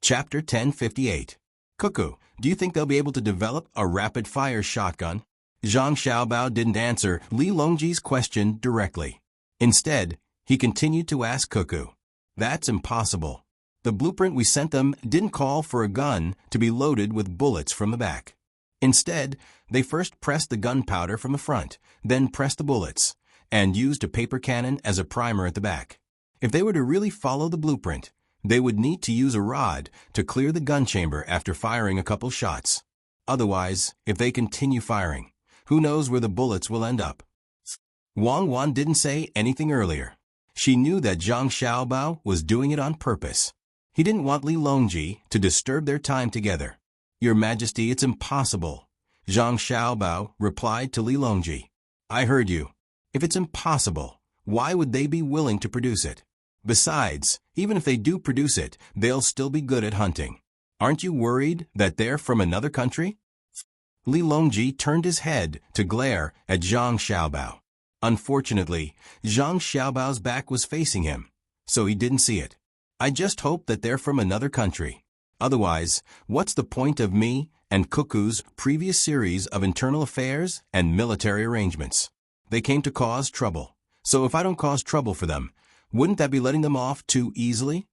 Chapter 1058. Cuckoo, do you think they'll be able to develop a rapid-fire shotgun? Zhang Xiaobao didn't answer Li Longji's question directly. Instead, he continued to ask Cuckoo. That's impossible. The blueprint we sent them didn't call for a gun to be loaded with bullets from the back. Instead, they first pressed the gunpowder from the front, then pressed the bullets, and used a paper cannon as a primer at the back. If they were to really follow the blueprint, they would need to use a rod to clear the gun chamber after firing a couple shots. Otherwise, if they continue firing, who knows where the bullets will end up? Wang Wan didn't say anything earlier. She knew that Zhang Xiaobao was doing it on purpose. He didn't want Li Longji to disturb their time together. Your Majesty, it's impossible. Zhang Xiaobao replied to Li Longji. I heard you. If it's impossible, why would they be willing to produce it? Besides, even if they do produce it, they'll still be good at hunting. Aren't you worried that they're from another country? Li Longji turned his head to glare at Zhang Xiaobao. Unfortunately, Zhang Xiaobao's back was facing him, so he didn't see it. I just hope that they're from another country. Otherwise, what's the point of me and Cuckoo's previous series of internal affairs and military arrangements? They came to cause trouble, so if I don't cause trouble for them, wouldn't that be letting them off too easily?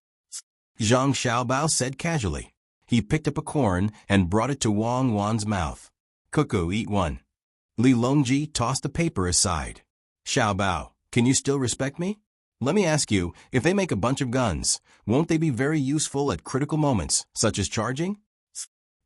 Zhang Xiaobao said casually. He picked up a corn and brought it to Wang Wan's mouth. Cuckoo, eat one. Li Longji tossed the paper aside. Xiaobao, can you still respect me? Let me ask you, if they make a bunch of guns, won't they be very useful at critical moments, such as charging?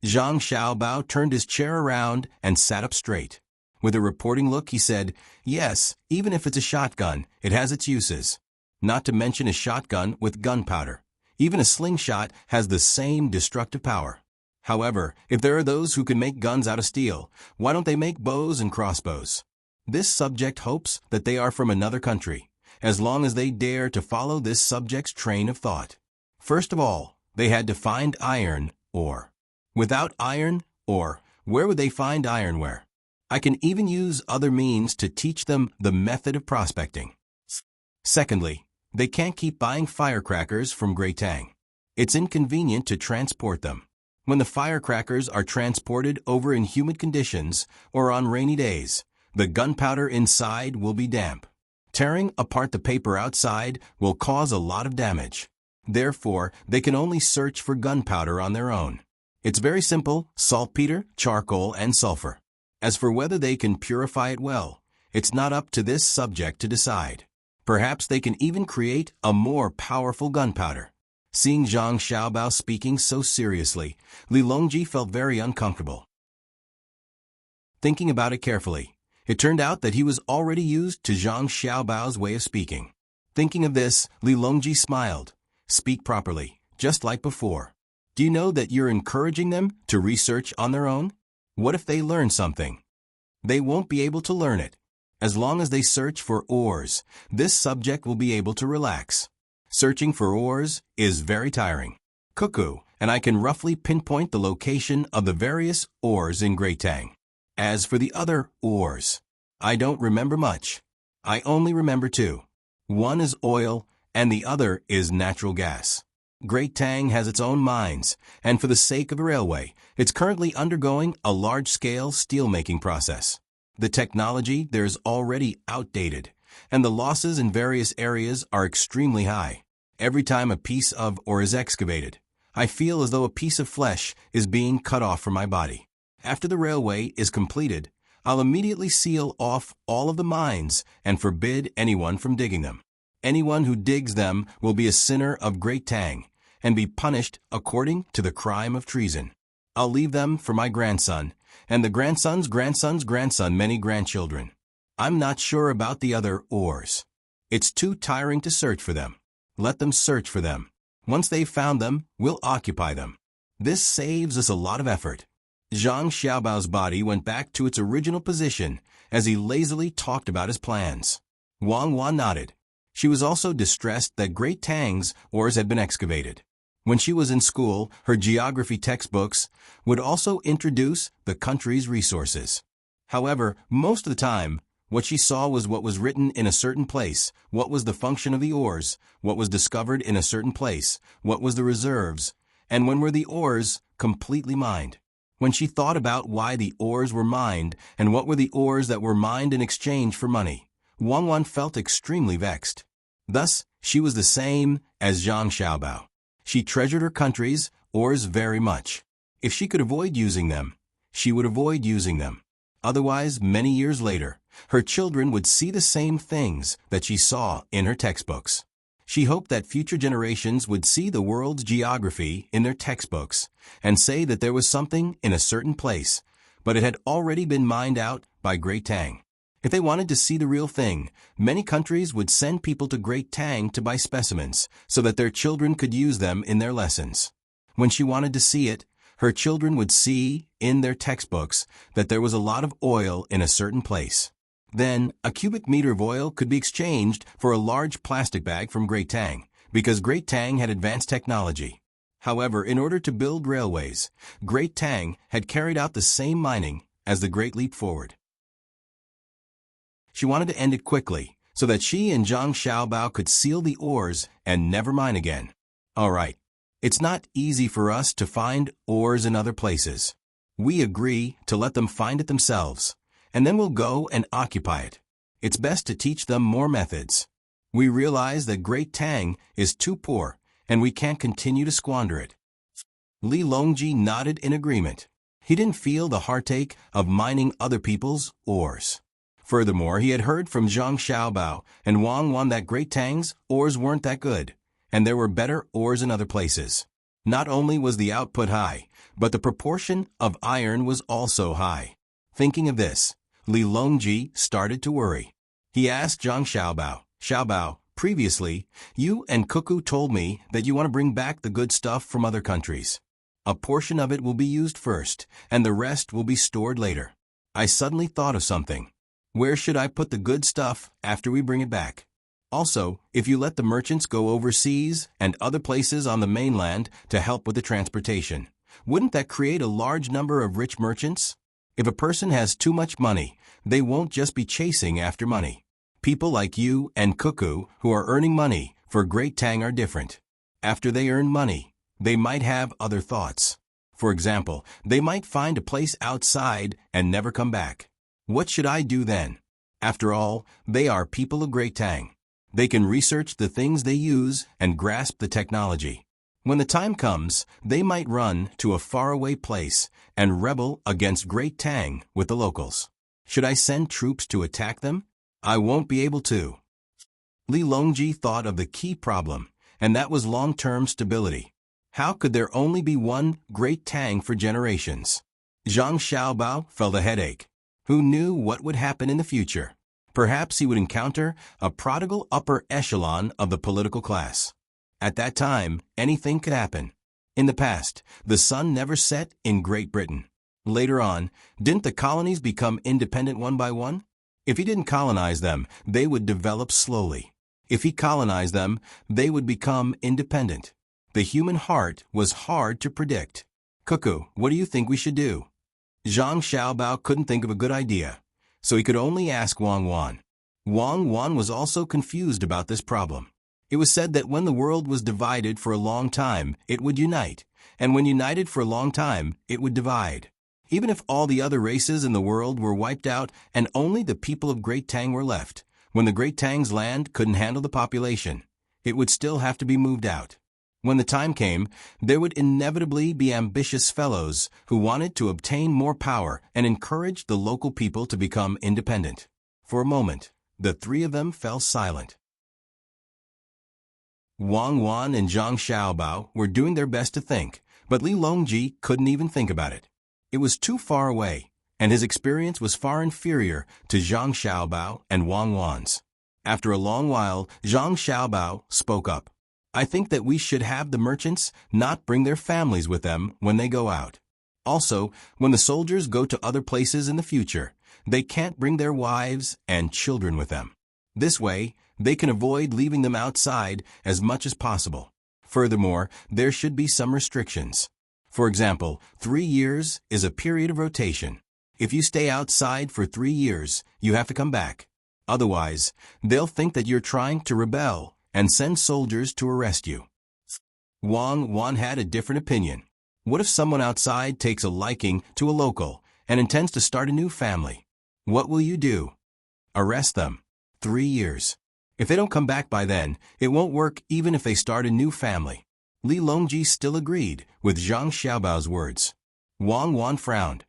Zhang Xiaobao turned his chair around and sat up straight. With a reporting look, he said, yes, even if it's a shotgun, it has its uses. Not to mention a shotgun with gunpowder. Even a slingshot has the same destructive power. However, if there are those who can make guns out of steel, why don't they make bows and crossbows? This subject hopes that they are from another country, as long as they dare to follow this subject's train of thought. First of all, they had to find iron ore. Without iron ore, where would they find ironware? I can even use other means to teach them the method of prospecting. Secondly, they can't keep buying firecrackers from Great Tang. It's inconvenient to transport them. When the firecrackers are transported over in humid conditions or on rainy days, the gunpowder inside will be damp. Tearing apart the paper outside will cause a lot of damage. Therefore, they can only search for gunpowder on their own. It's very simple: saltpeter, charcoal, and sulfur. As for whether they can purify it well, it's not up to this subject to decide. Perhaps they can even create a more powerful gunpowder. Seeing Zhang Xiaobao speaking so seriously, Li Longji felt very uncomfortable. Thinking about it carefully, it turned out that he was already used to Zhang Xiaobao's way of speaking. Thinking of this, Li Longji smiled. Speak properly, just like before. Do you know that you're encouraging them to research on their own? What if they learn something? They won't be able to learn it. As long as they search for ores, this subject will be able to relax. Searching for ores is very tiring. Cuckoo and I can roughly pinpoint the location of the various ores in Great Tang. As for the other ores, I don't remember much. I only remember two. One is oil and the other is natural gas. Great Tang has its own mines, and for the sake of a railway, it's currently undergoing a large-scale steel-making process. The technology there is already outdated, and the losses in various areas are extremely high. Every time a piece of ore is excavated, I feel as though a piece of flesh is being cut off from my body. After the railway is completed, I'll immediately seal off all of the mines and forbid anyone from digging them. Anyone who digs them will be a sinner of Great Tang and be punished according to the crime of treason. I'll leave them for my grandson, and the grandson's grandson's grandson, many grandchildren. I'm not sure about the other ores. It's too tiring to search for them. Let them search for them. Once they've found them, we'll occupy them. This saves us a lot of effort. Zhang Xiaobao's body went back to its original position as he lazily talked about his plans. Wang Wan nodded. She was also distressed that Great Tang's ores had been excavated. When she was in school, her geography textbooks would also introduce the country's resources. However, most of the time, what she saw was what was written in a certain place, what was the function of the ores, what was discovered in a certain place, what was the reserves, And when were the ores completely mined? When she thought about why the ores were mined and what were the ores that were mined in exchange for money, Wang Wan felt extremely vexed. Thus, she was the same as Zhang Xiaobao. She treasured her country's ores very much. If she could avoid using them, she would avoid using them. Otherwise, many years later, her children would see the same things that she saw in her textbooks. She hoped that future generations would see the world's geography in their textbooks and say that there was something in a certain place, but it had already been mined out by Great Tang. If they wanted to see the real thing, many countries would send people to Great Tang to buy specimens so that their children could use them in their lessons. When she wanted to see it, her children would see in their textbooks that there was a lot of oil in a certain place. Then, a cubic meter of oil could be exchanged for a large plastic bag from Great Tang, because Great Tang had advanced technology. However, in order to build railways, Great Tang had carried out the same mining as the Great Leap Forward. She wanted to end it quickly, so that she and Zhang Xiaobao could seal the ores and never mine again. All right. It's not easy for us to find ores in other places. We agree to let them find it themselves, and then we'll go and occupy it. It's best to teach them more methods. We realize that Great Tang is too poor, and we can't continue to squander it. Li Longji nodded in agreement. He didn't feel the heartache of mining other people's ores. Furthermore, he had heard from Zhang Xiaobao and Wang Wan that Great Tang's ores weren't that good, and there were better ores in other places. Not only was the output high, but the proportion of iron was also high. Thinking of this, Li Longji started to worry. He asked Zhang Xiaobao, "Xiaobao, previously, you and Cuckoo told me that you want to bring back the good stuff from other countries. A portion of it will be used first, and the rest will be stored later. I suddenly thought of something. Where should I put the good stuff after we bring it back? Also, if you let the merchants go overseas and other places on the mainland to help with the transportation, wouldn't that create a large number of rich merchants? If a person has too much money, they won't just be chasing after money. People like you and Cuckoo who are earning money for Great Tang are different. After they earn money, they might have other thoughts. For example, they might find a place outside and never come back. What should I do then? After all, they are people of Great Tang. They can research the things they use and grasp the technology. When the time comes, they might run to a faraway place and rebel against Great Tang with the locals. Should I send troops to attack them? I won't be able to." Li Longji thought of the key problem, and that was long-term stability. How could there only be one Great Tang for generations? Zhang Xiaobao felt a headache. Who knew what would happen in the future? Perhaps he would encounter a prodigal upper echelon of the political class. At that time, anything could happen. In the past, the sun never set in Great Britain. Later on, didn't the colonies become independent one by one? If he didn't colonize them, they would develop slowly. If he colonized them, they would become independent. The human heart was hard to predict. "Cuckoo, what do you think we should do?" Zhang Xiaobao couldn't think of a good idea, so he could only ask Wang Wan. Wang Wan was also confused about this problem. It was said that when the world was divided for a long time, it would unite, and when united for a long time, it would divide. Even if all the other races in the world were wiped out and only the people of Great Tang were left, when the Great Tang's land couldn't handle the population, it would still have to be moved out. When the time came, there would inevitably be ambitious fellows who wanted to obtain more power and encourage the local people to become independent. For a moment, the three of them fell silent. Wang Wan and Zhang Xiaobao were doing their best to think, but Li Longji couldn't even think about it. It was too far away, and his experience was far inferior to Zhang Xiaobao and Wang Wan's. After a long while, Zhang Xiaobao spoke up. "I think that we should have the merchants not bring their families with them when they go out. Also, when the soldiers go to other places in the future, they can't bring their wives and children with them. This way, they can avoid leaving them outside as much as possible. Furthermore, there should be some restrictions. For example, 3 years is a period of rotation. If you stay outside for 3 years, you have to come back. Otherwise, they'll think that you're trying to rebel and send soldiers to arrest you." Wang Wan had a different opinion. What if someone outside takes a liking to a local and intends to start a new family? What will you do? Arrest them. 3 years. If they don't come back by then, it won't work even if they start a new family. Li Longji still agreed with Zhang Xiaobao's words. Wang Wan frowned.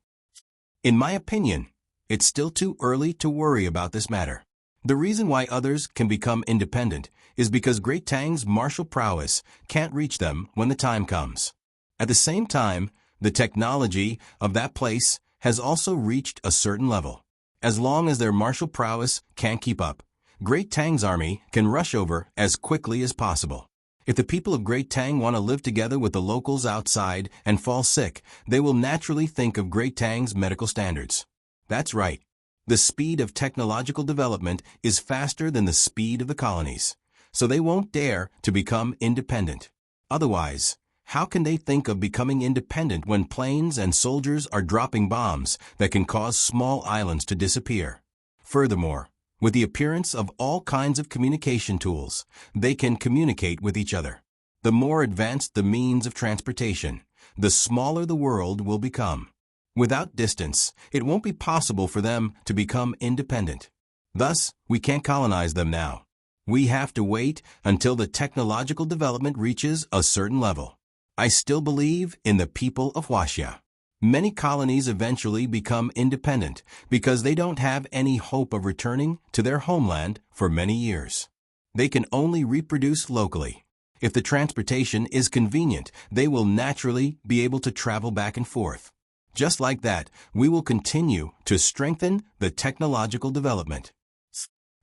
In my opinion, it's still too early to worry about this matter. The reason why others can become independent is because Great Tang's martial prowess can't reach them when the time comes. At the same time, the technology of that place has also reached a certain level. As long as their martial prowess can't keep up, Great Tang's army can rush over as quickly as possible. If the people of Great Tang want to live together with the locals outside and fall sick, they will naturally think of Great Tang's medical standards. That's right. The speed of technological development is faster than the speed of the colonies, so they won't dare to become independent. Otherwise, how can they think of becoming independent when planes and soldiers are dropping bombs that can cause small islands to disappear? Furthermore, with the appearance of all kinds of communication tools, they can communicate with each other. The more advanced the means of transportation, the smaller the world will become. Without distance, it won't be possible for them to become independent. Thus, we can't colonize them now. We have to wait until the technological development reaches a certain level. I still believe in the people of Huaxia. Many colonies eventually become independent because they don't have any hope of returning to their homeland for many years. They can only reproduce locally. If the transportation is convenient, they will naturally be able to travel back and forth. Just like that, we will continue to strengthen the technological development.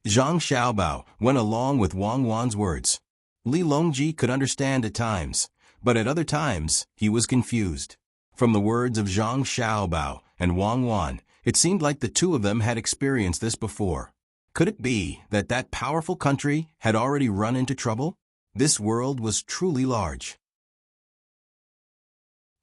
Zhang Xiaobao went along with Wang Wan's words. Li Longji could understand at times, but at other times he was confused. From the words of Zhang Xiaobao and Wang Wan, it seemed like the two of them had experienced this before. Could it be that that powerful country had already run into trouble? This world was truly large.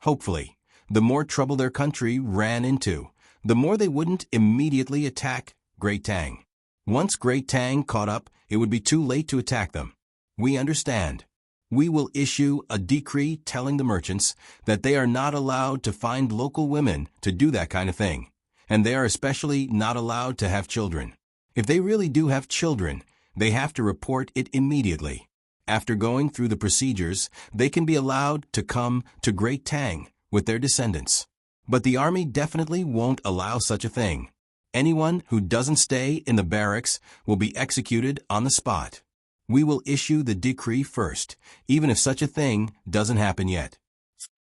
Hopefully, the more trouble their country ran into, the more they wouldn't immediately attack Great Tang. Once Great Tang caught up, it would be too late to attack them. We understand. We will issue a decree telling the merchants that they are not allowed to find local women to do that kind of thing, and they are especially not allowed to have children. If they really do have children, they have to report it immediately. After going through the procedures, they can be allowed to come to Great Tang with their descendants. But the army definitely won't allow such a thing. Anyone who doesn't stay in the barracks will be executed on the spot. We will issue the decree first, even if such a thing doesn't happen yet.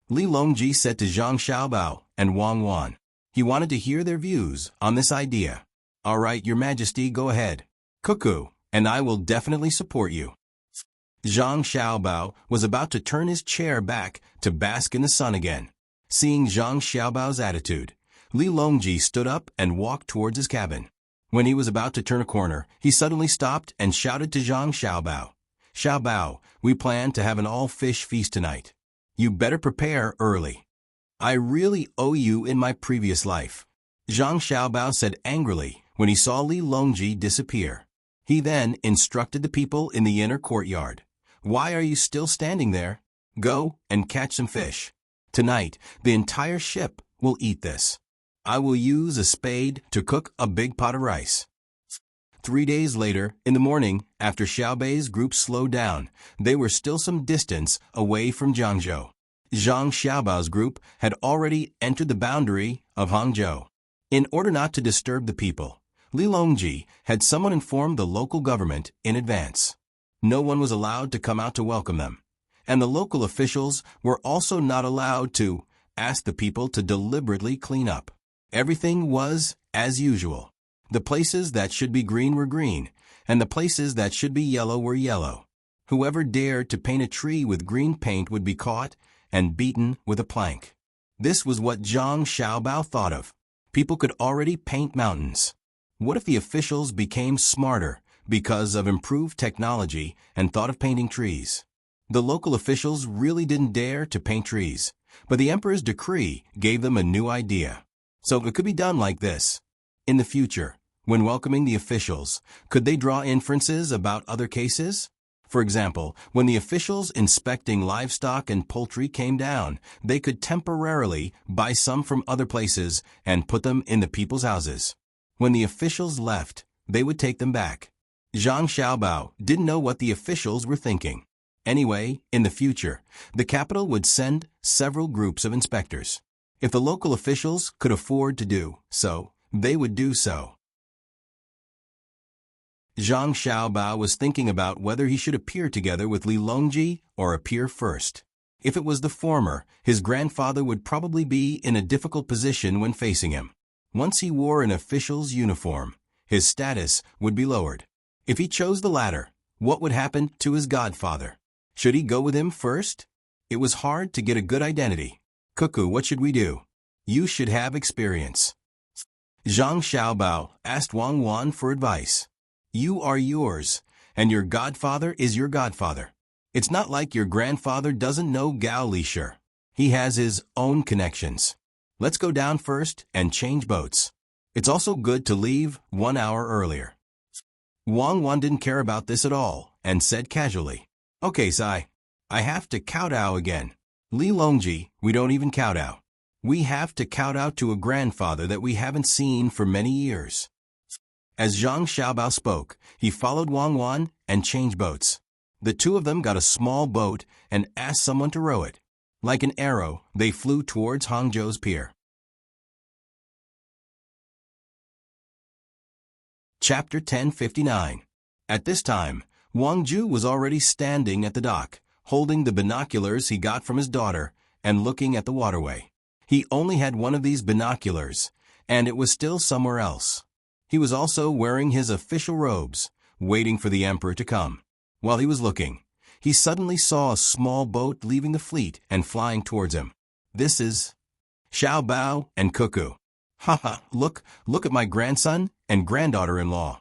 Li Longji said to Zhang Xiaobao and Wang Wan. He wanted to hear their views on this idea. All right, Your Majesty, go ahead. Cuckoo, and I will definitely support you. Zhang Xiaobao was about to turn his chair back to bask in the sun again. Seeing Zhang Xiaobao's attitude, Li Longji stood up and walked towards his cabin. When he was about to turn a corner, he suddenly stopped and shouted to Zhang Xiaobao. Xiaobao, we plan to have an all-fish feast tonight. You better prepare early. I really owe you in my previous life. Zhang Xiaobao said angrily when he saw Li Longji disappear. He then instructed the people in the inner courtyard. Why are you still standing there? Go and catch some fish. Tonight, the entire ship will eat this. I will use a spade to cook a big pot of rice. 3 days later, in the morning, after Xiaobei's group slowed down, they were still some distance away from Jiangzhou. Zhang Xiaobao's group had already entered the boundary of Hangzhou. In order not to disturb the people, Li Longji had someone inform the local government in advance. No one was allowed to come out to welcome them, and the local officials were also not allowed to ask the people to deliberately clean up. Everything was as usual. The places that should be green were green, and the places that should be yellow were yellow. Whoever dared to paint a tree with green paint would be caught and beaten with a plank. This was what Zhang Xiaobao thought of. People could already paint mountains. What if the officials became smarter because of improved technology and thought of painting trees? The local officials really didn't dare to paint trees, but the emperor's decree gave them a new idea. So it could be done like this. In the future, when welcoming the officials, could they draw inferences about other cases? For example, when the officials inspecting livestock and poultry came down, they could temporarily buy some from other places and put them in the people's houses. When the officials left, they would take them back. Zhang Xiaobao didn't know what the officials were thinking. Anyway, in the future, the capital would send several groups of inspectors. If the local officials could afford to do so, they would do so. Zhang Xiaobao was thinking about whether he should appear together with Li Longji or appear first. If it was the former, his grandfather would probably be in a difficult position when facing him. Once he wore an official's uniform, his status would be lowered. If he chose the latter, what would happen to his godfather? Should he go with him first? It was hard to get a good identity. Cuckoo, what should we do? You should have experience. Zhang Xiaobao asked Wang Wan for advice. You are yours, and your godfather is your godfather. It's not like your grandfather doesn't know Gao Lisher. He has his own connections. Let's go down first and change boats. It's also good to leave 1 hour earlier. Wang Wan didn't care about this at all and said casually, Okay, Sai. I have to kowtow again. Li Longji, we don't even kowtow. We have to kowtow to a grandfather that we haven't seen for many years. As Zhang Xiaobao spoke, he followed Wang Wan and changed boats. The two of them got a small boat and asked someone to row it. Like an arrow, they flew towards Hangzhou's pier. Chapter 1059. At this time, Wang Ju was already standing at the dock, holding the binoculars he got from his daughter and looking at the waterway. He only had one of these binoculars, and it was still somewhere else. He was also wearing his official robes, waiting for the emperor to come. While he was looking, he suddenly saw a small boat leaving the fleet and flying towards him. This is Xiaobao and Cuckoo. Haha, look at my grandson and granddaughter-in-law.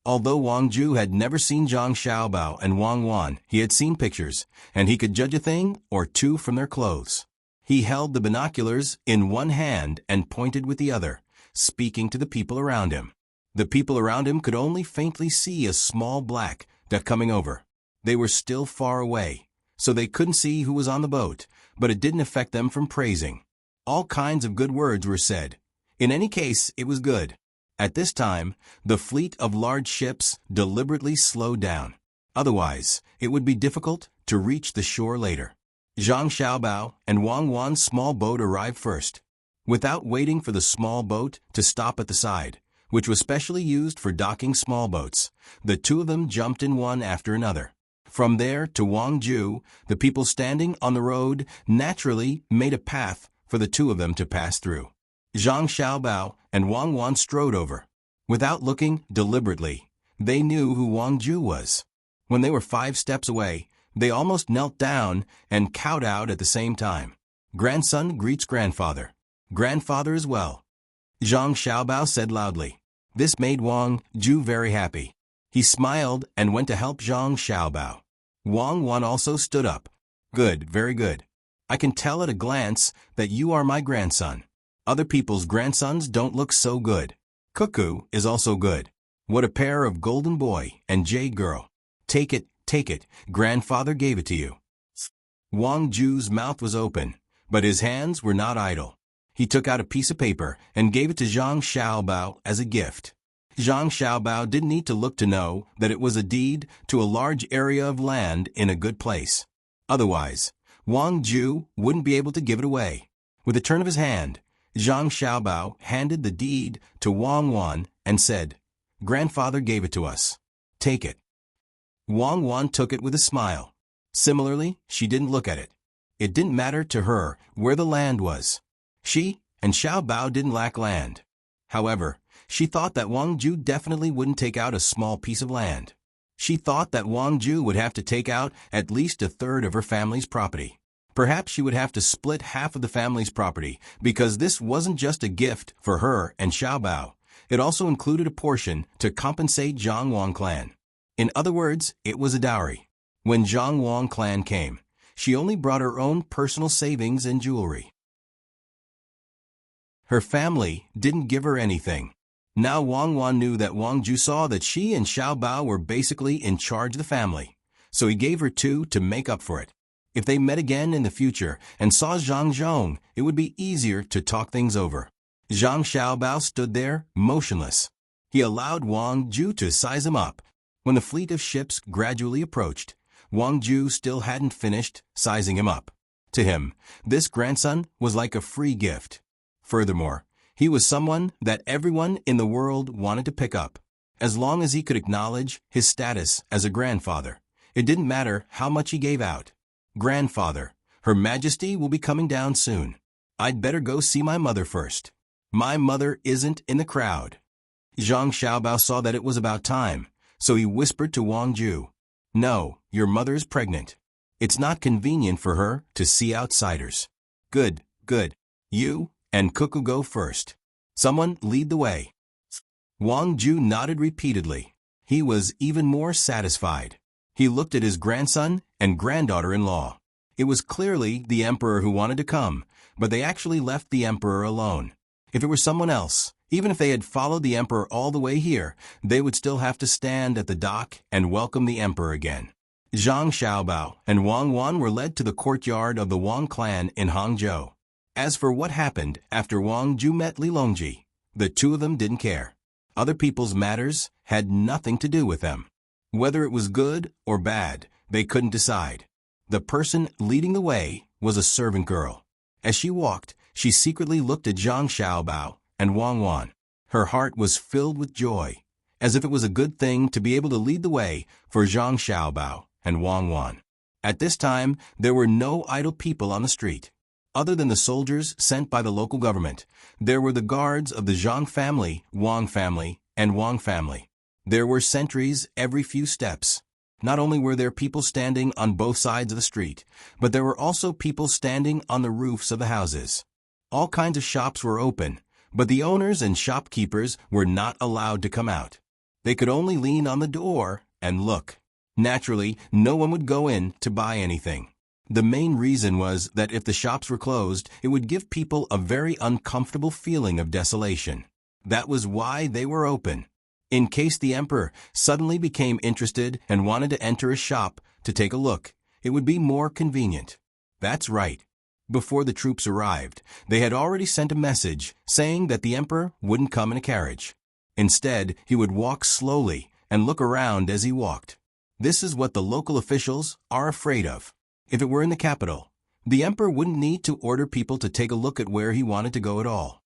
Although Wang Ju had never seen Zhang Xiaobao and Wang Wan, he had seen pictures, and he could judge a thing or two from their clothes. He held the binoculars in one hand and pointed with the other, speaking to the people around him. The people around him could only faintly see a small black dot coming over. They were still far away, so they couldn't see who was on the boat, but it didn't affect them from praising. All kinds of good words were said. In any case, it was good. At this time, the fleet of large ships deliberately slowed down. Otherwise, it would be difficult to reach the shore later. Zhang Xiaobao and Wang Wan's small boat arrived first. Without waiting for the small boat to stop at the side, which was specially used for docking small boats, the two of them jumped in one after another. From there to Wangju, the people standing on the road naturally made a path for the two of them to pass through. Zhang Xiaobao and Wang Wan strode over. Without looking deliberately, they knew who Wangju was. When they were 5 steps away, they almost knelt down and kowtowed at the same time. Grandson greets grandfather. Grandfather as well. Zhang Xiaobao said loudly. This made Wang Ju very happy. He smiled and went to help Zhang Xiaobao. Wang Wan also stood up. Good, very good. I can tell at a glance that you are my grandson. Other people's grandsons don't look so good. Cuckoo is also good. What a pair of golden boy and jade girl. Take it, grandfather gave it to you. Wang Ju's mouth was open, but his hands were not idle. He took out a piece of paper and gave it to Zhang Xiaobao as a gift. Zhang Xiaobao didn't need to look to know that it was a deed to a large area of land in a good place. Otherwise, Wang Ju wouldn't be able to give it away. With a turn of his hand, Zhang Xiaobao handed the deed to Wang Wan and said, Grandfather gave it to us. Take it. Wang Wan took it with a smile. Similarly, she didn't look at it. It didn't matter to her where the land was. She and Xiaobao didn't lack land. However, she thought that Wang Ju definitely wouldn't take out a small piece of land. She thought that Wang Ju would have to take out at least a third of her family's property. Perhaps she would have to split half of the family's property, because this wasn't just a gift for her and Xiaobao. It also included a portion to compensate Zhang Wang clan. In other words, it was a dowry. When Zhang Wang clan came, she only brought her own personal savings and jewelry. Her family didn't give her anything. Now Wang Wan knew that Wang Ju saw that she and Xiaobao were basically in charge of the family. so he gave her 2 to make up for it. If they met again in the future and saw Zhang Zhong, it would be easier to talk things over. Zhang Xiaobao stood there, motionless. He allowed Wang Ju to size him up. When the fleet of ships gradually approached, Wang Ju still hadn't finished sizing him up. To him, this grandson was like a free gift. Furthermore, he was someone that everyone in the world wanted to pick up. As long as he could acknowledge his status as a grandfather, it didn't matter how much he gave out. Grandfather, Her Majesty will be coming down soon. I'd better go see my mother first. My mother isn't in the crowd. Zhang Xiaobao saw that it was about time, so he whispered to Wang Ju, "No, your mother's pregnant. It's not convenient for her to see outsiders." Good, good. You and Cuckoo go first. Someone lead the way." Wang Ju nodded repeatedly. He was even more satisfied. He looked at his grandson and granddaughter-in-law. It was clearly the emperor who wanted to come, but they actually left the emperor alone. If it were someone else, even if they had followed the emperor all the way here, they would still have to stand at the dock and welcome the emperor again. Zhang Xiaobao and Wang Wan were led to the courtyard of the Wang clan in Hangzhou. As for what happened after Wang Ju met Li Longji, the 2 of them didn't care. Other people's matters had nothing to do with them. Whether it was good or bad, they couldn't decide. The person leading the way was a servant girl. As she walked, she secretly looked at Zhang Xiaobao and Wang Wan. Her heart was filled with joy, as if it was a good thing to be able to lead the way for Zhang Xiaobao and Wang Wan. At this time, there were no idle people on the street. Other than the soldiers sent by the local government, there were the guards of the Zhang family, Wang family, and Wang family. There were sentries every few steps. Not only were there people standing on both sides of the street, but there were also people standing on the roofs of the houses. All kinds of shops were open, but the owners and shopkeepers were not allowed to come out. They could only lean on the door and look. Naturally, no one would go in to buy anything. The main reason was that if the shops were closed, it would give people a very uncomfortable feeling of desolation. That was why they were open. In case the emperor suddenly became interested and wanted to enter a shop to take a look, it would be more convenient. That's right. Before the troops arrived, they had already sent a message saying that the emperor wouldn't come in a carriage. Instead, he would walk slowly and look around as he walked. This is what the local officials are afraid of. If it were in the capital, the emperor wouldn't need to order people to take a look at where he wanted to go at all.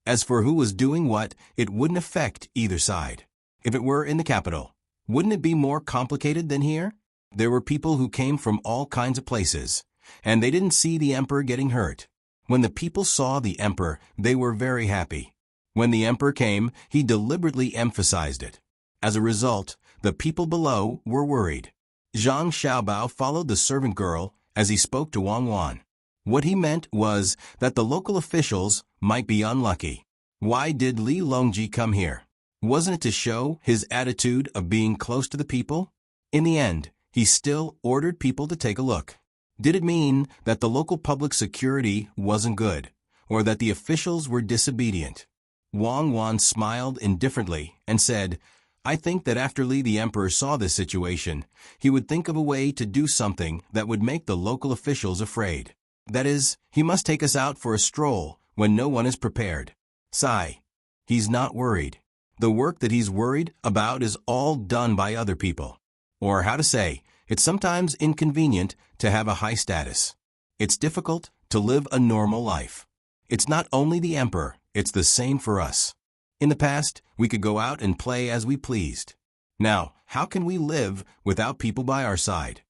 As for who was doing what, it wouldn't affect either side. If it were in the capital, wouldn't it be more complicated than here? There were people who came from all kinds of places, and they didn't see the emperor getting hurt. When the people saw the emperor, they were very happy. When the emperor came, he deliberately emphasized it. As a result, the people below were worried. Zhang Xiaobao followed the servant girl as he spoke to Wang Wan. What he meant was that the local officials might be unlucky. Why did Li Longji come here? Wasn't it to show his attitude of being close to the people? In the end, he still ordered people to take a look. Did it mean that the local public security wasn't good, or that the officials were disobedient? Wang Wan smiled indifferently and said, "I think that after Li the emperor saw this situation, he would think of a way to do something that would make the local officials afraid. That is, he must take us out for a stroll when no one is prepared." Sigh. He's not worried. The work that he's worried about is all done by other people. Or how to say, it's sometimes inconvenient to have a high status. It's difficult to live a normal life. It's not only the emperor, it's the same for us. In the past, we could go out and play as we pleased. Now, how can we live without people by our side?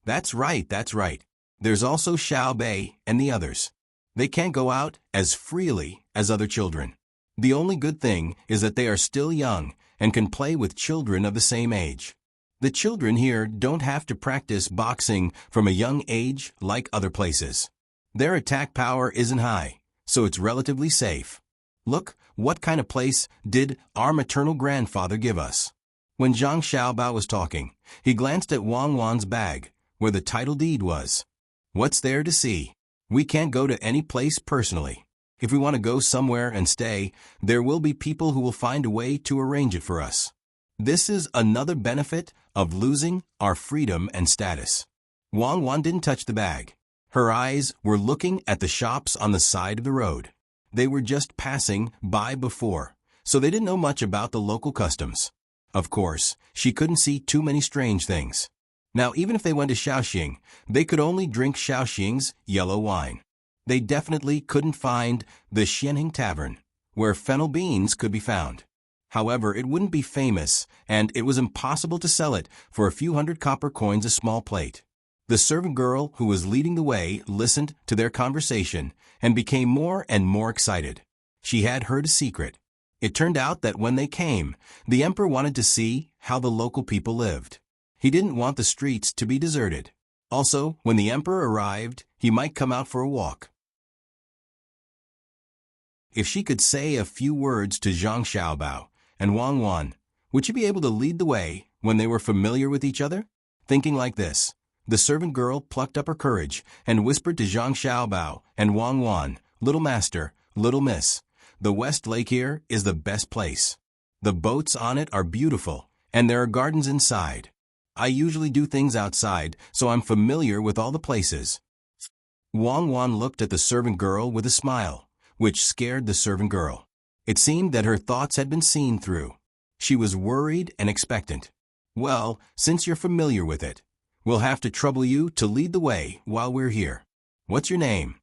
That's right, that's right. There's also Xiao Bei and the others. They can't go out as freely as other children. The only good thing is that they are still young and can play with children of the same age. The children here don't have to practice boxing from a young age like other places. Their attack power isn't high, so it's relatively safe. Look, what kind of place did our maternal grandfather give us? When Zhang Xiaobao was talking, he glanced at Wang Wan's bag, where the title deed was. What's there to see? We can't go to any place personally. If we want to go somewhere and stay, there will be people who will find a way to arrange it for us. This is another benefit of losing our freedom and status. Wang Wan didn't touch the bag. Her eyes were looking at the shops on the side of the road. They were just passing by before, so they didn't know much about the local customs. Of course, she couldn't see too many strange things. Now, even if they went to Shaoxing, they could only drink Shaoxing's yellow wine. They definitely couldn't find the Xianheng Tavern, where fennel beans could be found. However, it wouldn't be famous, and it was impossible to sell it for a few hundred copper coins a small plate. The servant girl who was leading the way listened to their conversation and became more and more excited. She had heard a secret. It turned out that when they came, the emperor wanted to see how the local people lived. He didn't want the streets to be deserted. Also, when the emperor arrived, he might come out for a walk. If she could say a few words to Zhang Xiaobao and Wang Wan, would she be able to lead the way when they were familiar with each other? Thinking like this, the servant girl plucked up her courage and whispered to Zhang Xiaobao and Wang Wan, "Little master, little miss, the West Lake here is the best place. The boats on it are beautiful, and there are gardens inside. I usually do things outside, so I'm familiar with all the places." Wang Wan looked at the servant girl with a smile, which scared the servant girl. It seemed that her thoughts had been seen through. She was worried and expectant. "Well, since you're familiar with it, we'll have to trouble you to lead the way while we're here. What's your name?"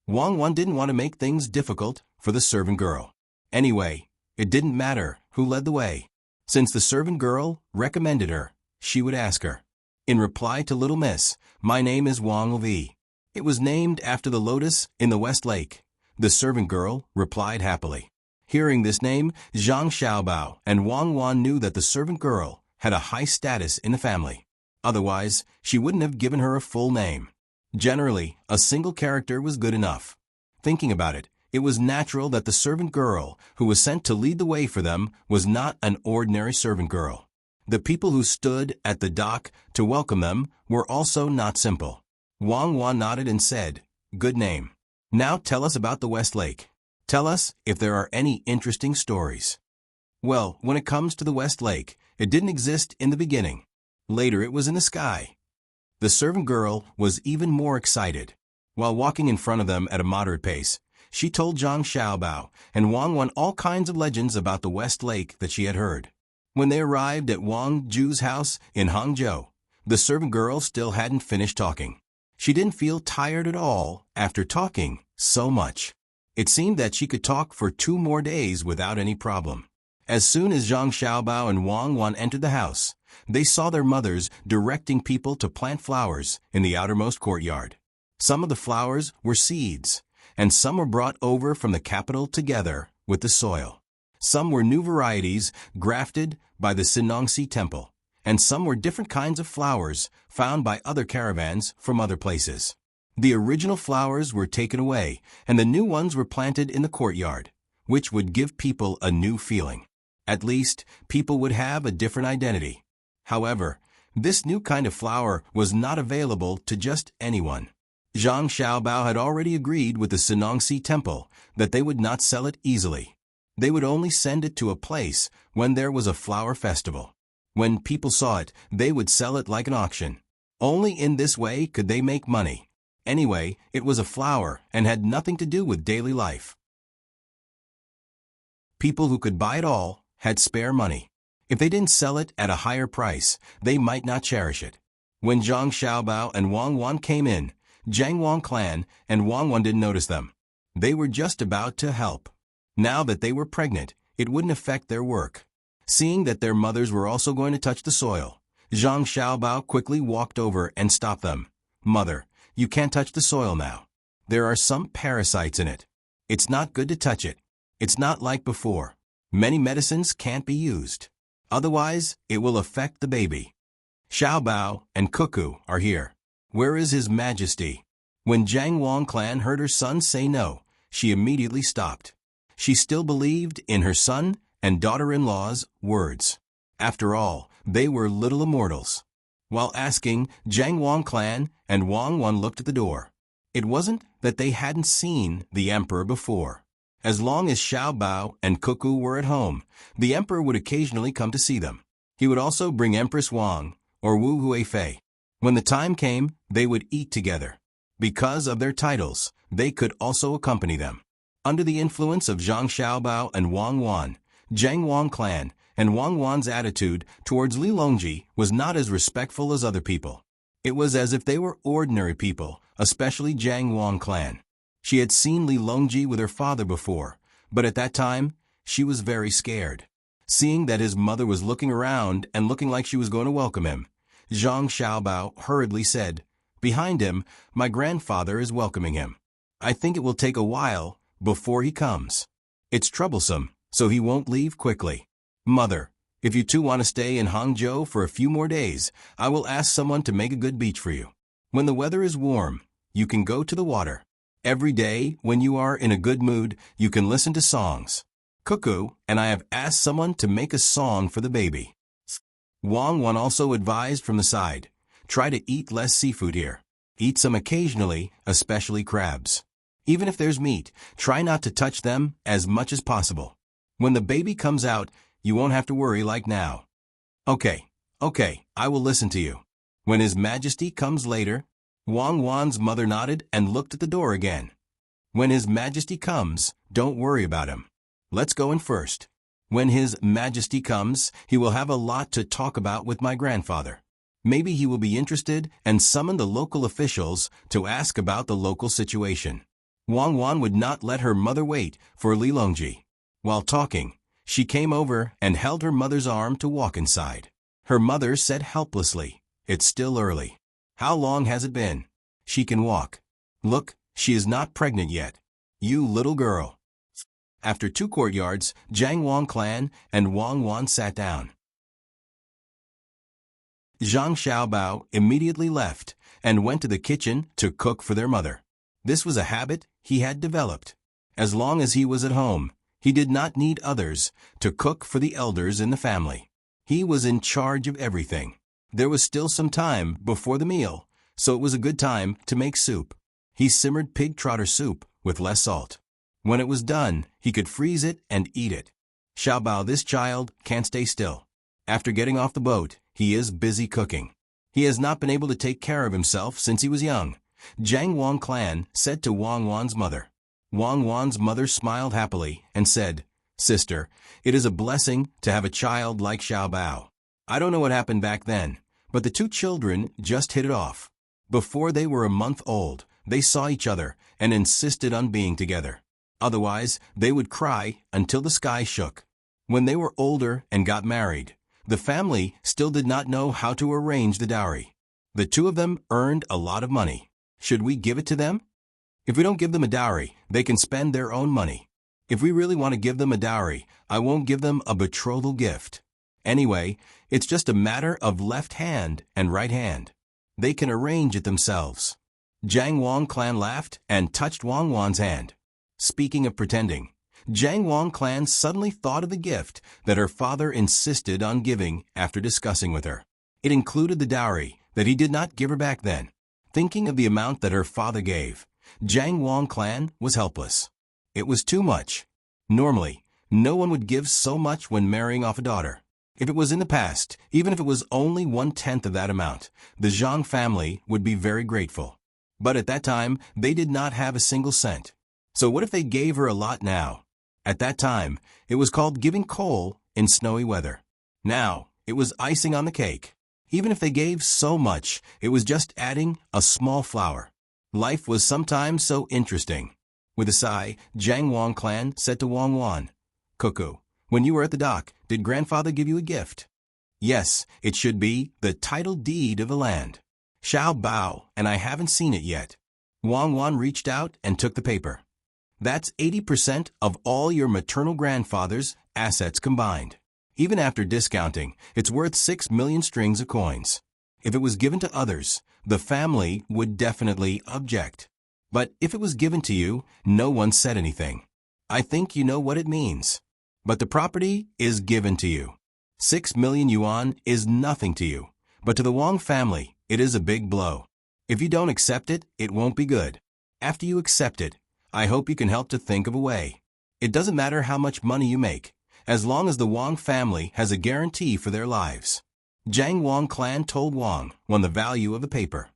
Wang Wan didn't want to make things difficult for the servant girl. Anyway, it didn't matter who led the way. Since the servant girl recommended her, she would ask her. In reply to Little Miss, "My name is Wang Lv. It was named after the lotus in the West Lake," the servant girl replied happily. Hearing this name, Zhang Xiaobao and Wang Wan knew that the servant girl had a high status in the family. Otherwise, she wouldn't have given her a full name. Generally, a single character was good enough. Thinking about it, it was natural that the servant girl who was sent to lead the way for them was not an ordinary servant girl. The people who stood at the dock to welcome them were also not simple. Wang Wan nodded and said, "Good name. Now tell us about the West Lake. Tell us if there are any interesting stories." Well, when it comes to the West Lake, it didn't exist in the beginning. Later it was in the sky. The servant girl was even more excited. While walking in front of them at a moderate pace, she told Zhang Xiaobao and Wang Wan all kinds of legends about the West Lake that she had heard. When they arrived at Wang Ju's house in Hangzhou, the servant girl still hadn't finished talking. She didn't feel tired at all after talking so much. It seemed that she could talk for 2 more days without any problem. As soon as Zhang Xiaobao and Wang Wan entered the house, they saw their mothers directing people to plant flowers in the outermost courtyard. Some of the flowers were seeds, and some were brought over from the capital together with the soil. Some were new varieties grafted by the Sinongxi temple, and some were different kinds of flowers found by other caravans from other places. The original flowers were taken away, and the new ones were planted in the courtyard, which would give people a new feeling. At least, people would have a different identity. However, this new kind of flower was not available to just anyone. Zhang Xiaobao had already agreed with the Sinongxi temple that they would not sell it easily. They would only send it to a place when there was a flower festival. When people saw it, they would sell it like an auction. Only in this way could they make money. Anyway, it was a flower and had nothing to do with daily life. People who could buy it all had spare money. If they didn't sell it at a higher price, they might not cherish it. When Zhang Xiaobao and Wang Wan came in, Zhang Wang clan and Wang Wan didn't notice them. They were just about to help. Now that they were pregnant, it wouldn't affect their work. Seeing that their mothers were also going to touch the soil, Zhang Xiaobao quickly walked over and stopped them. "Mother, you can't touch the soil now. There are some parasites in it. It's not good to touch it. It's not like before. Many medicines can't be used. Otherwise, it will affect the baby. Xiaobao and Cuckoo are here. Where is His Majesty?" When Zhang Wang clan heard her son say no, she immediately stopped. She still believed in her son and daughter-in-law's words. After all, they were little immortals. While asking, Zhang Wang clan and Wang Wan looked at the door. It wasn't that they hadn't seen the emperor before. As long as Xiaobao and Cuckoo were at home, the emperor would occasionally come to see them. He would also bring Empress Wang, or Wu Huifei. When the time came, they would eat together. Because of their titles, they could also accompany them. Under the influence of Zhang Xiaobao and Wang Wan, Zhang Wang clan, and Wang Wan's attitude towards Li Longji was not as respectful as other people. It was as if they were ordinary people, especially Zhang Wang clan. She had seen Li Longji with her father before, but at that time, she was very scared. Seeing that his mother was looking around and looking like she was going to welcome him, Zhang Xiaobao hurriedly said, "Behind him, my grandfather is welcoming him. I think it will take a while before he comes. It's troublesome, so he won't leave quickly. Mother, if you two want to stay in Hangzhou for a few more days, I will ask someone to make a good beach for you. When the weather is warm, you can go to the water. Every day, when you are in a good mood, you can listen to songs. Cuckoo and I have asked someone to make a song for the baby." Wang Wan also advised from the side, "Try to eat less seafood here. Eat some occasionally, especially crabs. Even if there's meat, try not to touch them as much as possible. When the baby comes out, you won't have to worry like now." Okay, I will listen to you." When His Majesty comes later, Wang Wan's mother nodded and looked at the door again. "When His Majesty comes, don't worry about him. Let's go in first. When His Majesty comes, he will have a lot to talk about with my grandfather. Maybe he will be interested and summon the local officials to ask about the local situation." Wang Wan would not let her mother wait for Li Longji. While talking, she came over and held her mother's arm to walk inside. Her mother said helplessly, "It's still early. How long has it been? She can walk. Look, she is not pregnant yet. You little girl." After 2 courtyards, Zhang Wang clan and Wang Wan sat down. Zhang Xiaobao immediately left and went to the kitchen to cook for their mother. This was a habit he had developed. As long as he was at home, he did not need others to cook for the elders in the family. He was in charge of everything. There was still some time before the meal, so it was a good time to make soup. He simmered pig trotter soup with less salt. When it was done, he could freeze it and eat it. Xiaobao, this child, can't stay still. After getting off the boat, he is busy cooking. He has not been able to take care of himself since he was young, Zhang Wang clan said to Wang Wan's mother. Wang Wan's mother smiled happily and said, "Sister, it is a blessing to have a child like Xiaobao. I don't know what happened back then, but the 2 children just hit it off. Before they were a month old, they saw each other and insisted on being together. Otherwise, they would cry until the sky shook. When they were older and got married, the family still did not know how to arrange the dowry. The 2 of them earned a lot of money. Should we give it to them? If we don't give them a dowry, they can spend their own money. If we really want to give them a dowry, I won't give them a betrothal gift. Anyway, it's just a matter of left hand and right hand. They can arrange it themselves." Zhang Wang clan laughed and touched Wang Wan's hand. Speaking of pretending, Zhang Wang clan suddenly thought of the gift that her father insisted on giving after discussing with her. It included the dowry that he did not give her back then. Thinking of the amount that her father gave, Zhang Wang clan was helpless. It was too much. Normally, no one would give so much when marrying off a daughter. If it was in the past, even if it was only 1/10 of that amount, the Zhang family would be very grateful. But at that time, they did not have a single cent. So what if they gave her a lot now? At that time, it was called giving coal in snowy weather. Now, it was icing on the cake. Even if they gave so much, it was just adding a small flower. Life was sometimes so interesting. With a sigh, Zhang Wang clan said to Wang Wan, "Cuckoo, when you were at the dock, did grandfather give you a gift?" "Yes, it should be the title deed of the land. Xiaobao, and I haven't seen it yet." Wang Wan reached out and took the paper. "That's 80% of all your maternal grandfather's assets combined. Even after discounting, it's worth 6 million strings of coins. If it was given to others, the family would definitely object. But if it was given to you, no one said anything. I think you know what it means. But the property is given to you. 6 million yuan is nothing to you, but to the Wang family, it is a big blow. If you don't accept it, it won't be good. After you accept it, I hope you can help to think of a way. It doesn't matter how much money you make. as long as the Wang family has a guarantee for their lives. Jiang Wang clan told Wang the value of the paper.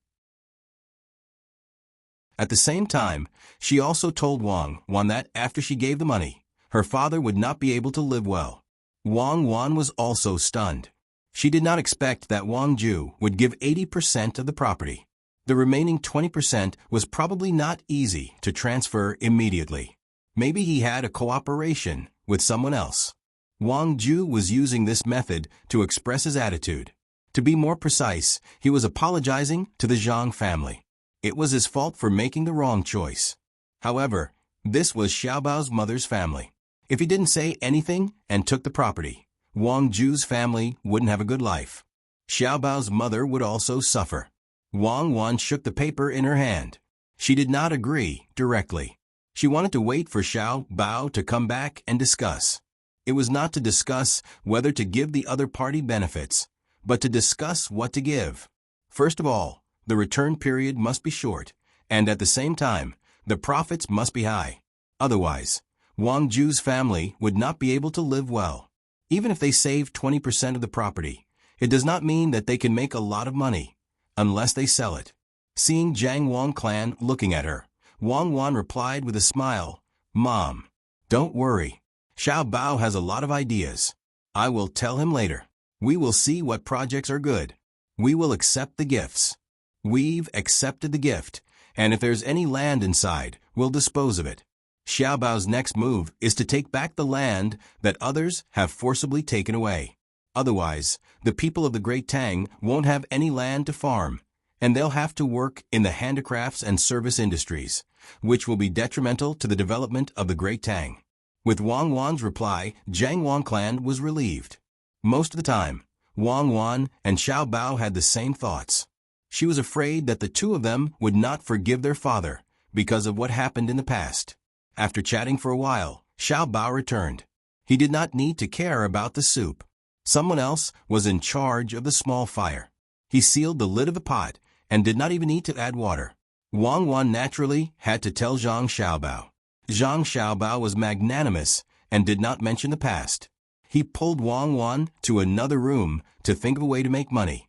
At the same time, she also told Wang that after she gave the money, her father would not be able to live well. Wang was also stunned. She did not expect that Wang Ju would give 80% of the property. The remaining 20% was probably not easy to transfer immediately. Maybe he had a cooperation with someone else. Wang Ju was using this method to express his attitude. To be more precise, he was apologizing to the Zhang family. It was his fault for making the wrong choice. However, this was Xiaobao's mother's family. If he didn't say anything and took the property, Wang Ju's family wouldn't have a good life. Xiaobao's mother would also suffer. Wang shook the paper in her hand. She did not agree directly. She wanted to wait for Xiaobao to come back and discuss. It was not to discuss whether to give the other party benefits, but to discuss what to give. First of all, the return period must be short, and at the same time, the profits must be high. Otherwise, Wang Ju's family would not be able to live well. Even if they save 20% of the property, it does not mean that they can make a lot of money, unless they sell it. Seeing Jiang Wang clan looking at her, Wang replied with a smile, "Mom, don't worry. Xiao Bao has a lot of ideas. I will tell him later. We will see what projects are good. We will accept the gifts. We've accepted the gift, and if there's any land inside, we'll dispose of it." Xiao Bao's next move is to take back the land that others have forcibly taken away. Otherwise, the people of the Great Tang won't have any land to farm, and they'll have to work in the handicrafts and service industries, which will be detrimental to the development of the Great Tang. With Wang's reply, Jiang Wang clan was relieved. Most of the time, Wang and Xiao Bao had the same thoughts. She was afraid that the two of them would not forgive their father because of what happened in the past. After chatting for a while, Xiao Bao returned. He did not need to care about the soup. Someone else was in charge of the small fire. He sealed the lid of the pot and did not even need to add water. Wang naturally had to tell Zhang Xiaobao. Zhang Xiaobao was magnanimous and did not mention the past. He pulled Wang to another room to think of a way to make money.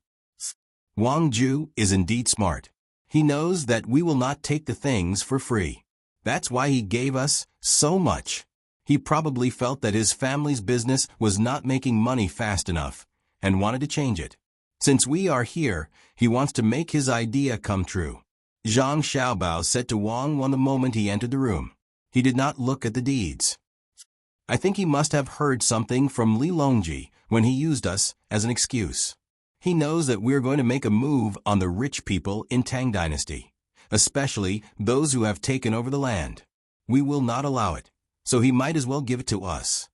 Wang Ju is indeed smart. He knows that we will not take the things for free. That's why he gave us so much. He probably felt that his family's business was not making money fast enough and wanted to change it. Since we are here, he wants to make his idea come true. Zhang Xiaobao said to Wang the moment he entered the room. He did not look at the deeds. I think he must have heard something from Li Longji when he used us as an excuse. He knows that we're going to make a move on the rich people in Tang Dynasty, especially those who have taken over the land. We will not allow it, so he might as well give it to us.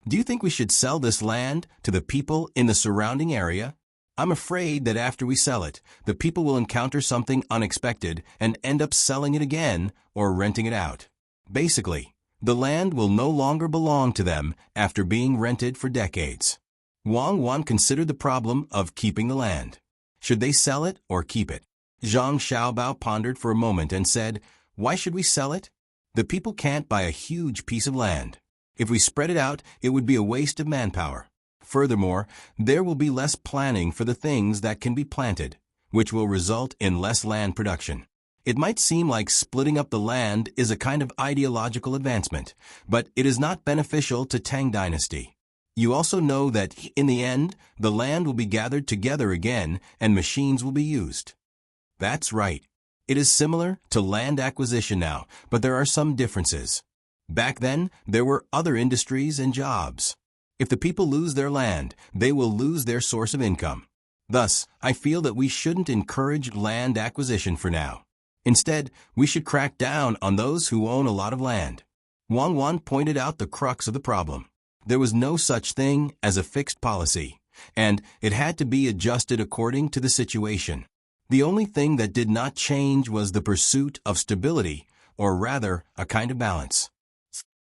Do you think we should sell this land to the people in the surrounding area? I'm afraid that after we sell it, the people will encounter something unexpected and end up selling it again or renting it out. Basically, the land will no longer belong to them after being rented for decades. Wang considered the problem of keeping the land. Should they sell it or keep it? Zhang Xiaobao pondered for a moment and said, "Why should we sell it? The people can't buy a huge piece of land. If we spread it out, it would be a waste of manpower. Furthermore, there will be less planning for the things that can be planted, which will result in less land production." It might seem like splitting up the land is a kind of ideological advancement, but it is not beneficial to Tang Dynasty. You also know that, in the end, the land will be gathered together again and machines will be used. That's right. It is similar to land acquisition now, but there are some differences. Back then, there were other industries and jobs. If the people lose their land, they will lose their source of income. Thus, I feel that we shouldn't encourage land acquisition for now. Instead, we should crack down on those who own a lot of land. Wang pointed out the crux of the problem. There was no such thing as a fixed policy, and it had to be adjusted according to the situation. The only thing that did not change was the pursuit of stability, or rather, a kind of balance.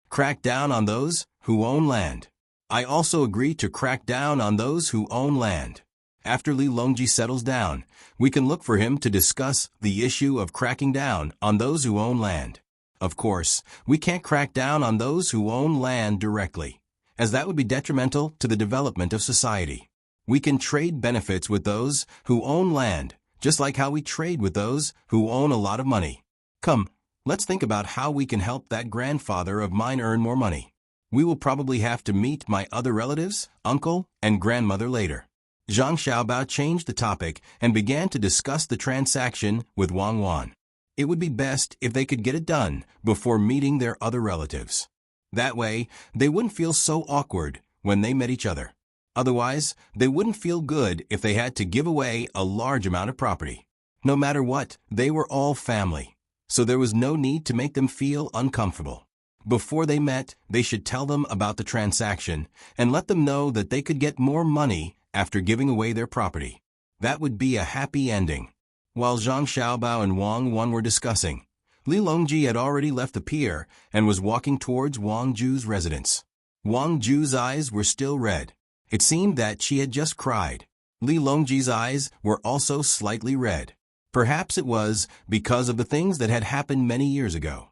Crack down on those who own land. I also agree to crack down on those who own land. After Li Longji settles down, we can look for him to discuss the issue of cracking down on those who own land. Of course, we can't crack down on those who own land directly, as that would be detrimental to the development of society. We can trade benefits with those who own land, just like how we trade with those who own a lot of money. Come, let's think about how we can help that grandfather of mine earn more money. We will probably have to meet my other relatives, uncle, and grandmother later. Zhang Xiaobao changed the topic and began to discuss the transaction with Wang Wan. It would be best if they could get it done before meeting their other relatives. That way, they wouldn't feel so awkward when they met each other. Otherwise, they wouldn't feel good if they had to give away a large amount of property. No matter what, they were all family, so there was no need to make them feel uncomfortable. Before they met, they should tell them about the transaction and let them know that they could get more money after giving away their property. That would be a happy ending. While Zhang Xiaobao and Wang Wan were discussing, Li Longji had already left the pier and was walking towards Wang Ju's residence. Wang Ju's eyes were still red. It seemed that she had just cried. Li Longji's eyes were also slightly red. Perhaps it was because of the things that had happened many years ago.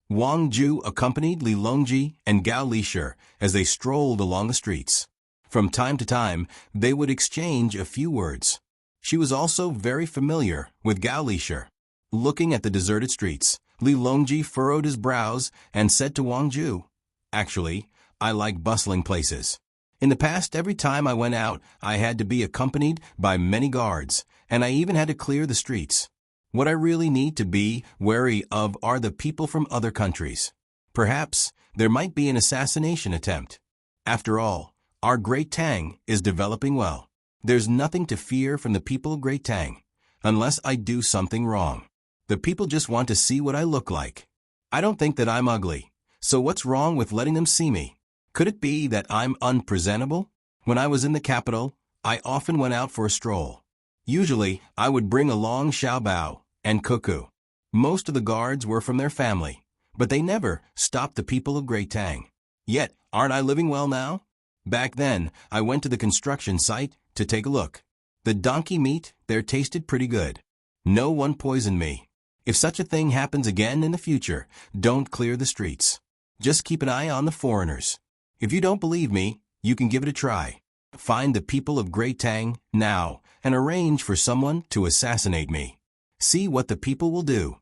Wang Ju accompanied Li Longji and Gao Lishir as they strolled along the streets. From time to time, they would exchange a few words. She was also very familiar with Gao Lishir. Looking at the deserted streets, Li Longji furrowed his brows and said to Wang Ju, "Actually, I like bustling places. In the past, every time I went out, I had to be accompanied by many guards, and I even had to clear the streets. What I really need to be wary of are the people from other countries. Perhaps there might be an assassination attempt. After all, our Great Tang is developing well. There's nothing to fear from the people of Great Tang, unless I do something wrong. The people just want to see what I look like. I don't think that I'm ugly, so what's wrong with letting them see me? Could it be that I'm unpresentable? When I was in the capital, I often went out for a stroll. Usually, I would bring along Xiaobao and Cuckoo. Most of the guards were from their family, but they never stopped the people of Great Tang. Yet, aren't I living well now? Back then, I went to the construction site to take a look. The donkey meat there tasted pretty good. No one poisoned me. If such a thing happens again in the future, don't clear the streets. Just keep an eye on the foreigners. If you don't believe me, you can give it a try. Find the people of Great Tang now and arrange for someone to assassinate me. See what the people will do."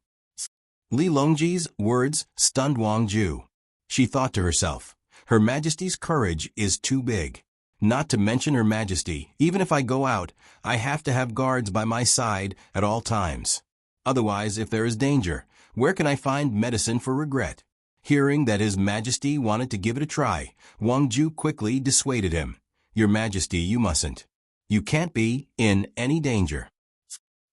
Li Longji's words stunned Wang Ju. She thought to herself, "Her Majesty's courage is too big. Not to mention Her Majesty, even if I go out, I have to have guards by my side at all times. Otherwise, if there is danger, where can I find medicine for regret?" Hearing that His Majesty wanted to give it a try, Wang Ju quickly dissuaded him. "Your Majesty, you mustn't. You can't be in any danger."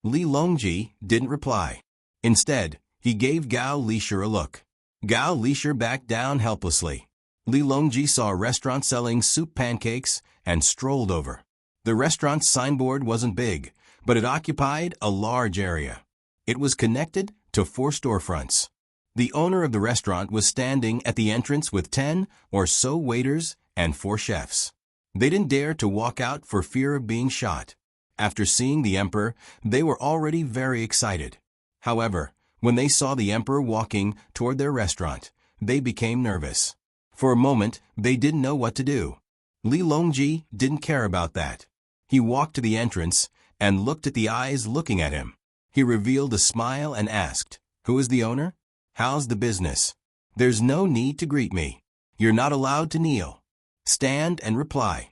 Li Longji didn't reply. Instead, he gave Gao Lishir a look. Gao Lishir backed down helplessly. Li Longji saw a restaurant selling soup pancakes and strolled over. The restaurant's signboard wasn't big, but it occupied a large area. It was connected to 4 storefronts. The owner of the restaurant was standing at the entrance with 10 or so waiters and 4 chefs. They didn't dare to walk out for fear of being shot. After seeing the emperor, they were already very excited. However, when they saw the emperor walking toward their restaurant, they became nervous. For a moment, they didn't know what to do. Li Longji didn't care about that. He walked to the entrance and looked at the eyes looking at him. He revealed a smile and asked, "Who is the owner? How's the business? There's no need to greet me. You're not allowed to kneel. Stand and reply."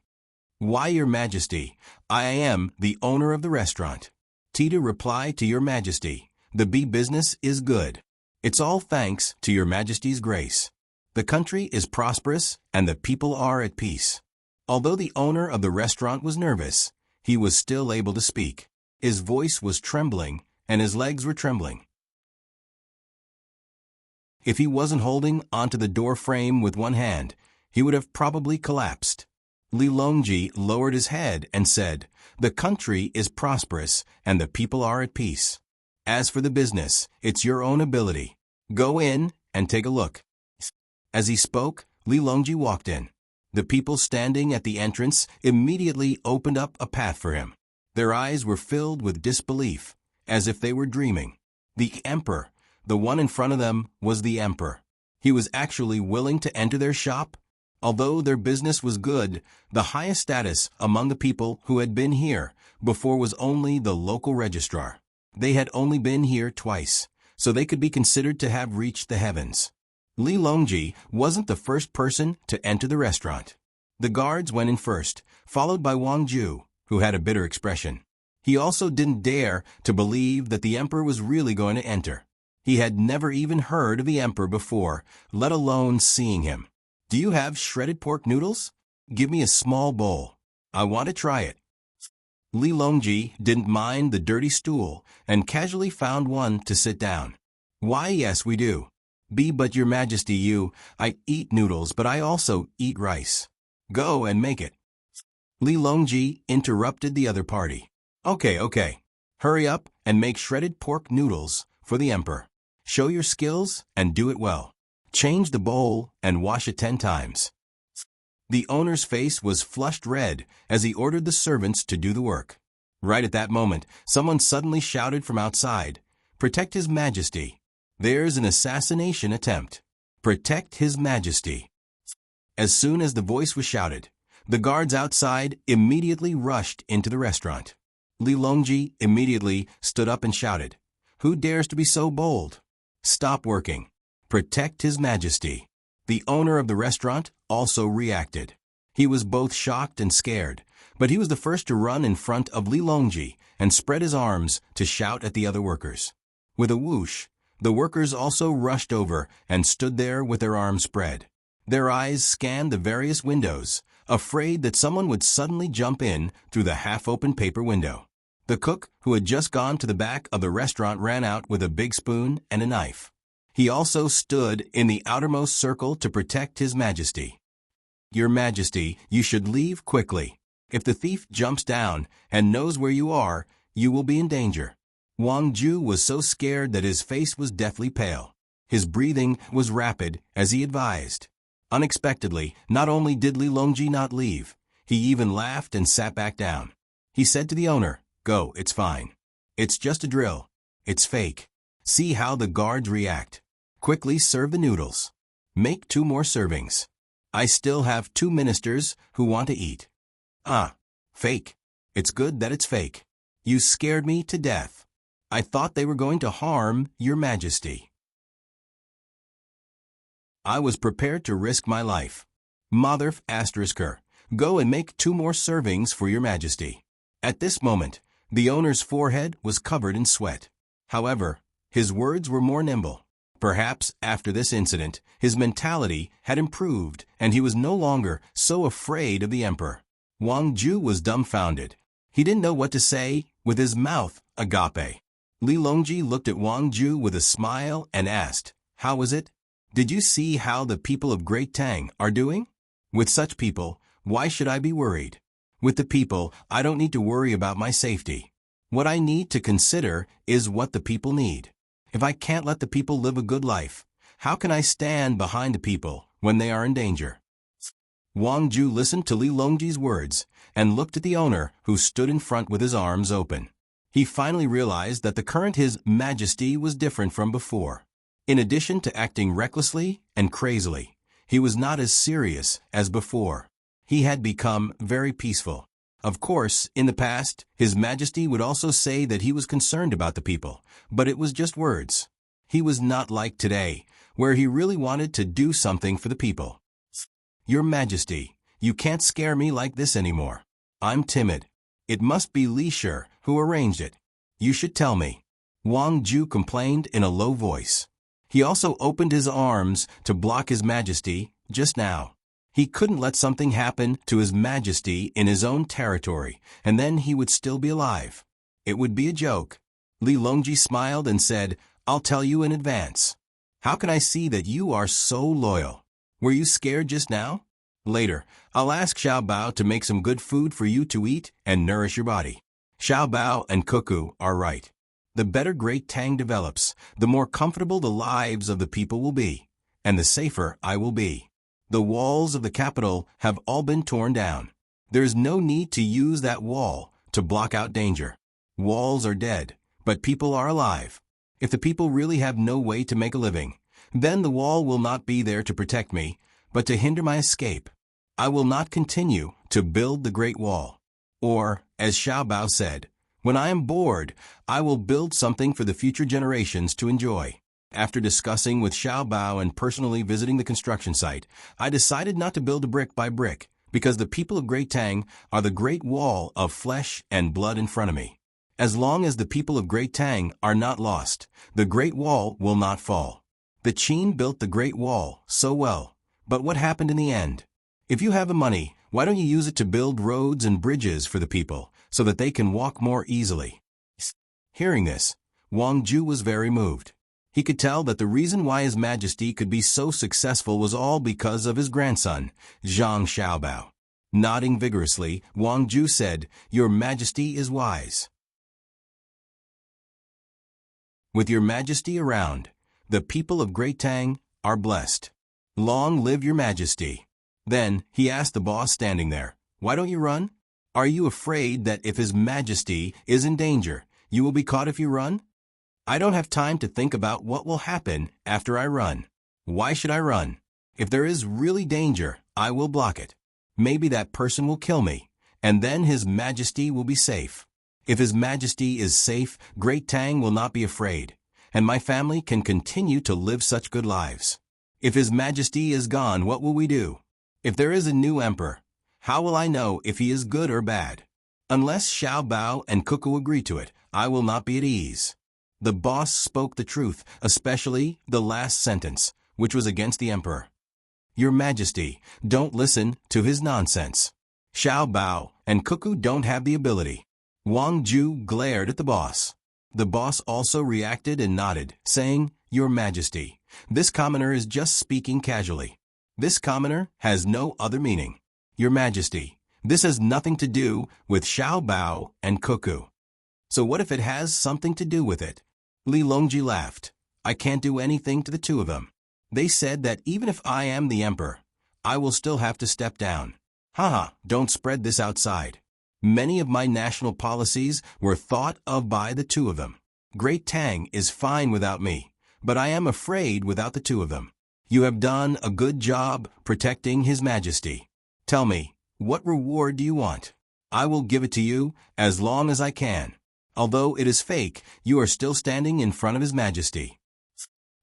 "Why, Your Majesty, I am the owner of the restaurant." Tita replied to Your Majesty, "The bee business is good. It's all thanks to Your Majesty's grace. The country is prosperous and the people are at peace." Although the owner of the restaurant was nervous, he was still able to speak. His voice was trembling and his legs were trembling. If he wasn't holding onto the door frame with one hand, he would have probably collapsed. Li Longji lowered his head and said, "The country is prosperous and the people are at peace. As for the business, it's your own ability. Go in and take a look." As he spoke, Li Longji walked in. The people standing at the entrance immediately opened up a path for him. Their eyes were filled with disbelief, as if they were dreaming. The emperor, the one in front of them, was the emperor. He was actually willing to enter their shop. Although their business was good, the highest status among the people who had been here before was only the local registrar. They had only been here twice, so they could be considered to have reached the heavens. Li Longji wasn't the first person to enter the restaurant. The guards went in first, followed by Wang Ju, who had a bitter expression. He also didn't dare to believe that the emperor was really going to enter. He had never even heard of the emperor before, let alone seeing him. "Do you have shredded pork noodles? Give me a small bowl. I want to try it." Li Longji didn't mind the dirty stool and casually found one to sit down. "Why, yes, we do. But your majesty, I eat noodles, but I also eat rice. Go and make it." Li Longji interrupted the other party. Okay. Hurry up and make shredded pork noodles for the emperor. Show your skills and do it well. Change the bowl and wash it 10 times. The owner's face was flushed red as he ordered the servants to do the work. Right at that moment, someone suddenly shouted from outside, "Protect His Majesty. There's an assassination attempt. Protect His Majesty." As soon as the voice was shouted, the guards outside immediately rushed into the restaurant. Li Longji immediately stood up and shouted, "Who dares to be so bold? Stop working. Protect His Majesty." The owner of the restaurant also reacted. He was both shocked and scared, but he was the first to run in front of Li Longji and spread his arms to shout at the other workers. With a whoosh, the workers also rushed over and stood there with their arms spread. Their eyes scanned the various windows, afraid that someone would suddenly jump in through the half-open paper window. The cook, who had just gone to the back of the restaurant, ran out with a big spoon and a knife. He also stood in the outermost circle to protect His Majesty. "Your Majesty, you should leave quickly. If the thief jumps down and knows where you are, you will be in danger." Wang Ju was so scared that his face was deathly pale. His breathing was rapid as he advised. Unexpectedly, not only did Li Longji not leave, he even laughed and sat back down. He said to the owner, "Go, it's fine. It's just a drill. It's fake. See how the guards react. Quickly serve the noodles. Make 2 more servings. I still have 2 ministers who want to eat." "Ah, fake. It's good that it's fake. You scared me to death. I thought they were going to harm your Majesty. I was prepared to risk my life. Mother asterisker, go and make 2 more servings for your Majesty." At this moment, the owner's forehead was covered in sweat. However, his words were more nimble. Perhaps after this incident, his mentality had improved and he was no longer so afraid of the emperor. Wang Ju was dumbfounded. He didn't know what to say with his mouth agape. Li Longji looked at Wang Ju with a smile and asked, "How is it? Did you see how the people of Great Tang are doing? With such people, why should I be worried? With the people, I don't need to worry about my safety. What I need to consider is what the people need. If I can't let the people live a good life, how can I stand behind the people when they are in danger?" Wang Ju listened to Li Longji's words and looked at the owner who stood in front with his arms open. He finally realized that the current His Majesty was different from before. In addition to acting recklessly and crazily, he was not as serious as before. He had become very peaceful. Of course, in the past, His Majesty would also say that he was concerned about the people, but it was just words. He was not like today, where he really wanted to do something for the people. "Your Majesty, you can't scare me like this anymore. I'm timid. It must be Li Shi who arranged it. You should tell me," Wang Ju complained in a low voice. He also opened his arms to block His Majesty just now. He couldn't let something happen to His Majesty in his own territory, and then he would still be alive. It would be a joke. Li Longji smiled and said, "I'll tell you in advance. How can I see that you are so loyal? Were you scared just now? Later, I'll ask Xiao Bao to make some good food for you to eat and nourish your body." Xiao Bao and Cuckoo are right. The better Great Tang develops, the more comfortable the lives of the people will be, and the safer I will be. The walls of the capital have all been torn down. There's no need to use that wall to block out danger. Walls are dead, but people are alive. If the people really have no way to make a living, then the wall will not be there to protect me, but to hinder my escape. I will not continue to build the Great Wall. Or, as Xiao Bao said, when I am bored, I will build something for the future generations to enjoy. After discussing with Xiao Bao and personally visiting the construction site, I decided not to build a brick by brick, because the people of Great Tang are the Great Wall of flesh and blood in front of me. As long as the people of Great Tang are not lost, the Great Wall will not fall. The Qin built the Great Wall so well, but what happened in the end? If you have the money, why don't you use it to build roads and bridges for the people, so that they can walk more easily? Hearing this, Wang Ju was very moved. He could tell that the reason why His Majesty could be so successful was all because of his grandson, Zhang Xiaobao. Nodding vigorously, Wang Ju said, "Your Majesty is wise. With Your Majesty around, the people of Great Tang are blessed. Long live Your Majesty." Then, he asked the boss standing there, "Why don't you run? Are you afraid that if His Majesty is in danger, you will be caught if you run?" "I don't have time to think about what will happen after I run. Why should I run? If there is really danger, I will block it. Maybe that person will kill me, and then His Majesty will be safe. If His Majesty is safe, Great Tang will not be afraid, and my family can continue to live such good lives. If His Majesty is gone, what will we do? If there is a new emperor, how will I know if he is good or bad? Unless Xiao Bao and Cuckoo agree to it, I will not be at ease." The boss spoke the truth, especially the last sentence, which was against the emperor. "Your Majesty, don't listen to his nonsense. Xiao Bao and Cuckoo don't have the ability." Wang Ju glared at the boss. The boss also reacted and nodded, saying, "Your Majesty, this commoner is just speaking casually. This commoner has no other meaning. Your Majesty, this has nothing to do with Xiao Bao and Cuckoo." "So what if it has something to do with it?" Li Longji laughed. "I can't do anything to the two of them. They said that even if I am the emperor, I will still have to step down. Haha, don't spread this outside. Many of my national policies were thought of by the two of them. Great Tang is fine without me, but I am afraid without the two of them. You have done a good job protecting His Majesty. Tell me, what reward do you want? I will give it to you as long as I can. Although it is fake, you are still standing in front of His Majesty."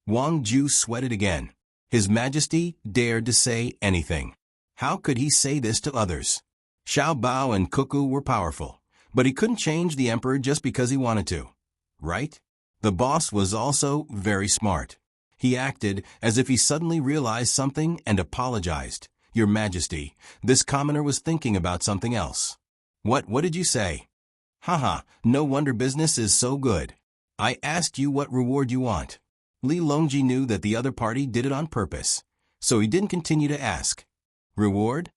Wang Ju sweated again. His Majesty dared to say anything. How could he say this to others? Xiao Bao and Cuckoo were powerful, but he couldn't change the emperor just because he wanted to. Right? The boss was also very smart. He acted as if he suddenly realized something and apologized. "Your Majesty, this commoner was thinking about something else." What did you say?" "Haha, no wonder business is so good. I asked you what reward you want." Li Longji knew that the other party did it on purpose, so he didn't continue to ask. "Reward?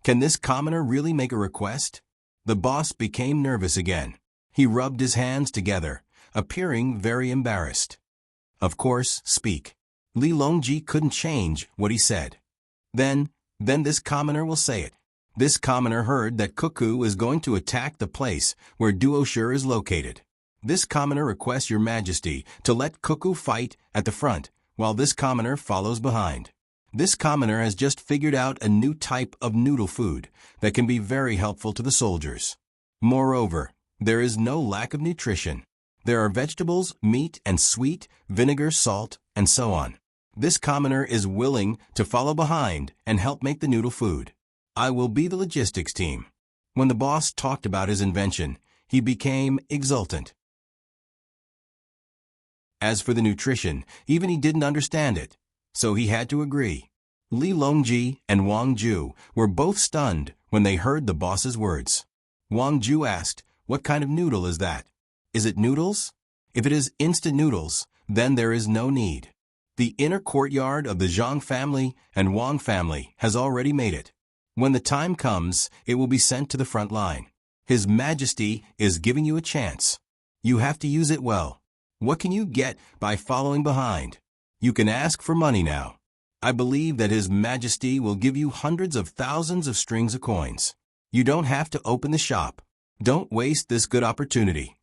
Can this commoner really make a request?" The boss became nervous again. He rubbed his hands together, appearing very embarrassed. "Of course, speak." Li Longji couldn't change what he said. Then this commoner will say it. This commoner heard that Cuckoo is going to attack the place where Duoshi is located. This commoner requests Your Majesty to let Cuckoo fight at the front, while this commoner follows behind. This commoner has just figured out a new type of noodle food that can be very helpful to the soldiers. Moreover, there is no lack of nutrition. There are vegetables, meat, and sweet, vinegar, salt, and so on. This commoner is willing to follow behind and help make the noodle food. I will be the logistics team. When the boss talked about his invention, he became exultant. As for the nutrition, even he didn't understand it, so he had to agree. Li Longji and Wang Ju were both stunned when they heard the boss's words. Wang Ju asked, "What kind of noodle is that? Is it noodles? If it is instant noodles, then there is no need. The inner courtyard of the Zhang family and Wang family has already made it. When the time comes, it will be sent to the front line. His Majesty is giving you a chance. You have to use it well. What can you get by following behind? You can ask for money now. I believe that His Majesty will give you hundreds of thousands of strings of coins. You don't have to open the shop. Don't waste this good opportunity."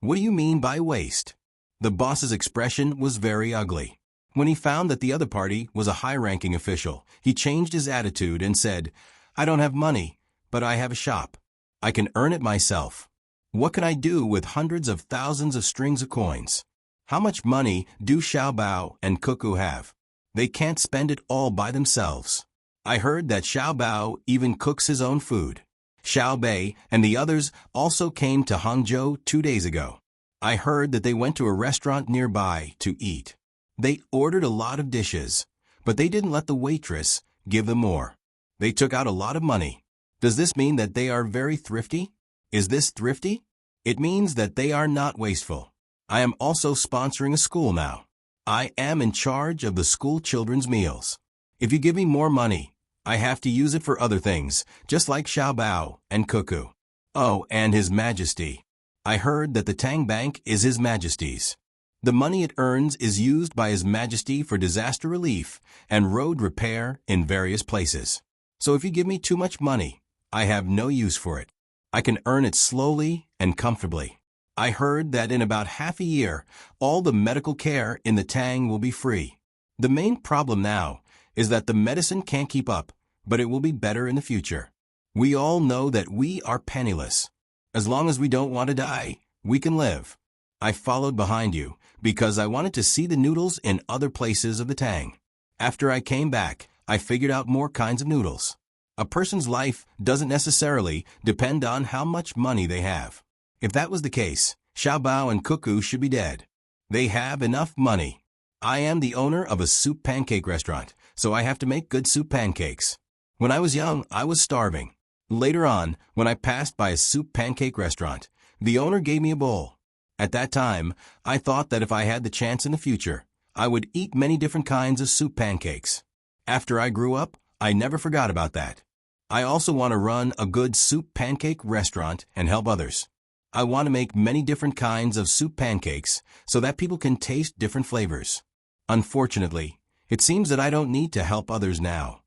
"What do you mean by waste?" The boss's expression was very ugly. When he found that the other party was a high-ranking official, he changed his attitude and said, "I don't have money, but I have a shop. I can earn it myself. What can I do with hundreds of thousands of strings of coins? How much money do Xiao Bao and Cuckoo have? They can't spend it all by themselves. I heard that Xiao Bao even cooks his own food. Xiao Bei and the others also came to Hangzhou 2 days ago. I heard that they went to a restaurant nearby to eat. They ordered a lot of dishes, but they didn't let the waitress give them more. They took out a lot of money. Does this mean that they are very thrifty? Is this thrifty? It means that they are not wasteful. I am also sponsoring a school now. I am in charge of the school children's meals. If you give me more money, I have to use it for other things, just like Xiao Bao and Cuckoo. Oh, and His Majesty. I heard that the Tang Bank is His Majesty's. The money it earns is used by His Majesty for disaster relief and road repair in various places. So if you give me too much money, I have no use for it. I can earn it slowly and comfortably. I heard that in about half a year, all the medical care in the Tang will be free. The main problem now is that the medicine can't keep up, but it will be better in the future. We all know that we are penniless. As long as we don't want to die, we can live. I followed behind you because I wanted to see the noodles in other places of the Tang. After I came back, I figured out more kinds of noodles. A person's life doesn't necessarily depend on how much money they have. If that was the case, Xiao Bao and Cuckoo should be dead. They have enough money. I am the owner of a soup pancake restaurant, so I have to make good soup pancakes. When I was young, I was starving. Later on, when I passed by a soup pancake restaurant, the owner gave me a bowl. At that time, I thought that if I had the chance in the future, I would eat many different kinds of soup pancakes. After I grew up, I never forgot about that. I also want to run a good soup pancake restaurant and help others. I want to make many different kinds of soup pancakes so that people can taste different flavors. Unfortunately, it seems that I don't need to help others now.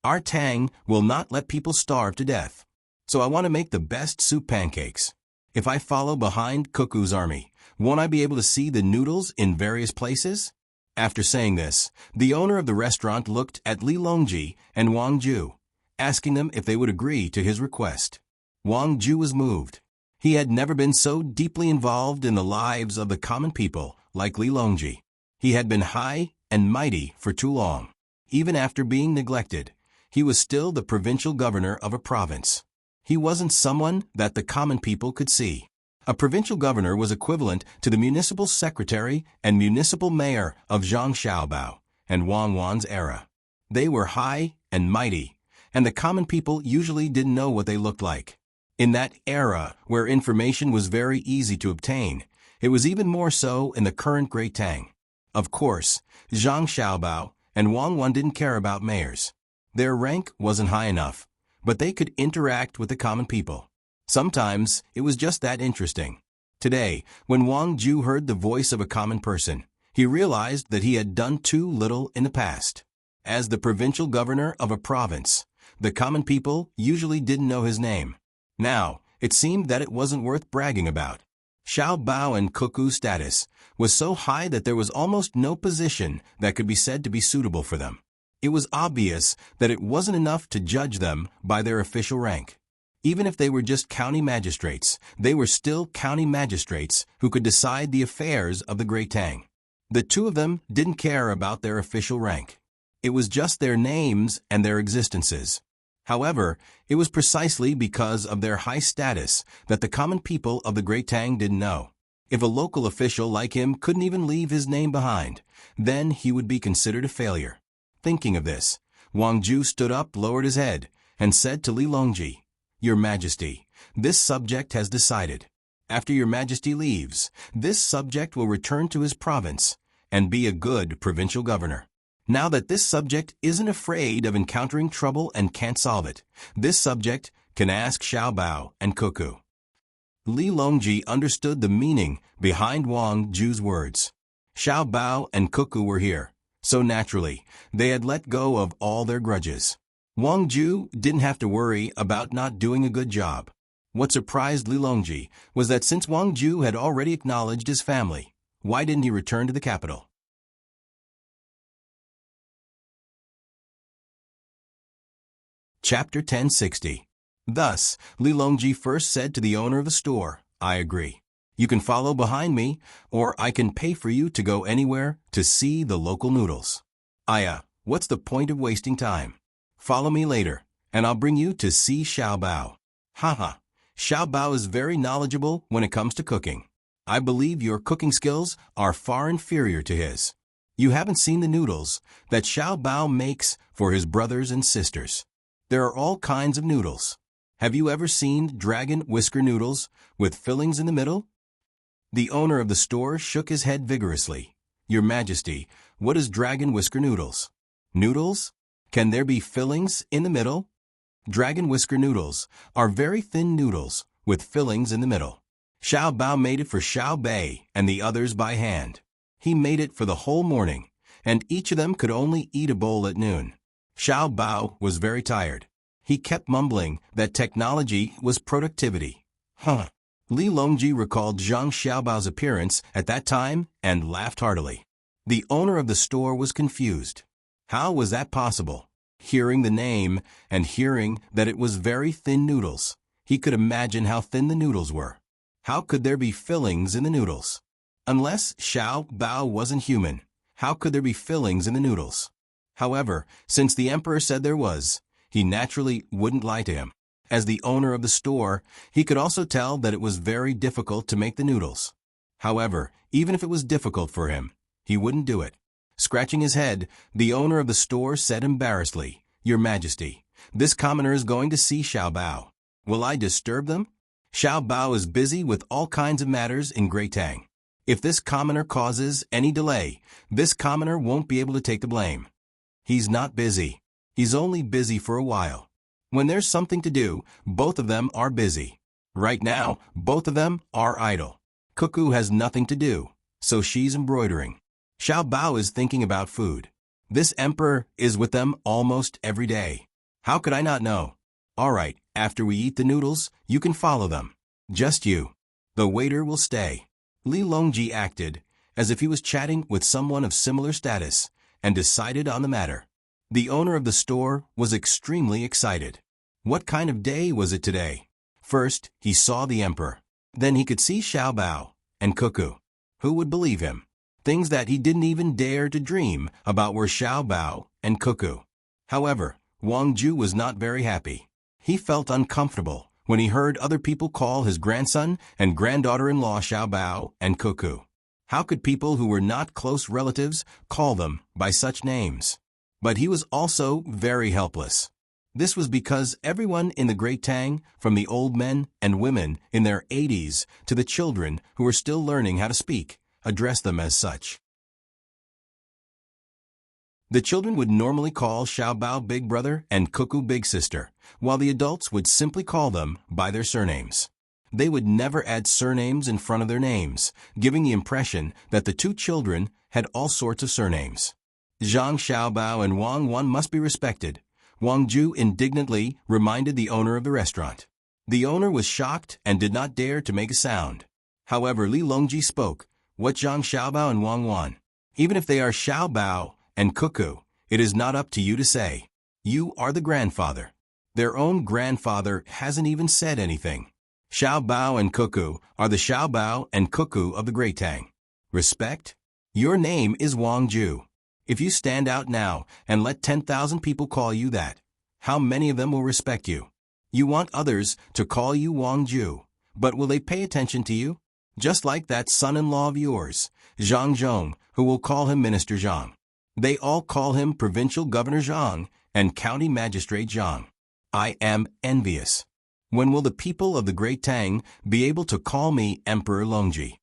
Our Tang will not let people starve to death. So I want to make the best soup pancakes. If I follow behind Cuckoo's army, won't I be able to see the noodles in various places? After saying this, the owner of the restaurant looked at Li Longji and Wang Ju, asking them if they would agree to his request. Wang Ju was moved. He had never been so deeply involved in the lives of the common people like Li Longji. He had been high and mighty for too long. Even after being neglected, he was still the provincial governor of a province. He wasn't someone that the common people could see. A provincial governor was equivalent to the municipal secretary and municipal mayor of Zhang Xiaobao and Wang Wan's era. They were high and mighty, and the common people usually didn't know what they looked like. In that era, where information was very easy to obtain, it was even more so in the current Great Tang. Of course, Zhang Xiaobao and Wang Wan didn't care about mayors. Their rank wasn't high enough, but they could interact with the common people. Sometimes it was just that interesting. Today, when Wang Ju heard the voice of a common person, he realized that he had done too little in the past. As the provincial governor of a province, the common people usually didn't know his name. Now, it seemed that it wasn't worth bragging about. Xiao Bao and Cuckoo's status was so high that there was almost no position that could be said to be suitable for them. It was obvious that it wasn't enough to judge them by their official rank. Even if they were just county magistrates, they were still county magistrates who could decide the affairs of the Great Tang. The two of them didn't care about their official rank. It was just their names and their existences. However, it was precisely because of their high status that the common people of the Great Tang didn't know. If a local official like him couldn't even leave his name behind, then he would be considered a failure. Thinking of this, Wang Ju stood up, lowered his head, and said to Li Longji, "Your Majesty, this subject has decided. After your Majesty leaves, this subject will return to his province and be a good provincial governor. Now that this subject isn't afraid of encountering trouble and can't solve it, this subject can ask Xiao Bao and Cuckoo." Li Longji understood the meaning behind Wang Ju's words. Xiao Bao and Cuckoo were here. So naturally, they had let go of all their grudges. Wang Ju didn't have to worry about not doing a good job. What surprised Li Longji was that since Wang Ju had already acknowledged his family, why didn't he return to the capital? Chapter 1060. Thus, Li Longji first said to the owner of the store, "I agree. You can follow behind me, or I can pay for you to go anywhere to see the local noodles. What's the point of wasting time? Follow me later, and I'll bring you to see Xiao Bao." Haha, Xiao Bao is very knowledgeable when it comes to cooking. I believe your cooking skills are far inferior to his. You haven't seen the noodles that Xiao Bao makes for his brothers and sisters. There are all kinds of noodles. Have you ever seen dragon whisker noodles with fillings in the middle? The owner of the store shook his head vigorously. "Your Majesty, what is dragon whisker noodles?" "Noodles? Can there be fillings in the middle?" Dragon whisker noodles are very thin noodles with fillings in the middle. Xiao Bao made it for Xiao Bei and the others by hand. He made it for the whole morning, and each of them could only eat a bowl at noon. Xiao Bao was very tired. He kept mumbling that technology was productivity. Li Longji recalled Zhang Xiaobao's appearance at that time and laughed heartily. The owner of the store was confused. How was that possible? Hearing the name and hearing that it was very thin noodles, he could imagine how thin the noodles were. How could there be fillings in the noodles? Unless Xiao Bao wasn't human, how could there be fillings in the noodles? However, since the emperor said there was, he naturally wouldn't lie to him. As the owner of the store, he could also tell that it was very difficult to make the noodles. However, even if it was difficult for him, he wouldn't do it. Scratching his head, the owner of the store said embarrassedly, "Your Majesty, this commoner is going to see Xiao Bao. Will I disturb them? Xiao Bao is busy with all kinds of matters in Great Tang. If this commoner causes any delay, this commoner won't be able to take the blame. He's not busy. He's only busy for a while. When there's something to do, both of them are busy. Right now, both of them are idle. Cuckoo has nothing to do, so she's embroidering. Xiao Bao is thinking about food. This emperor is with them almost every day. How could I not know? All right, after we eat the noodles, you can follow them. Just you. The waiter will stay." Li Longji acted as if he was chatting with someone of similar status and decided on the matter. The owner of the store was extremely excited. What kind of day was it today? First, he saw the emperor. Then he could see Xiao Bao and Cuckoo. Who would believe him? Things that he didn't even dare to dream about were Xiao Bao and Cuckoo. However, Wang Ju was not very happy. He felt uncomfortable when he heard other people call his grandson and granddaughter-in-law Xiao Bao and Cuckoo. How could people who were not close relatives call them by such names? But he was also very helpless. This was because everyone in the Great Tang, from the old men and women in their 80s to the children who were still learning how to speak, addressed them as such. The children would normally call Xiao Bao Big Brother and Cuckoo Big Sister, while the adults would simply call them by their surnames. They would never add surnames in front of their names, giving the impression that the two children had all sorts of surnames. Zhang Xiaobao and Wang Wan must be respected, Wang Ju indignantly reminded the owner of the restaurant. The owner was shocked and did not dare to make a sound. However, Li Longji spoke, "What Zhang Xiaobao and Wang Wan? Even if they are Xiao Bao and Cuckoo, it is not up to you to say. You are the grandfather. Their own grandfather hasn't even said anything. Xiao Bao and Cuckoo are the Xiao Bao and Cuckoo of the Great Tang. Respect? Your name is Wang Ju. If you stand out now and let 10,000 people call you that, how many of them will respect you? You want others to call you Wang Ju, but will they pay attention to you? Just like that son-in-law of yours, Zhang Zhong, who will call him Minister Zhang. They all call him Provincial Governor Zhang and County Magistrate Zhang. I am envious. When will the people of the Great Tang be able to call me Emperor Longji?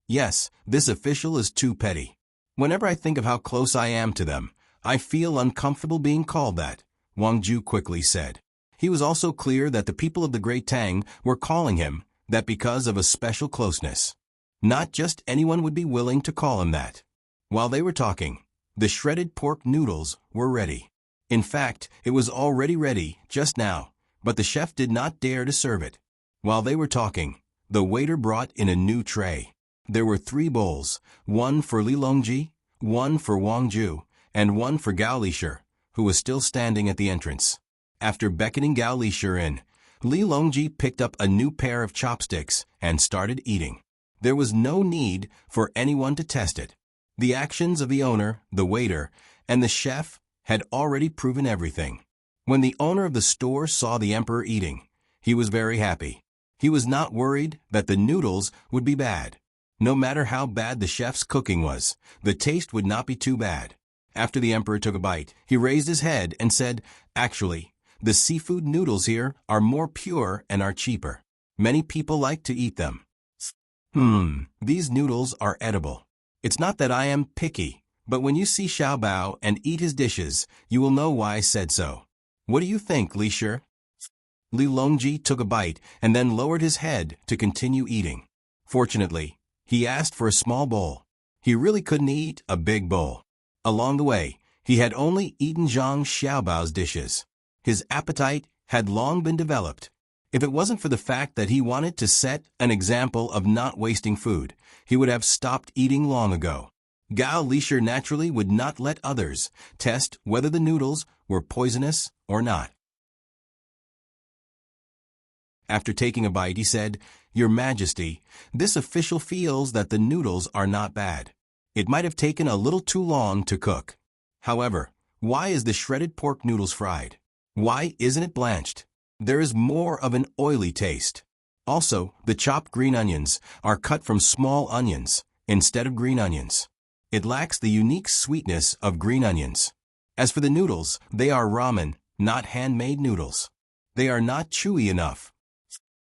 Yes, this official is too petty. Whenever I think of how close I am to them, I feel uncomfortable being called that," Wang Ju quickly said. He was also clear that the people of the Great Tang were calling him that because of a special closeness. Not just anyone would be willing to call him that. While they were talking, the shredded pork noodles were ready. In fact, it was already ready just now, but the chef did not dare to serve it. While they were talking, the waiter brought in a new tray. There were 3 bowls, one for Li Longji, one for Wang Ju, and one for Gao Lishir, who was still standing at the entrance. After beckoning Gao Lishir in, Li Longji picked up a new pair of chopsticks and started eating. There was no need for anyone to test it. The actions of the owner, the waiter, and the chef had already proven everything. When the owner of the store saw the emperor eating, he was very happy. He was not worried that the noodles would be bad. No matter how bad the chef's cooking was, the taste would not be too bad. After the emperor took a bite, he raised his head and said, "Actually, the seafood noodles here are more pure and are cheaper. Many people like to eat them. These noodles are edible. It's not that I am picky, but when you see Xiao Bao and eat his dishes, you will know why I said so. What do you think, Li Shi?" Li Longji took a bite and then lowered his head to continue eating. Fortunately, he asked for a small bowl. He really couldn't eat a big bowl. Along the way, he had only eaten Zhang Xiaobao's dishes. His appetite had long been developed. If it wasn't for the fact that he wanted to set an example of not wasting food, he would have stopped eating long ago. Gao Lishir naturally would not let others test whether the noodles were poisonous or not. After taking a bite, he said, "Your Majesty, this official feels that the noodles are not bad. It might have taken a little too long to cook. However, why is the shredded pork noodles fried? Why isn't it blanched? There is more of an oily taste. Also, the chopped green onions are cut from small onions instead of green onions. It lacks the unique sweetness of green onions. As for the noodles, they are ramen, not handmade noodles. They are not chewy enough."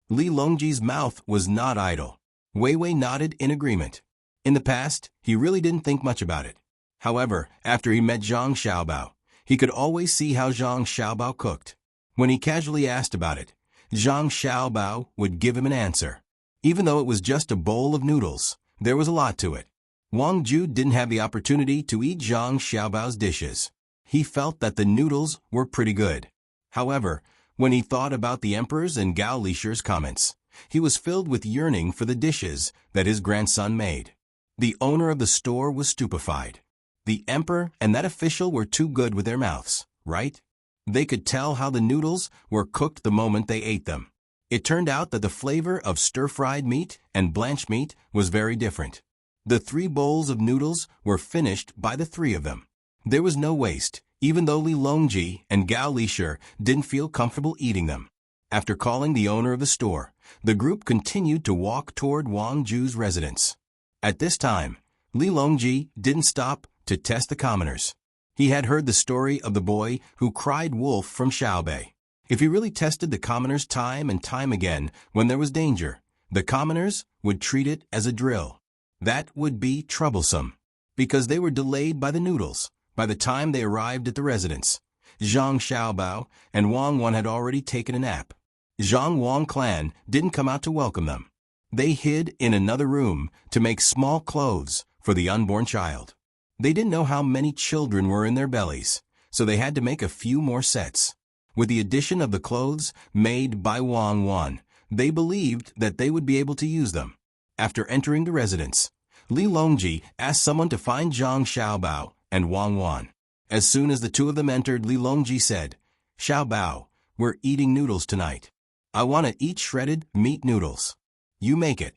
Li Longji's mouth was not idle. Wei Wei nodded in agreement. In the past, he really didn't think much about it. However, after he met Zhang Xiaobao, he could always see how Zhang Xiaobao cooked. When he casually asked about it, Zhang Xiaobao would give him an answer. Even though it was just a bowl of noodles, there was a lot to it. Wang Ju didn't have the opportunity to eat Zhang Xiaobao's dishes. He felt that the noodles were pretty good. However, when he thought about the emperor's and Gao Lishir's comments, he was filled with yearning for the dishes that his grandson made. The owner of the store was stupefied. The emperor and that official were too good with their mouths, right? They could tell how the noodles were cooked the moment they ate them. It turned out that the flavor of stir-fried meat and blanched meat was very different. The 3 bowls of noodles were finished by the 3 of them. There was no waste, even though Li Longji and Gao Lishir didn't feel comfortable eating them. After calling the owner of the store, the group continued to walk toward Wang Ju's residence. At this time, Li Longji didn't stop to test the commoners. He had heard the story of the boy who cried wolf from Xiaobei. If he really tested the commoners time and time again when there was danger, the commoners would treat it as a drill. That would be troublesome, because they were delayed by the noodles. By the time they arrived at the residence, Zhang Xiaobao and Wang Wan had already taken a nap. Zhang Wang clan didn't come out to welcome them. They hid in another room to make small clothes for the unborn child. They didn't know how many children were in their bellies, so they had to make a few more sets. With the addition of the clothes made by Wang Wan, they believed that they would be able to use them. After entering the residence, Li Longji asked someone to find Zhang Xiaobao and Wang Wan. As soon as the 2 of them entered, Li Longji said, "Xiaobao, we're eating noodles tonight. I want to eat shredded meat noodles. You make it.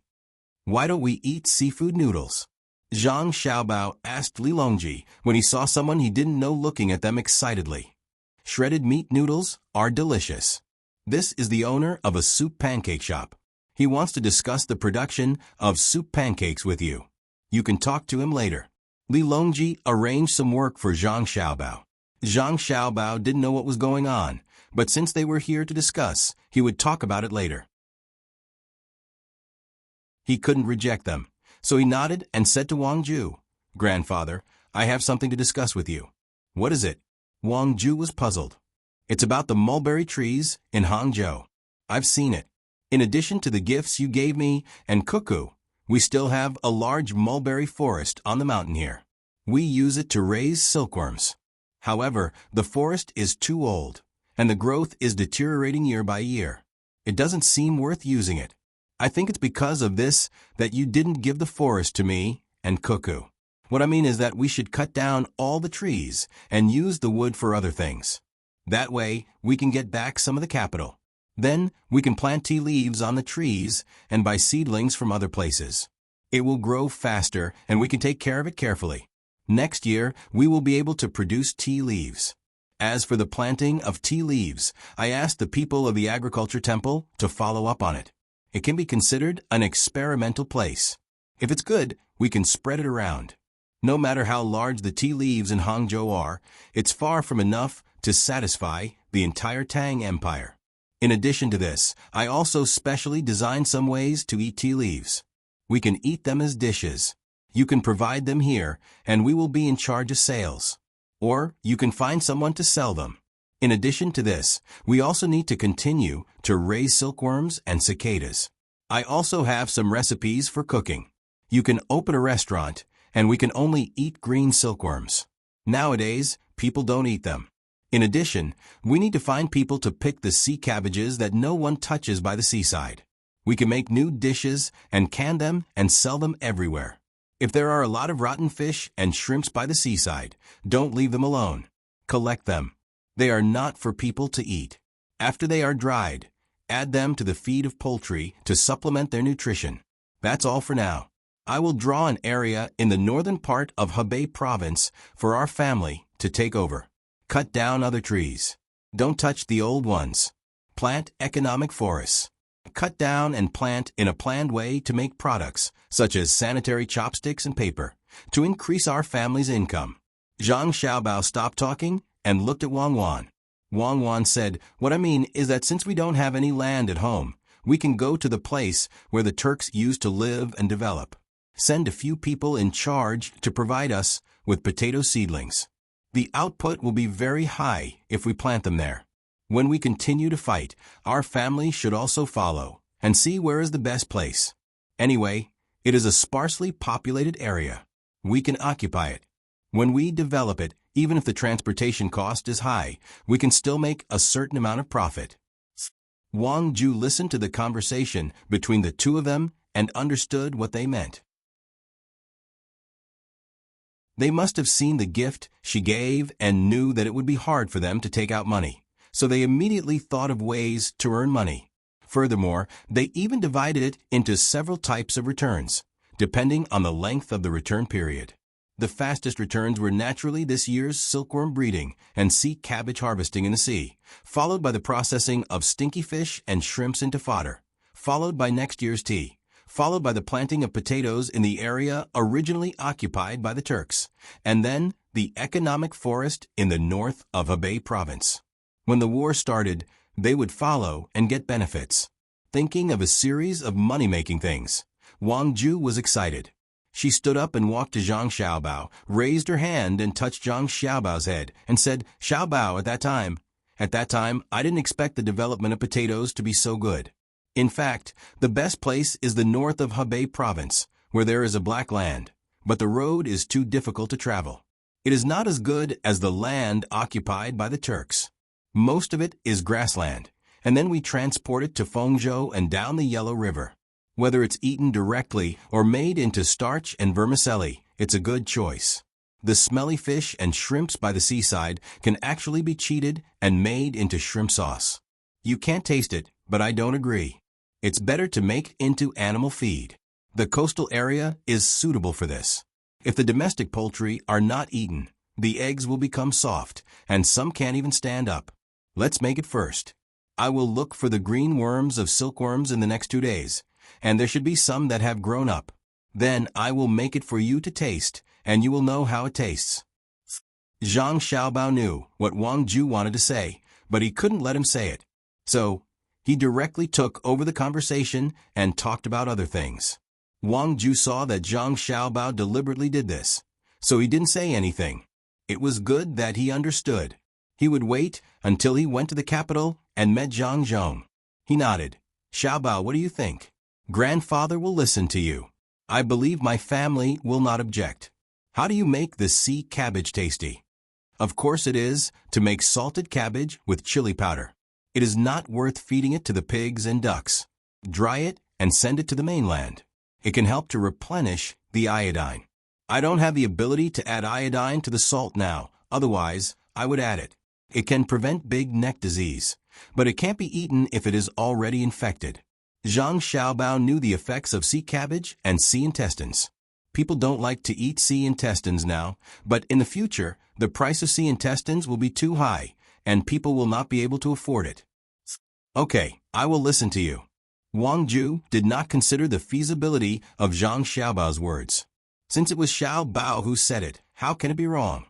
Why don't we eat seafood noodles?" Zhang Xiaobao asked Li Longji when he saw someone he didn't know looking at them excitedly. "Shredded meat noodles are delicious. This is the owner of a soup pancake shop. He wants to discuss the production of soup pancakes with you. You can talk to him later." Li Longji arranged some work for Zhang Xiaobao. Zhang Xiaobao didn't know what was going on, but since they were here to discuss, he would talk about it later. He couldn't reject them, so he nodded and said to Wang Ju, "Grandfather, I have something to discuss with you." "What is it?" Wang Ju was puzzled. "It's about the mulberry trees in Hangzhou. I've seen it. In addition to the gifts you gave me and Cuckoo, we still have a large mulberry forest on the mountain here. We use it to raise silkworms. However, the forest is too old, and the growth is deteriorating year by year. It doesn't seem worth using it. I think it's because of this that you didn't give the forest to me and Cuckoo. What I mean is that we should cut down all the trees and use the wood for other things. That way, we can get back some of the capital. Then, we can plant tea leaves on the trees and buy seedlings from other places. It will grow faster and we can take care of it carefully. Next year, we will be able to produce tea leaves. As for the planting of tea leaves, I asked the people of the agriculture temple to follow up on it. It can be considered an experimental place. If it's good, we can spread it around. No matter how large the tea leaves in Hangzhou are, it's far from enough to satisfy the entire Tang Empire. In addition to this, I also specially designed some ways to eat tea leaves. We can eat them as dishes. You can provide them here, and we will be in charge of sales. Or you can find someone to sell them. In addition to this, we also need to continue to raise silkworms and cicadas. I also have some recipes for cooking. You can open a restaurant, and we can only eat green silkworms. Nowadays, people don't eat them. In addition, we need to find people to pick the sea cabbages that no one touches by the seaside. We can make new dishes and can them and sell them everywhere. If there are a lot of rotten fish and shrimps by the seaside, don't leave them alone. Collect them. They are not for people to eat. After they are dried, add them to the feed of poultry to supplement their nutrition. That's all for now. I will draw an area in the northern part of Hebei province for our family to take over. Cut down other trees. Don't touch the old ones. Plant economic forests. Cut down and plant in a planned way to make products, such as sanitary chopsticks and paper, to increase our family's income. Zhang Xiaobao stopped talking and looked at Wang Wan. Wang Wan said, "What I mean is that since we don't have any land at home, we can go to the place where the Turks used to live and develop. Send a few people in charge to provide us with potato seedlings. The output will be very high if we plant them there. When we continue to fight, our family should also follow and see where is the best place. Anyway, it is a sparsely populated area. We can occupy it. When we develop it, even if the transportation cost is high, we can still make a certain amount of profit." Wang Ju listened to the conversation between the two of them and understood what they meant. They must have seen the gift she gave and knew that it would be hard for them to take out money, so they immediately thought of ways to earn money. Furthermore, they even divided it into several types of returns, depending on the length of the return period. The fastest returns were naturally this year's silkworm breeding and sea cabbage harvesting in the sea, followed by the processing of stinky fish and shrimps into fodder, followed by next year's tea, followed by the planting of potatoes in the area originally occupied by the Turks, and then the economic forest in the north of Hebei province. When the war started, they would follow and get benefits. Thinking of a series of money-making things, Wang Ju was excited. She stood up and walked to Zhang Xiaobao, raised her hand and touched Zhang Xiaobao's head, and said, "Xiaobao, at that time, I didn't expect the development of potatoes to be so good. In fact, the best place is the north of Hebei province, where there is a black land, but the road is too difficult to travel. It is not as good as the land occupied by the Turks. Most of it is grassland, and then we transport it to Fengzhou and down the Yellow River. Whether it's eaten directly or made into starch and vermicelli, it's a good choice. The smelly fish and shrimps by the seaside can actually be cheated and made into shrimp sauce. You can't taste it, but I don't agree. It's better to make it into animal feed. The coastal area is suitable for this. If the domestic poultry are not eaten, the eggs will become soft, and some can't even stand up. Let's make it first. I will look for the green worms of silkworms in the next 2 days, and there should be some that have grown up. Then I will make it for you to taste, and you will know how it tastes." Zhang Xiaobao knew what Wang Ju wanted to say, but he couldn't let him say it. So, he directly took over the conversation and talked about other things. Wang Ju saw that Zhang Xiaobao deliberately did this, so he didn't say anything. It was good that he understood. He would wait until he went to the capital and met Zhang Zhong. He nodded. "Xiaobao, what do you think? Grandfather will listen to you. I believe my family will not object. How do you make the sea cabbage tasty?" "Of course it is to make salted cabbage with chili powder. It is not worth feeding it to the pigs and ducks. Dry it and send it to the mainland. It can help to replenish the iodine. I don't have the ability to add iodine to the salt now, otherwise I would add it. It can prevent big neck disease, but it can't be eaten if it is already infected. Zhang Xiaobao knew the effects of sea cabbage and sea intestines. People don't like to eat sea intestines now, but in the future, the price of sea intestines will be too high, and people will not be able to afford it. Okay, I will listen to you. Wang Ju did not consider the feasibility of Zhang Xiaobao's words. Since it was Xiaobao who said it, how can it be wrong?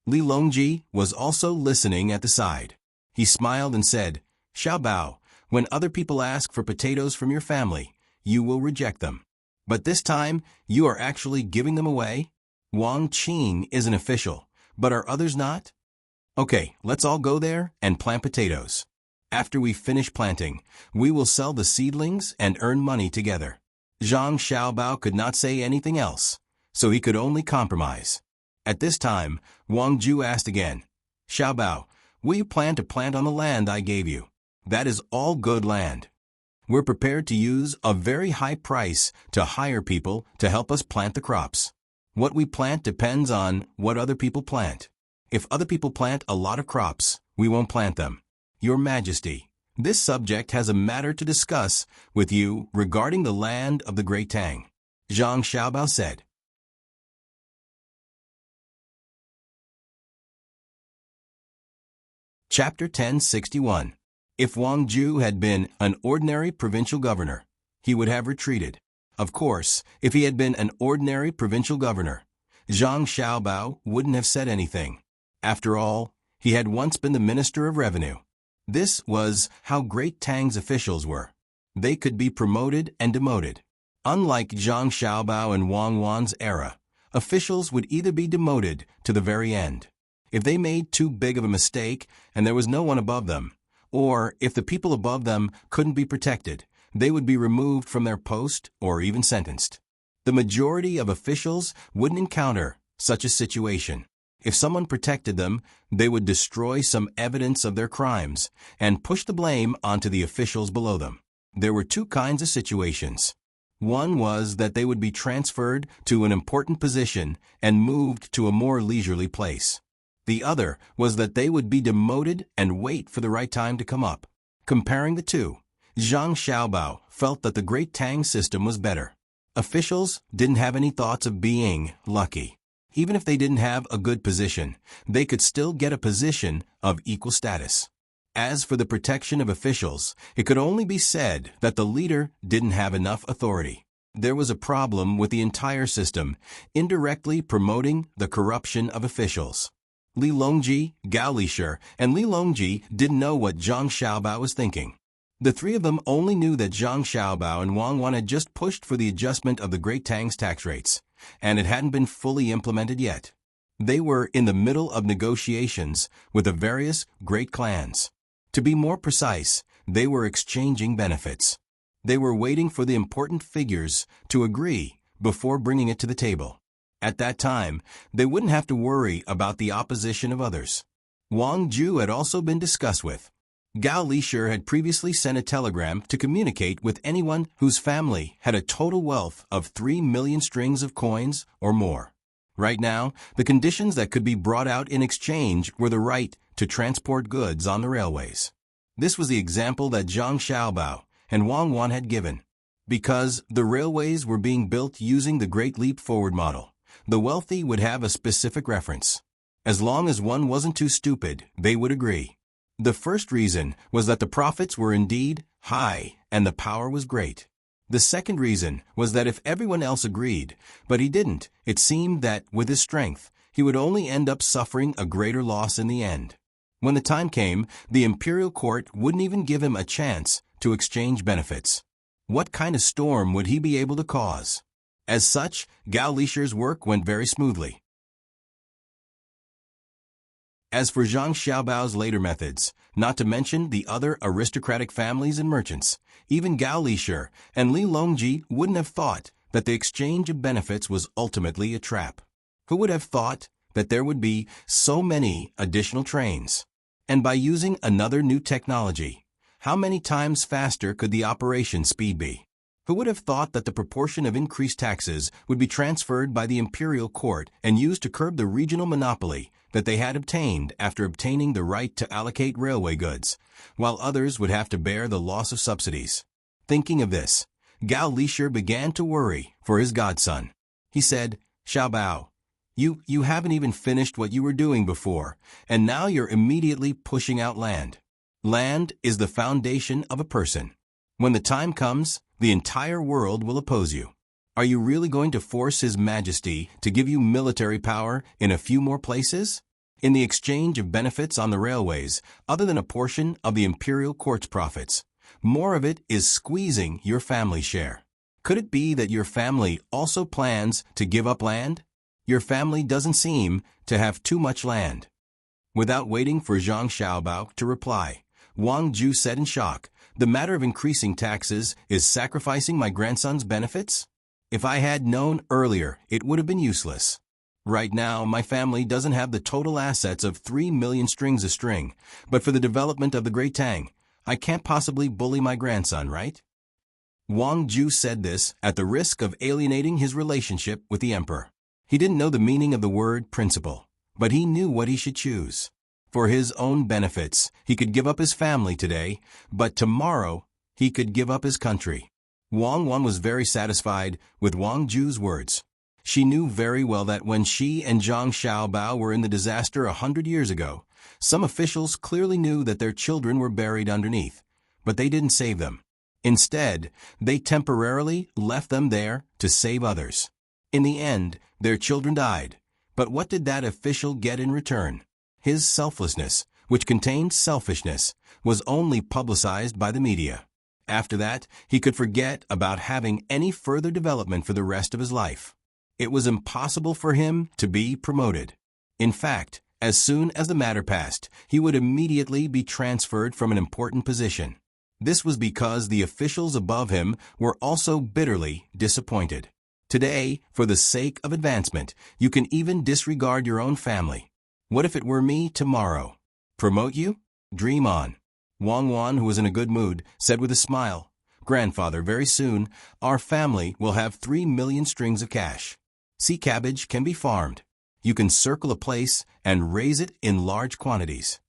Li Longji was also listening at the side. He smiled and said, Xiaobao, when other people ask for potatoes from your family, you will reject them. But this time, you are actually giving them away? Wang Qing is an official, but are others not? Okay, let's all go there and plant potatoes. After we finish planting, we will sell the seedlings and earn money together. Zhang Xiaobao could not say anything else, so he could only compromise. At this time, Wang Ju asked again, Xiaobao, will you plan to plant on the land I gave you? That is all good land. We're prepared to use a very high price to hire people to help us plant the crops. What we plant depends on what other people plant. If other people plant a lot of crops, we won't plant them. Your Majesty, this subject has a matter to discuss with you regarding the land of the great Tang. Zhang Xiaobao said. Chapter 1061. If Wang Ju had been an ordinary provincial governor, he would have retreated. Of course, if he had been an ordinary provincial governor, Zhang Xiaobao wouldn't have said anything. After all, he had once been the Minister of Revenue. This was how great Tang's officials were. They could be promoted and demoted. Unlike Zhang Xiaobao and Wang Wan's era, officials would either be demoted to the very end, if they made too big of a mistake and there was no one above them, or if the people above them couldn't be protected, they would be removed from their post or even sentenced. The majority of officials wouldn't encounter such a situation. If someone protected them, they would destroy some evidence of their crimes and push the blame onto the officials below them. There were two kinds of situations. One was that they would be transferred to an important position and moved to a more leisurely place. The other was that they would be demoted and wait for the right time to come up. Comparing the two, Zhang Xiaobao felt that the Great Tang system was better. Officials didn't have any thoughts of being lucky. Even if they didn't have a good position, they could still get a position of equal status. As for the protection of officials, it could only be said that the leader didn't have enough authority. There was a problem with the entire system, indirectly promoting the corruption of officials. Li Longji, Gao Lisher, and Li Longji didn't know what Zhang Xiaobao was thinking. The three of them only knew that Zhang Xiaobao and Wang Wan had just pushed for the adjustment of the Great Tang's tax rates, and it hadn't been fully implemented yet. They were in the middle of negotiations with the various great clans. To be more precise, they were exchanging benefits. They were waiting for the important figures to agree before bringing it to the table. At that time, they wouldn't have to worry about the opposition of others. Wang Ju had also been discussed with. Gao Lisher had previously sent a telegram to communicate with anyone whose family had a total wealth of 3 million strings of coins or more. Right now, the conditions that could be brought out in exchange were the right to transport goods on the railways. This was the example that Zhang Xiaobao and Wang Wan had given. Because the railways were being built using the Great Leap Forward model, the wealthy would have a specific reference. As long as one wasn't too stupid, they would agree. The first reason was that the profits were indeed high and the power was great. The second reason was that if everyone else agreed, but he didn't, it seemed that, with his strength, he would only end up suffering a greater loss in the end. When the time came, the imperial court wouldn't even give him a chance to exchange benefits. What kind of storm would he be able to cause? As such, Gao Lisher's work went very smoothly. As for Zhang Xiaobao's later methods, not to mention the other aristocratic families and merchants, even Gao Lisher and Li Longji wouldn't have thought that the exchange of benefits was ultimately a trap. Who would have thought that there would be so many additional trains? And by using another new technology, how many times faster could the operation speed be? Who would have thought that the proportion of increased taxes would be transferred by the imperial court and used to curb the regional monopoly that they had obtained after obtaining the right to allocate railway goods, while others would have to bear the loss of subsidies? Thinking of this, Gao Lisher began to worry for his godson. He said, "Xiao Bao, you haven't even finished what you were doing before, and now you're immediately pushing out land. Land is the foundation of a person. When the time comes, the entire world will oppose you. Are you really going to force His Majesty to give you military power in a few more places? In the exchange of benefits on the railways, other than a portion of the imperial court's profits, more of it is squeezing your family share. Could it be that your family also plans to give up land? Your family doesn't seem to have too much land." Without waiting for Zhang Xiaobao to reply, Wang Ju said in shock, "The matter of increasing taxes is sacrificing my grandson's benefits? If I had known earlier, it would have been useless. Right now, my family doesn't have the total assets of 3 million strings a string, but for the development of the Great Tang, I can't possibly bully my grandson, right?" Wang Ju said this at the risk of alienating his relationship with the emperor. He didn't know the meaning of the word principle, but he knew what he should choose. For his own benefits, he could give up his family today, but tomorrow he could give up his country. Wang Wan was very satisfied with Wang Ju's words. She knew very well that when she and Zhang Xiaobao were in the disaster 100 years ago, some officials clearly knew that their children were buried underneath, but they didn't save them. Instead, they temporarily left them there to save others. In the end, their children died. But what did that official get in return? His selflessness, which contained selfishness, was only publicized by the media. After that, he could forget about having any further development for the rest of his life. It was impossible for him to be promoted. In fact, as soon as the matter passed, he would immediately be transferred from an important position. This was because the officials above him were also bitterly disappointed. Today, for the sake of advancement, you can even disregard your own family. What if it were me tomorrow? Promote you? Dream on. Wang Wan, who was in a good mood, said with a smile, "Grandfather, very soon, our family will have 3 million strings of cash. Sea cabbage can be farmed. You can circle a place and raise it in large quantities.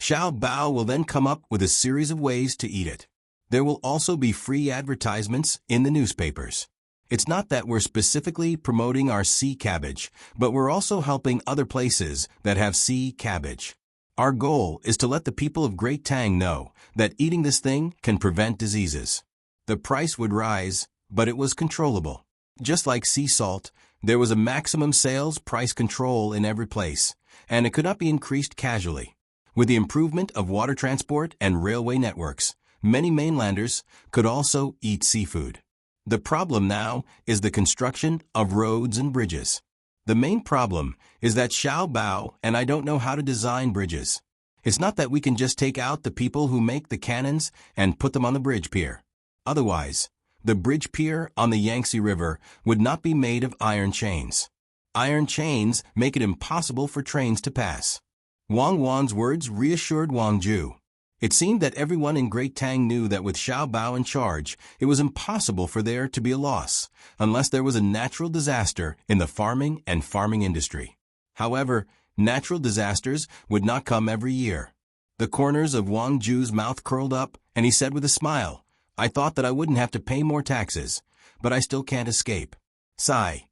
Xiao Bao will then come up with a series of ways to eat it. There will also be free advertisements in the newspapers. It's not that we're specifically promoting our sea cabbage, but we're also helping other places that have sea cabbage. Our goal is to let the people of Great Tang know that eating this thing can prevent diseases. The price would rise, but it was controllable. Just like sea salt, there was a maximum sales price control in every place, and it could not be increased casually. With the improvement of water transport and railway networks, many mainlanders could also eat seafood. The problem now is the construction of roads and bridges. The main problem is that Xiao Bao and I don't know how to design bridges. It's not that we can just take out the people who make the cannons and put them on the bridge pier. Otherwise, the bridge pier on the Yangtze River would not be made of iron chains. Iron chains make it impossible for trains to pass. Wang Wan's words reassured Wang Ju. It seemed that everyone in Great Tang knew that with Xiao Bao in charge, it was impossible for there to be a loss, unless there was a natural disaster in the farming and farming industry. However, natural disasters would not come every year. The corners of Wang Ju's mouth curled up, and he said with a smile, "I thought that I wouldn't have to pay more taxes, but I still can't escape." Sigh.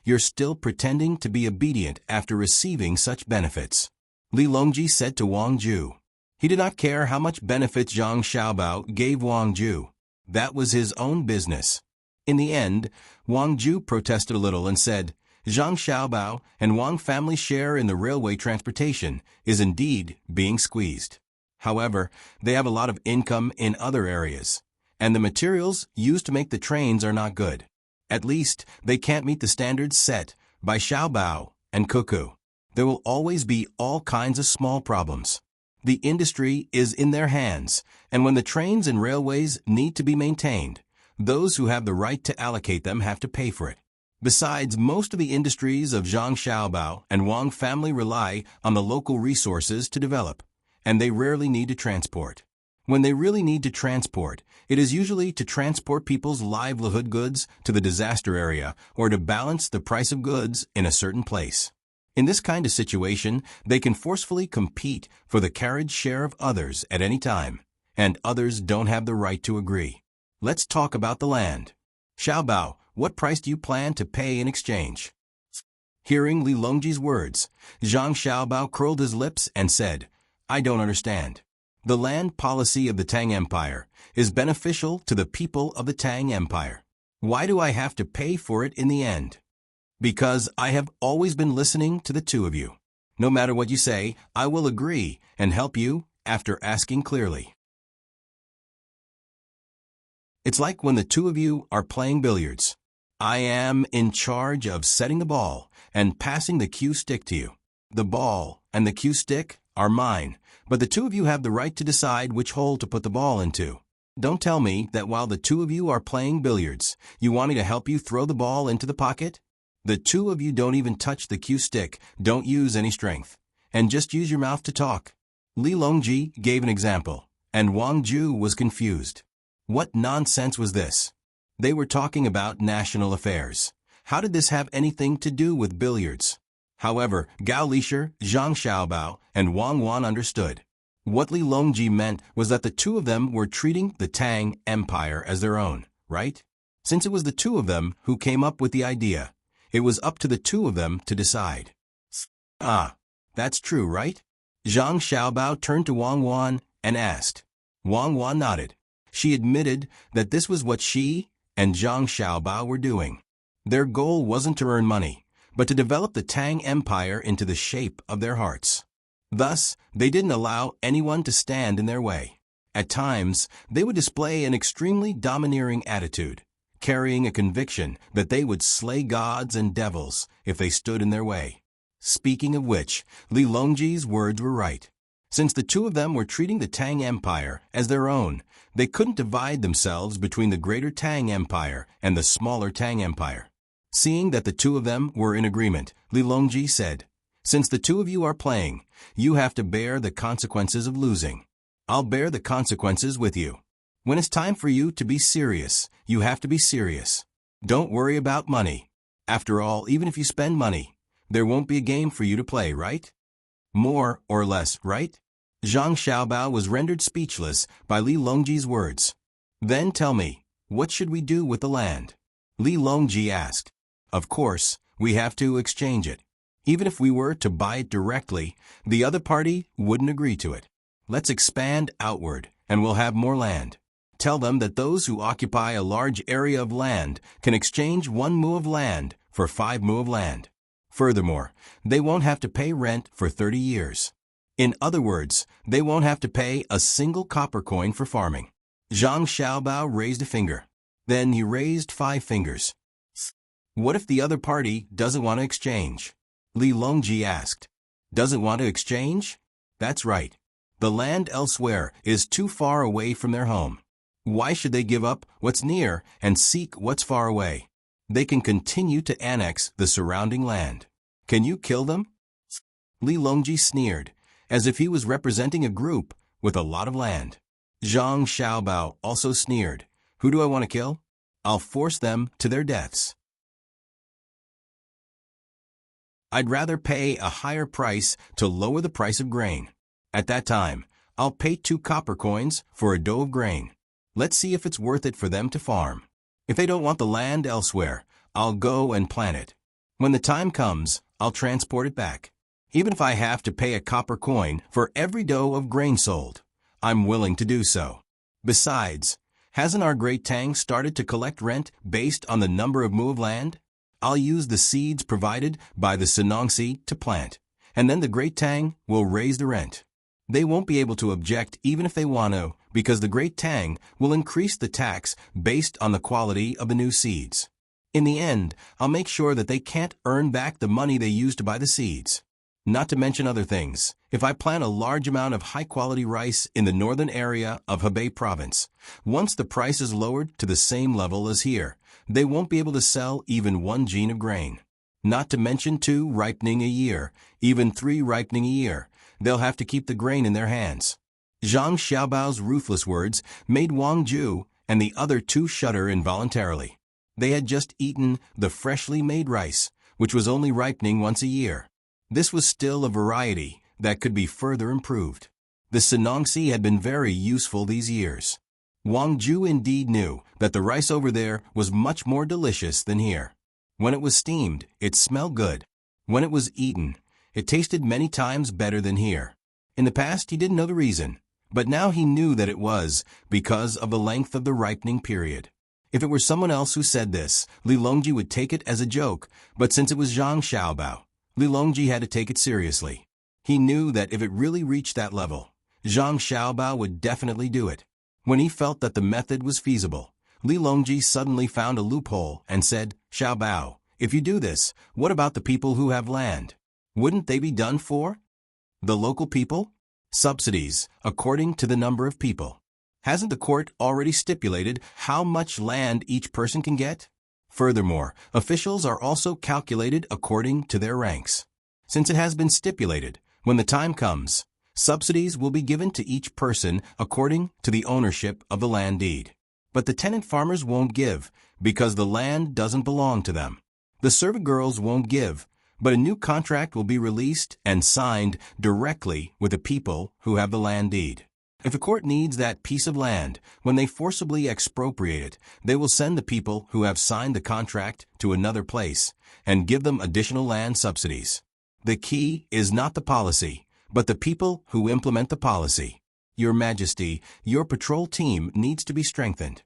You're still pretending to be obedient after receiving such benefits. Li Longji said to Wang Ju. He did not care how much benefits Zhang Xiaobao gave Wang Ju. That was his own business. In the end, Wang Ju protested a little and said, Zhang Xiaobao and Wang family's share in the railway transportation is indeed being squeezed. However, they have a lot of income in other areas, and the materials used to make the trains are not good. At least, they can't meet the standards set by Xiaobao and Cuckoo. There will always be all kinds of small problems. The industry is in their hands, and when the trains and railways need to be maintained, those who have the right to allocate them have to pay for it. Besides, most of the industries of Zhang Xiaobao and Wang family rely on the local resources to develop, and they rarely need to transport. When they really need to transport, it is usually to transport people's livelihood goods to the disaster area or to balance the price of goods in a certain place. In this kind of situation, they can forcefully compete for the carriage share of others at any time, and others don't have the right to agree. Let's talk about the land. Xiaobao, what price do you plan to pay in exchange? Hearing Li Longji's words, Zhang Xiaobao curled his lips and said, I don't understand. The land policy of the Tang Empire is beneficial to the people of the Tang Empire. Why do I have to pay for it in the end? Because I have always been listening to the two of you. No matter what you say, I will agree and help you after asking clearly. It's like when the two of you are playing billiards. I am in charge of setting the ball and passing the cue stick to you. The ball and the cue stick are mine, but the two of you have the right to decide which hole to put the ball into. Don't tell me that while the two of you are playing billiards, you want me to help you throw the ball into the pocket? The two of you don't even touch the cue stick, don't use any strength, and just use your mouth to talk. Li Longji gave an example, and Wang Ju was confused. What nonsense was this? They were talking about national affairs. How did this have anything to do with billiards? However, Gao Lisher, Zhang Xiaobao, and Wang Wan understood. What Li Longji meant was that the two of them were treating the Tang Empire as their own, right? Since it was the two of them who came up with the idea, it was up to the two of them to decide. Ah, that's true, right? Zhang Xiaobao turned to Wang Wan and asked. Wang Wan nodded. She admitted that this was what she and Zhang Xiaobao were doing. Their goal wasn't to earn money, but to develop the Tang Empire into the shape of their hearts. Thus, they didn't allow anyone to stand in their way. At times, they would display an extremely domineering attitude, carrying a conviction that they would slay gods and devils if they stood in their way. Speaking of which, Li Longji's words were right. Since the two of them were treating the Tang Empire as their own, they couldn't divide themselves between the greater Tang Empire and the smaller Tang Empire. Seeing that the two of them were in agreement, Li Longji said, Since the two of you are playing, you have to bear the consequences of losing. I'll bear the consequences with you. When it's time for you to be serious, you have to be serious. Don't worry about money. After all, even if you spend money, there won't be a game for you to play, right? More or less, right? Zhang Xiaobao was rendered speechless by Li Longji's words. Then tell me, what should we do with the land? Li Longji asked. Of course, we have to exchange it. Even if we were to buy it directly, the other party wouldn't agree to it. Let's expand outward, and we'll have more land. Tell them that those who occupy a large area of land can exchange 1 mu of land for 5 mu of land. Furthermore, they won't have to pay rent for 30 years. In other words, they won't have to pay a single copper coin for farming. Zhang Xiaobao raised a finger. Then he raised 5 fingers. What if the other party doesn't want to exchange? Li Longji asked. Doesn't want to exchange? That's right. The land elsewhere is too far away from their home. Why should they give up what's near and seek what's far away? They can continue to annex the surrounding land. Can you kill them? Li Longji sneered, as if he was representing a group with a lot of land. Zhang Xiaobao also sneered. Who do I want to kill? I'll force them to their deaths. I'd rather pay a higher price to lower the price of grain. At that time, I'll pay 2 copper coins for a dough of grain. Let's see if it's worth it for them to farm. If they don't want the land elsewhere, I'll go and plant it. When the time comes, I'll transport it back. Even if I have to pay a copper coin for every dough of grain sold, I'm willing to do so. Besides, hasn't our great Tang started to collect rent based on the number of mu of land? I'll use the seeds provided by the Senongsi to plant, and then the great Tang will raise the rent. They won't be able to object even if they want to, because the great Tang will increase the tax based on the quality of the new seeds. In the end, I'll make sure that they can't earn back the money they used to buy the seeds. Not to mention other things, If I plant a large amount of high-quality rice in the northern area of Hebei province, once the price is lowered to the same level as here, they won't be able to sell even 1 gene of grain. Not to mention 2 ripening a year, even 3 ripening a year. They'll have to keep the grain in their hands. Zhang Xiaobao's ruthless words made Wang Ju and the other 2 shudder involuntarily. They had just eaten the freshly made rice, which was only ripening once a year. This was still a variety that could be further improved. The Sinongsi had been very useful these years. Wang Ju indeed knew that the rice over there was much more delicious than here. When it was steamed, it smelled good. When it was eaten, it tasted many times better than here. In the past, he didn't know the reason, but now he knew that it was because of the length of the ripening period. If it were someone else who said this, Li Longji would take it as a joke, but since it was Zhang Xiaobao, Li Longji had to take it seriously. He knew that if it really reached that level, Zhang Xiaobao would definitely do it. When he felt that the method was feasible, Li Longji suddenly found a loophole and said, "Xiaobao, if you do this, what about the people who have land? Wouldn't they be done for? The local people? Subsidies, according to the number of people. Hasn't the court already stipulated how much land each person can get? Furthermore, officials are also calculated according to their ranks. Since it has been stipulated, when the time comes, subsidies will be given to each person according to the ownership of the land deed. But the tenant farmers won't give, because the land doesn't belong to them. The servant girls won't give, but a new contract will be released and signed directly with the people who have the land deed. If a court needs that piece of land, when they forcibly expropriate it, they will send the people who have signed the contract to another place and give them additional land subsidies. The key is not the policy, but the people who implement the policy. Your Majesty, your patrol team needs to be strengthened.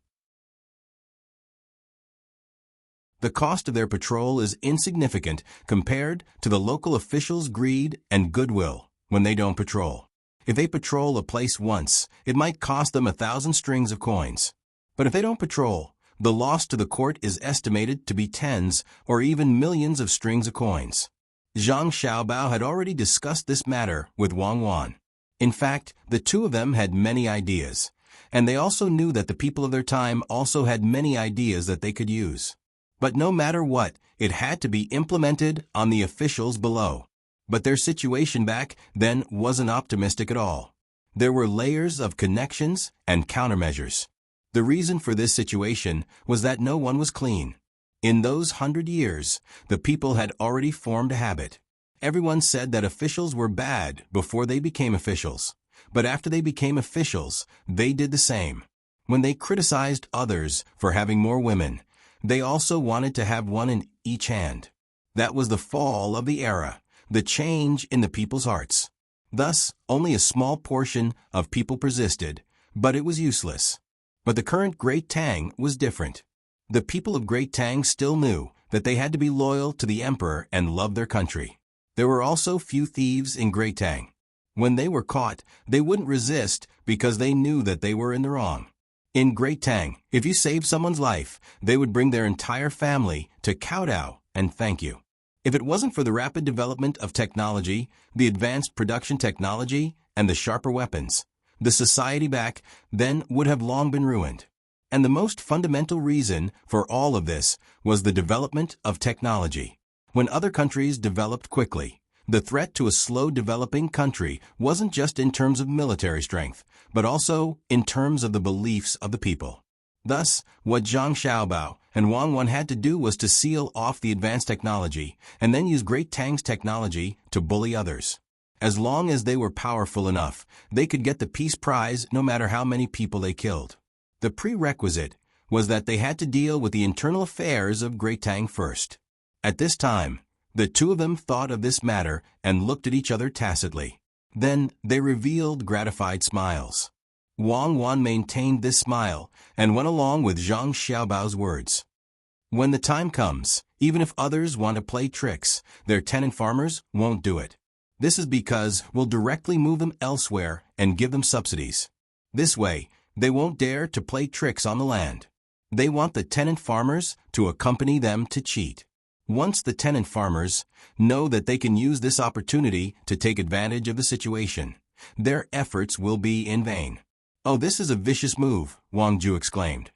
The cost of their patrol is insignificant compared to the local officials' greed and goodwill when they don't patrol. If they patrol a place once, it might cost them 1,000 strings of coins. But if they don't patrol, the loss to the court is estimated to be tens or even millions of strings of coins. Zhang Xiaobao had already discussed this matter with Wang Wan. In fact, the 2 of them had many ideas, and they also knew that the people of their time also had many ideas that they could use. But no matter what, it had to be implemented on the officials below. But their situation back then wasn't optimistic at all. There were layers of connections and countermeasures. The reason for this situation was that no one was clean. In those 100 years, the people had already formed a habit. Everyone said that officials were bad before they became officials. But after they became officials, they did the same. When they criticized others for having more women, they also wanted to have one in each hand. That was the fall of the era, the change in the people's hearts. Thus, only a small portion of people persisted, but it was useless. But the current Great Tang was different. The people of Great Tang still knew that they had to be loyal to the emperor and love their country. There were also few thieves in Great Tang. When they were caught, they wouldn't resist because they knew that they were in the wrong. In Great Tang, if you saved someone's life, they would bring their entire family to kowtow and thank you. If it wasn't for the rapid development of technology, the advanced production technology, and the sharper weapons, the society back then would have long been ruined. And the most fundamental reason for all of this was the development of technology. When other countries developed quickly, the threat to a slow-developing country wasn't just in terms of military strength, but also in terms of the beliefs of the people. Thus, what Zhang Xiaobao and Wang Wan had to do was to seal off the advanced technology and then use Great Tang's technology to bully others. As long as they were powerful enough, they could get the peace prize no matter how many people they killed. The prerequisite was that they had to deal with the internal affairs of Great Tang first. At this time, the 2 of them thought of this matter and looked at each other tacitly. Then they revealed gratified smiles. Wang Wan maintained this smile and went along with Zhang Xiaobao's words. When the time comes, even if others want to play tricks, their tenant farmers won't do it. This is because we'll directly move them elsewhere and give them subsidies. This way, they won't dare to play tricks on the land. They want the tenant farmers to accompany them to cheat. Once the tenant farmers know that they can use this opportunity to take advantage of the situation, their efforts will be in vain. "Oh, this is a vicious move," Wang Ju exclaimed.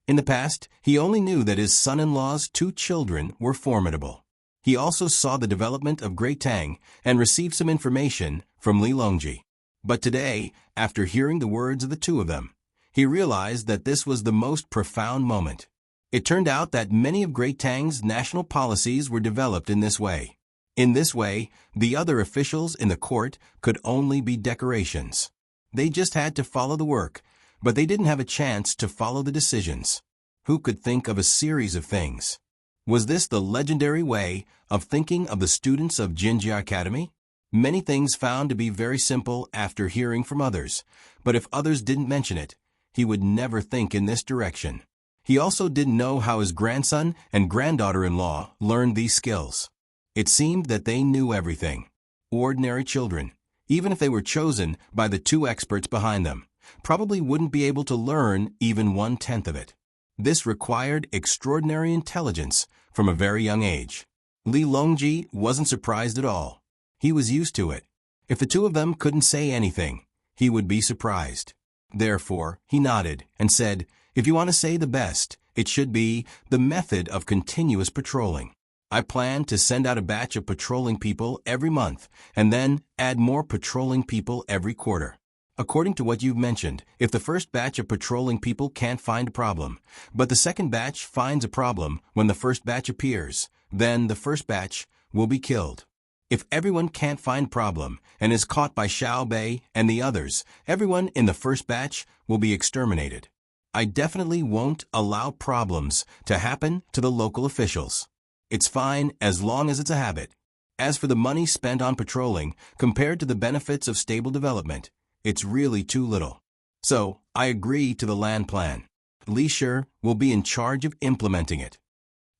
In the past, he only knew that his son-in-law's 2 children were formidable. He also saw the development of Great Tang and received some information from Li Longji. But today, after hearing the words of the 2 of them, he realized that this was the most profound moment. It turned out that many of Great Tang's national policies were developed in this way. In this way, the other officials in the court could only be decorations. They just had to follow the work, but they didn't have a chance to follow the decisions. Who could think of a series of things? Was this the legendary way of thinking of the students of Jinjia Academy? Many things found to be very simple after hearing from others, but if others didn't mention it, he would never think in this direction. He also didn't know how his grandson and granddaughter-in-law learned these skills. It seemed that they knew everything. Ordinary children, even if they were chosen by the 2 experts behind them, probably wouldn't be able to learn even 1/10 of it. This required extraordinary intelligence from a very young age. Li Longji wasn't surprised at all. He was used to it. If the 2 of them couldn't say anything, he would be surprised. Therefore, he nodded and said, "If you want to say the best, it should be the method of continuous patrolling. I plan to send out a batch of patrolling people every month and then add more patrolling people every quarter. According to what you've mentioned, if the first batch of patrolling people can't find a problem, but the second batch finds a problem when the first batch appears, then the first batch will be killed. If everyone can't find problem and is caught by Xiao Bei and the others, everyone in the first batch will be exterminated. I definitely won't allow problems to happen to the local officials. It's fine as long as it's a habit. As for the money spent on patrolling compared to the benefits of stable development, it's really too little. So, I agree to the land plan. Li Shi will be in charge of implementing it."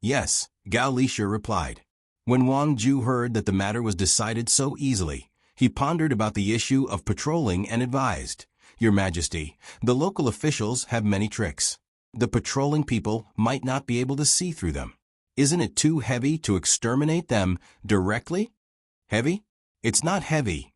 "Yes," Gao Li Shi replied. When Wang Ju heard that the matter was decided so easily, he pondered about the issue of patrolling and advised, "Your Majesty, the local officials have many tricks. The patrolling people might not be able to see through them. Isn't it too heavy to exterminate them directly?" "Heavy? It's not heavy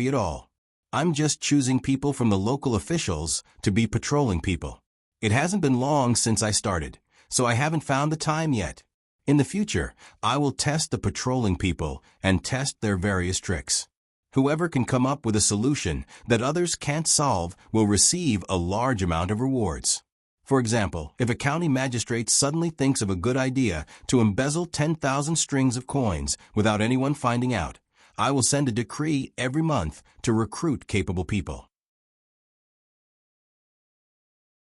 at all. I'm just choosing people from the local officials to be patrolling people. It hasn't been long since I started, so I haven't found the time yet. In the future, I will test the patrolling people and test their various tricks. Whoever can come up with a solution that others can't solve will receive a large amount of rewards. For example, if a county magistrate suddenly thinks of a good idea to embezzle 10,000 strings of coins without anyone finding out, I will send a decree every month to recruit capable people.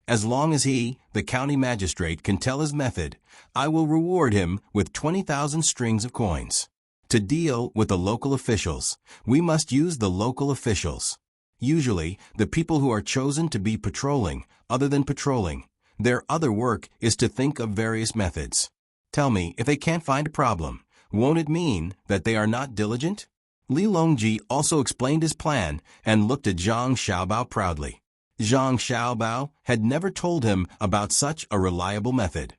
As long as he, the county magistrate, can tell his method, I will reward him with 20,000 strings of coins. To deal with the local officials, we must use the local officials. Usually, the people who are chosen to be patrolling, other than patrolling, their other work is to think of various methods. Tell me, if they can't find a problem, won't it mean that they are not diligent?" Li Longji also explained his plan and looked at Zhang Xiaobao proudly. Zhang Xiaobao had never told him about such a reliable method.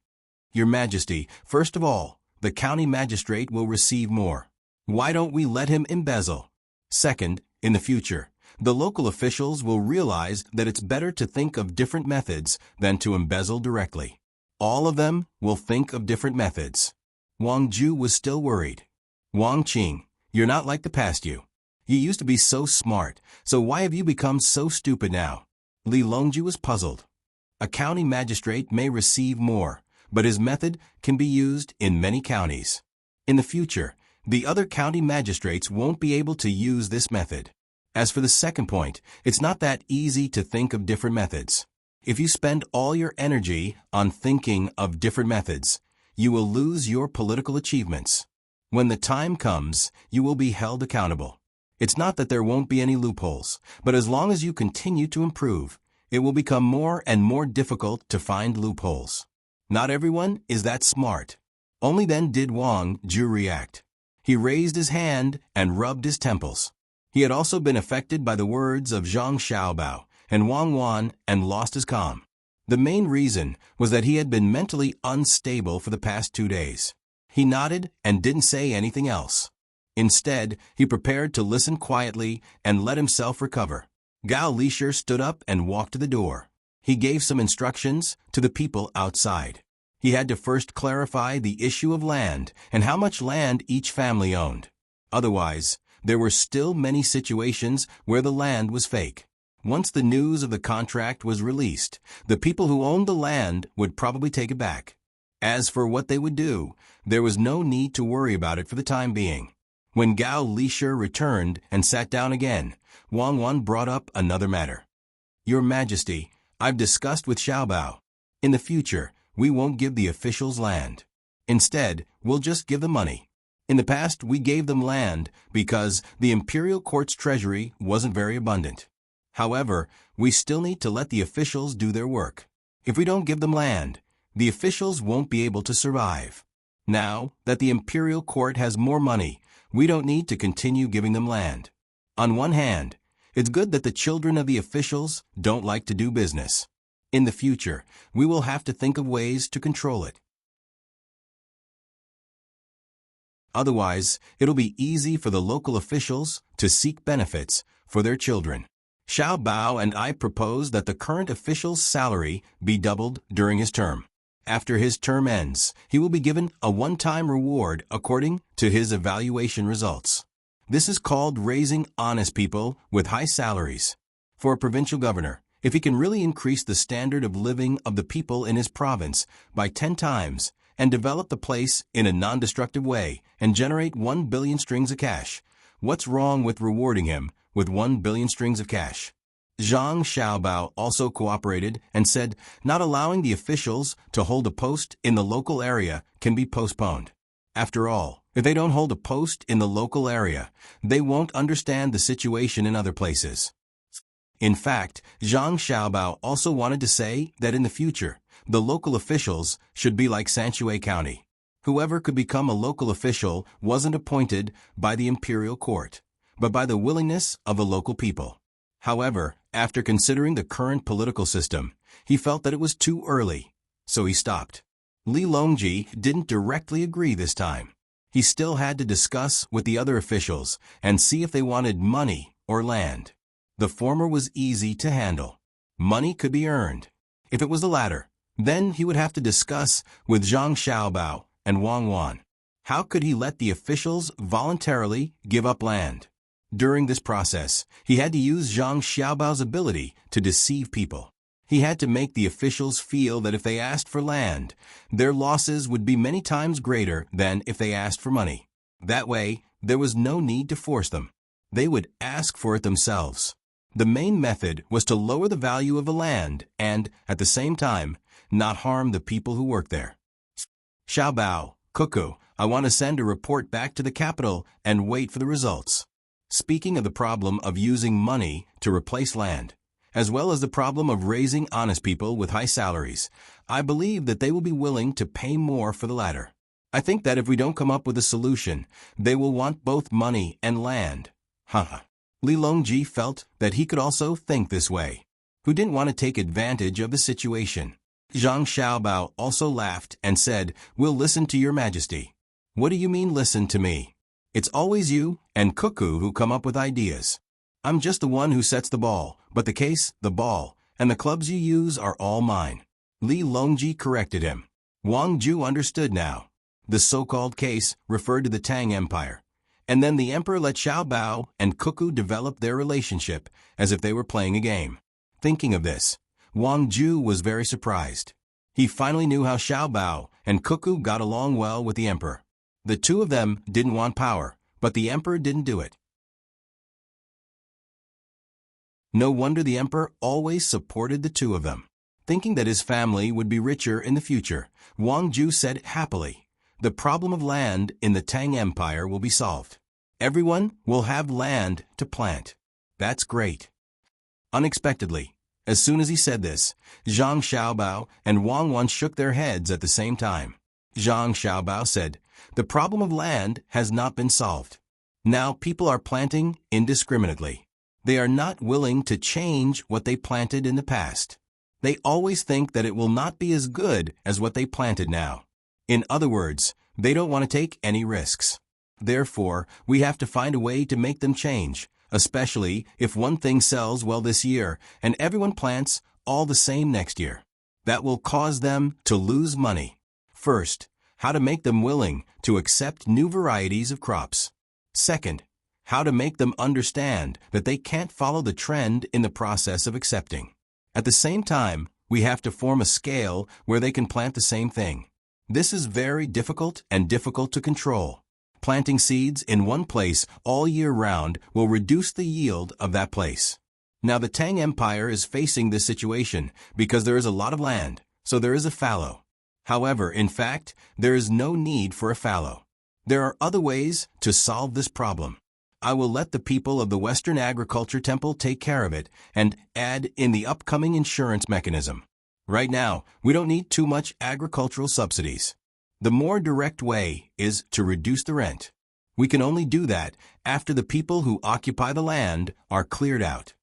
"Your Majesty, first of all, the county magistrate will receive more. Why don't we let him embezzle? Second, in the future, the local officials will realize that it's better to think of different methods than to embezzle directly. All of them will think of different methods." Wang Ju was still worried. "Wang Qing, you're not like the past you. You used to be so smart, so why have you become so stupid now?" Li Longji was puzzled. A county magistrate may receive more, but his method can be used in many counties. In the future, the other county magistrates won't be able to use this method. As for the second point, it's not that easy to think of different methods. If you spend all your energy on thinking of different methods, you will lose your political achievements. When the time comes, you will be held accountable. It's not that there won't be any loopholes, but as long as you continue to improve, it will become more and more difficult to find loopholes. Not everyone is that smart. Only then did Wang Ju react. He raised his hand and rubbed his temples. He had also been affected by the words of Zhang Xiaobao and Wang Wan and lost his calm. The main reason was that he had been mentally unstable for the past 2 days. He nodded and didn't say anything else. Instead, he prepared to listen quietly and let himself recover. Gao Lisher stood up and walked to the door. He gave some instructions to the people outside. He had to first clarify the issue of land and how much land each family owned. Otherwise, there were still many situations where the land was fake. Once the news of the contract was released, the people who owned the land would probably take it back. As for what they would do, there was no need to worry about it for the time being. When Gao Lisher returned and sat down again, Wang Wan brought up another matter. Your Majesty, I've discussed with Xiaobao. In the future, we won't give the officials land. Instead, we'll just give them money. In the past, we gave them land because the imperial court's treasury wasn't very abundant. However, we still need to let the officials do their work. If we don't give them land, the officials won't be able to survive. Now that the imperial court has more money, we don't need to continue giving them land. On one hand, it's good that the children of the officials don't like to do business. In the future, we will have to think of ways to control it. Otherwise, it'll be easy for the local officials to seek benefits for their children. Xiaobao and I propose that the current official's salary be doubled during his term. After his term ends, he will be given a one-time reward according to his evaluation results. This is called raising honest people with high salaries. For a provincial governor, if he can really increase the standard of living of the people in his province by 10 times and develop the place in a non-destructive way and generate 1 billion strings of cash, what's wrong with rewarding him with 1 billion strings of cash? Zhang Xiaobao also cooperated and said not allowing the officials to hold a post in the local area can be postponed. After all, if they don't hold a post in the local area, they won't understand the situation in other places. In fact, Zhang Xiaobao also wanted to say that in the future, the local officials should be like Sanshui County. Whoever could become a local official wasn't appointed by the imperial court, but by the willingness of the local people. However, after considering the current political system, he felt that it was too early, so he stopped. Li Longji didn't directly agree this time. He still had to discuss with the other officials and see if they wanted money or land. The former was easy to handle. Money could be earned. If it was the latter, then he would have to discuss with Zhang Xiaobao and Wang Wan. How could he let the officials voluntarily give up land? During this process, he had to use Zhang Xiaobao's ability to deceive people. He had to make the officials feel that if they asked for land, their losses would be many times greater than if they asked for money. That way, there was no need to force them. They would ask for it themselves. The main method was to lower the value of the land and, at the same time, not harm the people who work there. Xiaobao, Cuckoo, I want to send a report back to the capital and wait for the results. Speaking of the problem of using money to replace land, as well as the problem of raising honest people with high salaries, I believe that they will be willing to pay more for the latter. I think that if we don't come up with a solution, they will want both money and land. Haha. Li Longji felt that he could also think this way. Who didn't want to take advantage of the situation? Zhang Xiaobao also laughed and said, "We'll listen to your Majesty." What do you mean listen to me? It's always you and Cuckoo who come up with ideas. I'm just the one who sets the ball, but the case, the ball, and the clubs you use are all mine. Li Longji corrected him. Wang Ju understood now. The so-called case referred to the Tang Empire. And then the emperor let Xiaobao and Cuckoo develop their relationship as if they were playing a game. Thinking of this, Wang Ju was very surprised. He finally knew how Xiaobao and Cuckoo got along well with the emperor. The two of them didn't want power, but the emperor didn't do it. No wonder the emperor always supported the two of them. Thinking that his family would be richer in the future, Wang Ju said happily, "The problem of land in the Tang Empire will be solved. Everyone will have land to plant. That's great." Unexpectedly, as soon as he said this, Zhang Xiaobao and Wang Wan shook their heads at the same time. Zhang Xiaobao said, "The problem of land has not been solved. Now people are planting indiscriminately. They are not willing to change what they planted in the past. They always think that it will not be as good as what they planted now. In other words, they don't want to take any risks. Therefore, we have to find a way to make them change, especially if one thing sells well this year and everyone plants all the same next year. That will cause them to lose money. First, how to make them willing to accept new varieties of crops. Second, how to make them understand that they can't follow the trend in the process of accepting. At the same time, we have to form a scale where they can plant the same thing. This is very difficult and difficult to control. Planting seeds in one place all year round will reduce the yield of that place. Now the Tang Empire is facing this situation because there is a lot of land, so there is a fallow. However, in fact, there is no need for a fallow. There are other ways to solve this problem. I will let the people of the Western Agriculture Temple take care of it and add in the upcoming insurance mechanism. Right now, we don't need too much agricultural subsidies. The more direct way is to reduce the rent. We can only do that after the people who occupy the land are cleared out.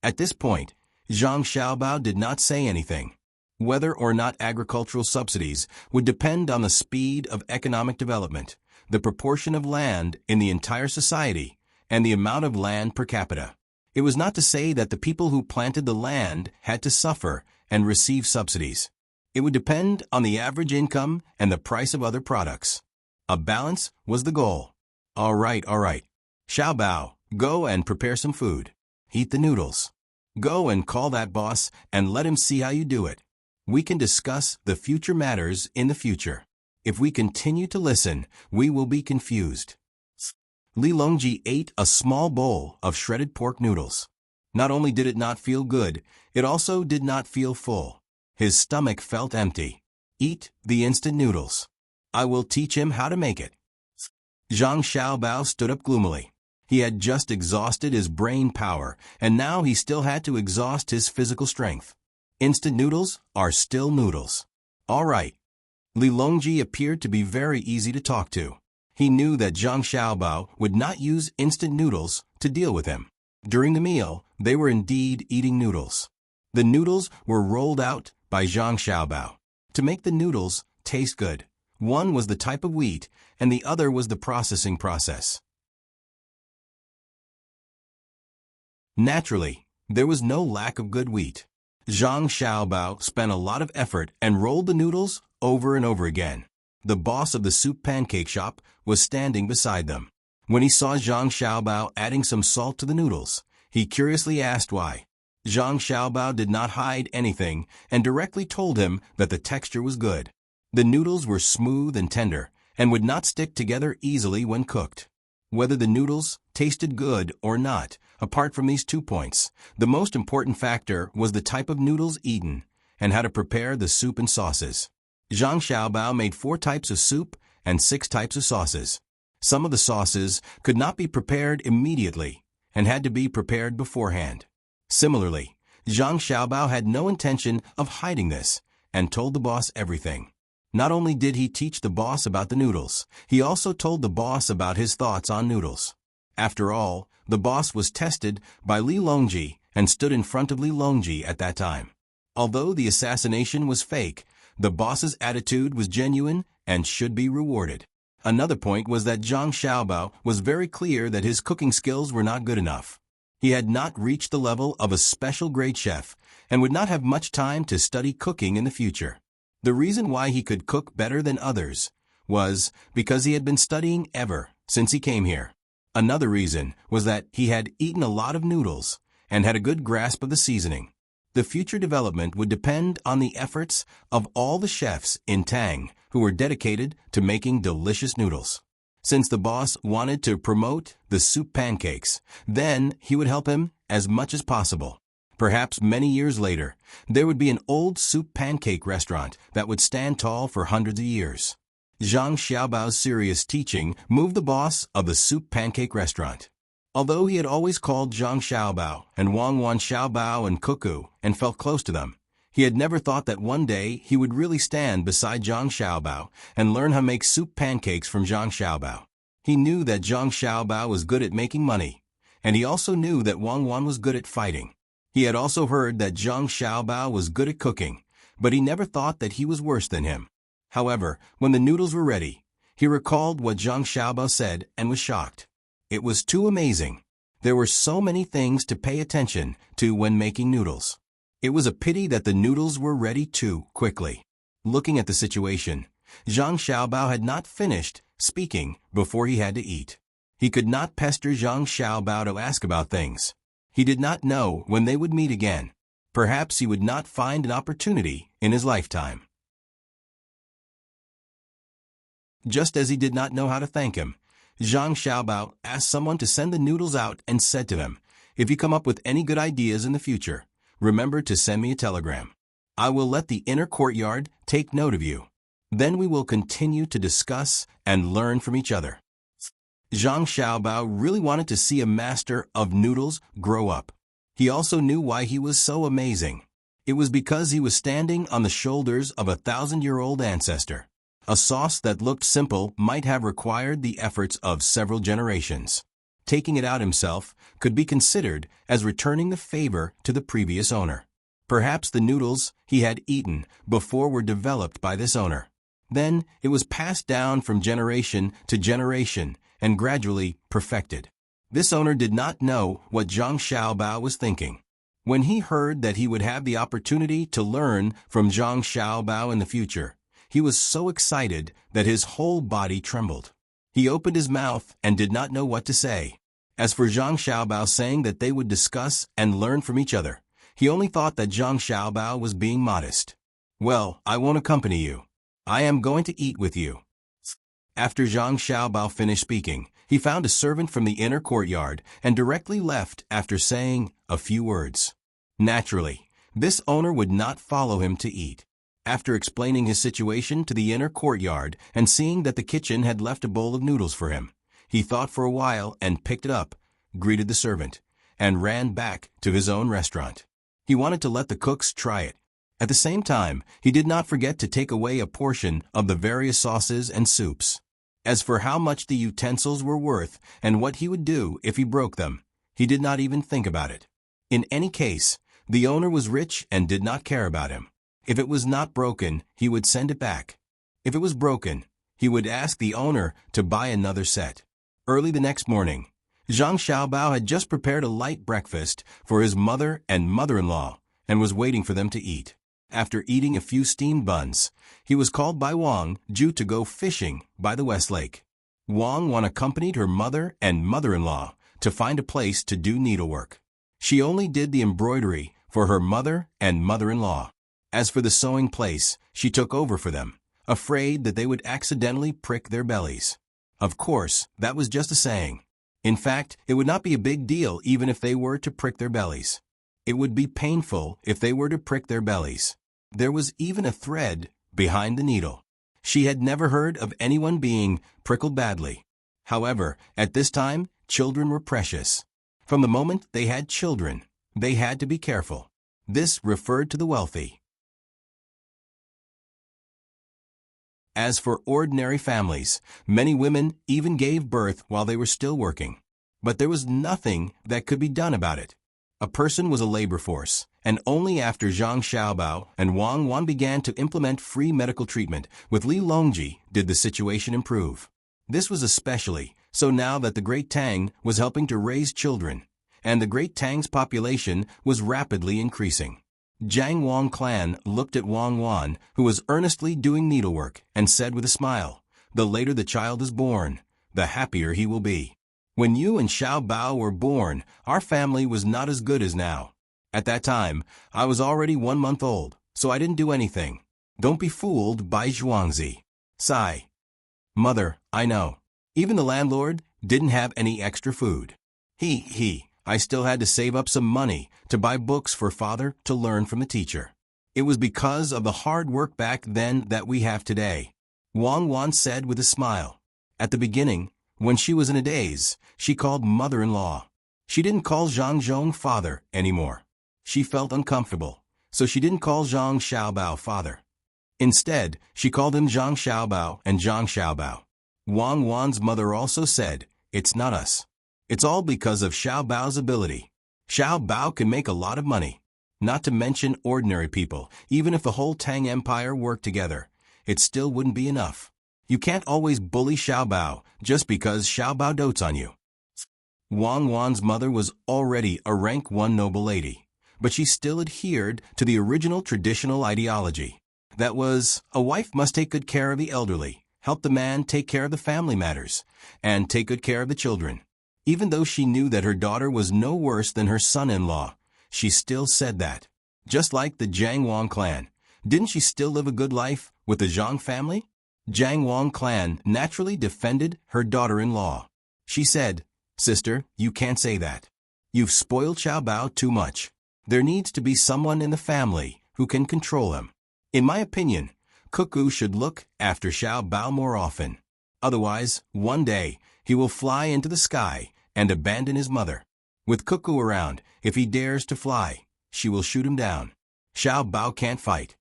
At this point, Zhang Xiaobao did not say anything. Whether or not agricultural subsidies would depend on the speed of economic development, the proportion of land in the entire society, and the amount of land per capita. It was not to say that the people who planted the land had to suffer and receive subsidies. It would depend on the average income and the price of other products. A balance was the goal. All right. Xiaobao, go and prepare some food. Heat the noodles. Go and call that boss and let him see how you do it. We can discuss the future matters in the future. If we continue to listen, we will be confused. Li Longji ate a small bowl of shredded pork noodles. Not only did it not feel good, it also did not feel full. His stomach felt empty. Eat the instant noodles. I will teach him how to make it. Zhang Xiaobao stood up gloomily. He had just exhausted his brain power, and now he still had to exhaust his physical strength. Instant noodles are still noodles. All right. Li Longji appeared to be very easy to talk to. He knew that Zhang Xiaobao would not use instant noodles to deal with him. During the meal, they were indeed eating noodles. The noodles were rolled out by Zhang Xiaobao to make the noodles taste good. One was the type of wheat, and the other was the processing process. Naturally, there was no lack of good wheat. Zhang Xiaobao spent a lot of effort and rolled the noodles over and over again. The boss of the soup pancake shop was standing beside them. When he saw Zhang Xiaobao adding some salt to the noodles, he curiously asked why. Zhang Xiaobao did not hide anything and directly told him that the texture was good. The noodles were smooth and tender and would not stick together easily when cooked. Whether the noodles tasted good or not, apart from these 2 points, the most important factor was the type of noodles eaten and how to prepare the soup and sauces. Zhang Xiaobao made 4 types of soup and 6 types of sauces. Some of the sauces could not be prepared immediately and had to be prepared beforehand. Similarly, Zhang Xiaobao had no intention of hiding this and told the boss everything. Not only did he teach the boss about the noodles, he also told the boss about his thoughts on noodles. After all, the boss was tested by Li Longji and stood in front of Li Longji at that time. Although the assassination was fake, the boss's attitude was genuine and should be rewarded. Another point was that Zhang Xiaobao was very clear that his cooking skills were not good enough. He had not reached the level of a special grade chef and would not have much time to study cooking in the future. The reason why he could cook better than others was because he had been studying ever since he came here. Another reason was that he had eaten a lot of noodles and had a good grasp of the seasoning. The future development would depend on the efforts of all the chefs in Tang who were dedicated to making delicious noodles. Since the boss wanted to promote the soup pancakes, then he would help him as much as possible. Perhaps many years later, there would be an old soup pancake restaurant that would stand tall for hundreds of years. Zhang Xiaobao's serious teaching moved the boss of the soup pancake restaurant. Although he had always called Zhang Xiaobao and Wang Xiaobao and Cuckoo and felt close to them, he had never thought that one day he would really stand beside Zhang Xiaobao and learn how to make soup pancakes from Zhang Xiaobao. He knew that Zhang Xiaobao was good at making money, and he also knew that Wang was good at fighting. He had also heard that Zhang Xiaobao was good at cooking, but he never thought that he was worse than him. However, when the noodles were ready, he recalled what Zhang Xiaobao said and was shocked. It was too amazing. There were so many things to pay attention to when making noodles. It was a pity that the noodles were ready too quickly. Looking at the situation, Zhang Xiaobao had not finished speaking before he had to eat. He could not pester Zhang Xiaobao to ask about things. He did not know when they would meet again. Perhaps he would not find an opportunity in his lifetime. Just as he did not know how to thank him, Zhang Xiaobao asked someone to send the noodles out and said to them, "If you come up with any good ideas in the future, remember to send me a telegram. I will let the inner courtyard take note of you. Then we will continue to discuss and learn from each other." Zhang Xiaobao really wanted to see a master of noodles grow up. He also knew why he was so amazing. It was because he was standing on the shoulders of a 1,000-year-old ancestor. A sauce that looked simple might have required the efforts of several generations. Taking it out himself could be considered as returning the favor to the previous owner. Perhaps the noodles he had eaten before were developed by this owner. Then it was passed down from generation to generation and gradually perfected. This owner did not know what Zhang Xiaobao was thinking. When he heard that he would have the opportunity to learn from Zhang Xiaobao in the future, he was so excited that his whole body trembled. He opened his mouth and did not know what to say. As for Zhang Xiaobao saying that they would discuss and learn from each other, he only thought that Zhang Xiaobao was being modest. "Well, I won't accompany you. I am going to eat with you." After Zhang Xiaobao finished speaking, he found a servant from the inner courtyard and directly left after saying a few words. Naturally, this owner would not follow him to eat. After explaining his situation to the inner courtyard and seeing that the kitchen had left a bowl of noodles for him, he thought for a while and picked it up, greeted the servant, and ran back to his own restaurant. He wanted to let the cooks try it. At the same time, he did not forget to take away a portion of the various sauces and soups. As for how much the utensils were worth and what he would do if he broke them, he did not even think about it. In any case, the owner was rich and did not care about him. If it was not broken, he would send it back. If it was broken, he would ask the owner to buy another set. Early the next morning, Zhang Xiaobao had just prepared a light breakfast for his mother and mother-in-law and was waiting for them to eat. After eating a few steamed buns, he was called by Wang Ju to go fishing by the West Lake. Wang accompanied her mother and mother-in-law to find a place to do needlework. She only did the embroidery for her mother and mother-in-law. As for the sewing place, she took over for them, afraid that they would accidentally prick their bellies. Of course, that was just a saying. In fact, it would not be a big deal even if they were to prick their bellies. It would be painful if they were to prick their bellies. There was even a thread behind the needle. She had never heard of anyone being prickled badly. However, at this time, children were precious. From the moment they had children, they had to be careful. This referred to the wealthy. As for ordinary families, many women even gave birth while they were still working. But there was nothing that could be done about it. A person was a labor force, and only after Zhang Xiaobao and Wang Wan began to implement free medical treatment with Li Longji did the situation improve. This was especially so now that the Great Tang was helping to raise children, and the Great Tang's population was rapidly increasing. Jiang Wang clan looked at Wang Wan, who was earnestly doing needlework, and said with a smile, "The later the child is born, the happier he will be. When you and Xiao Bao were born, our family was not as good as now. At that time, I was already 1 month old, so I didn't do anything. Don't be fooled by Zhuangzi." Sigh. "Mother, I know. Even the landlord didn't have any extra food. I still had to save up some money to buy books for father to learn from the teacher. It was because of the hard work back then that we have today," Wang Wan said with a smile. At the beginning, when she was in a daze, she called mother-in-law. She didn't call Zhang Zhong father anymore. She felt uncomfortable, so she didn't call Zhang Xiaobao father. Instead, she called him Zhang Xiaobao and Zhang Xiaobao. Wang Wan's mother also said, "It's not us. It's all because of Xiao Bao's ability." Xiao Bao can make a lot of money. Not to mention ordinary people, even if the whole Tang Empire worked together, it still wouldn't be enough. You can't always bully Xiao Bao just because Xiao Bao dotes on you. Wang Wan's mother was already a rank 1 noble lady, but she still adhered to the original traditional ideology. That was, a wife must take good care of the elderly, help the man take care of the family matters, and take good care of the children. Even though she knew that her daughter was no worse than her son-in-law, she still said that. Just like the Jiang Wang clan, didn't she still live a good life with the Zhang family? Jiang Wang clan naturally defended her daughter-in-law. She said, "Sister, you can't say that. You've spoiled Xiao Bao too much. There needs to be someone in the family who can control him. In my opinion, Cuckoo should look after Xiao Bao more often. Otherwise, one day, he will fly into the sky and abandon his mother. With Cuckoo around, if he dares to fly, she will shoot him down. Xiao Bao can't fight."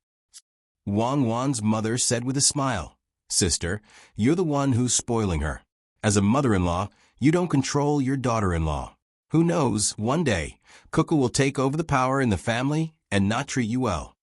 Wang Wan's mother said with a smile, "Sister, you're the one who's spoiling her. As a mother-in-law, you don't control your daughter-in-law. Who knows, one day, Cuckoo will take over the power in the family and not treat you well.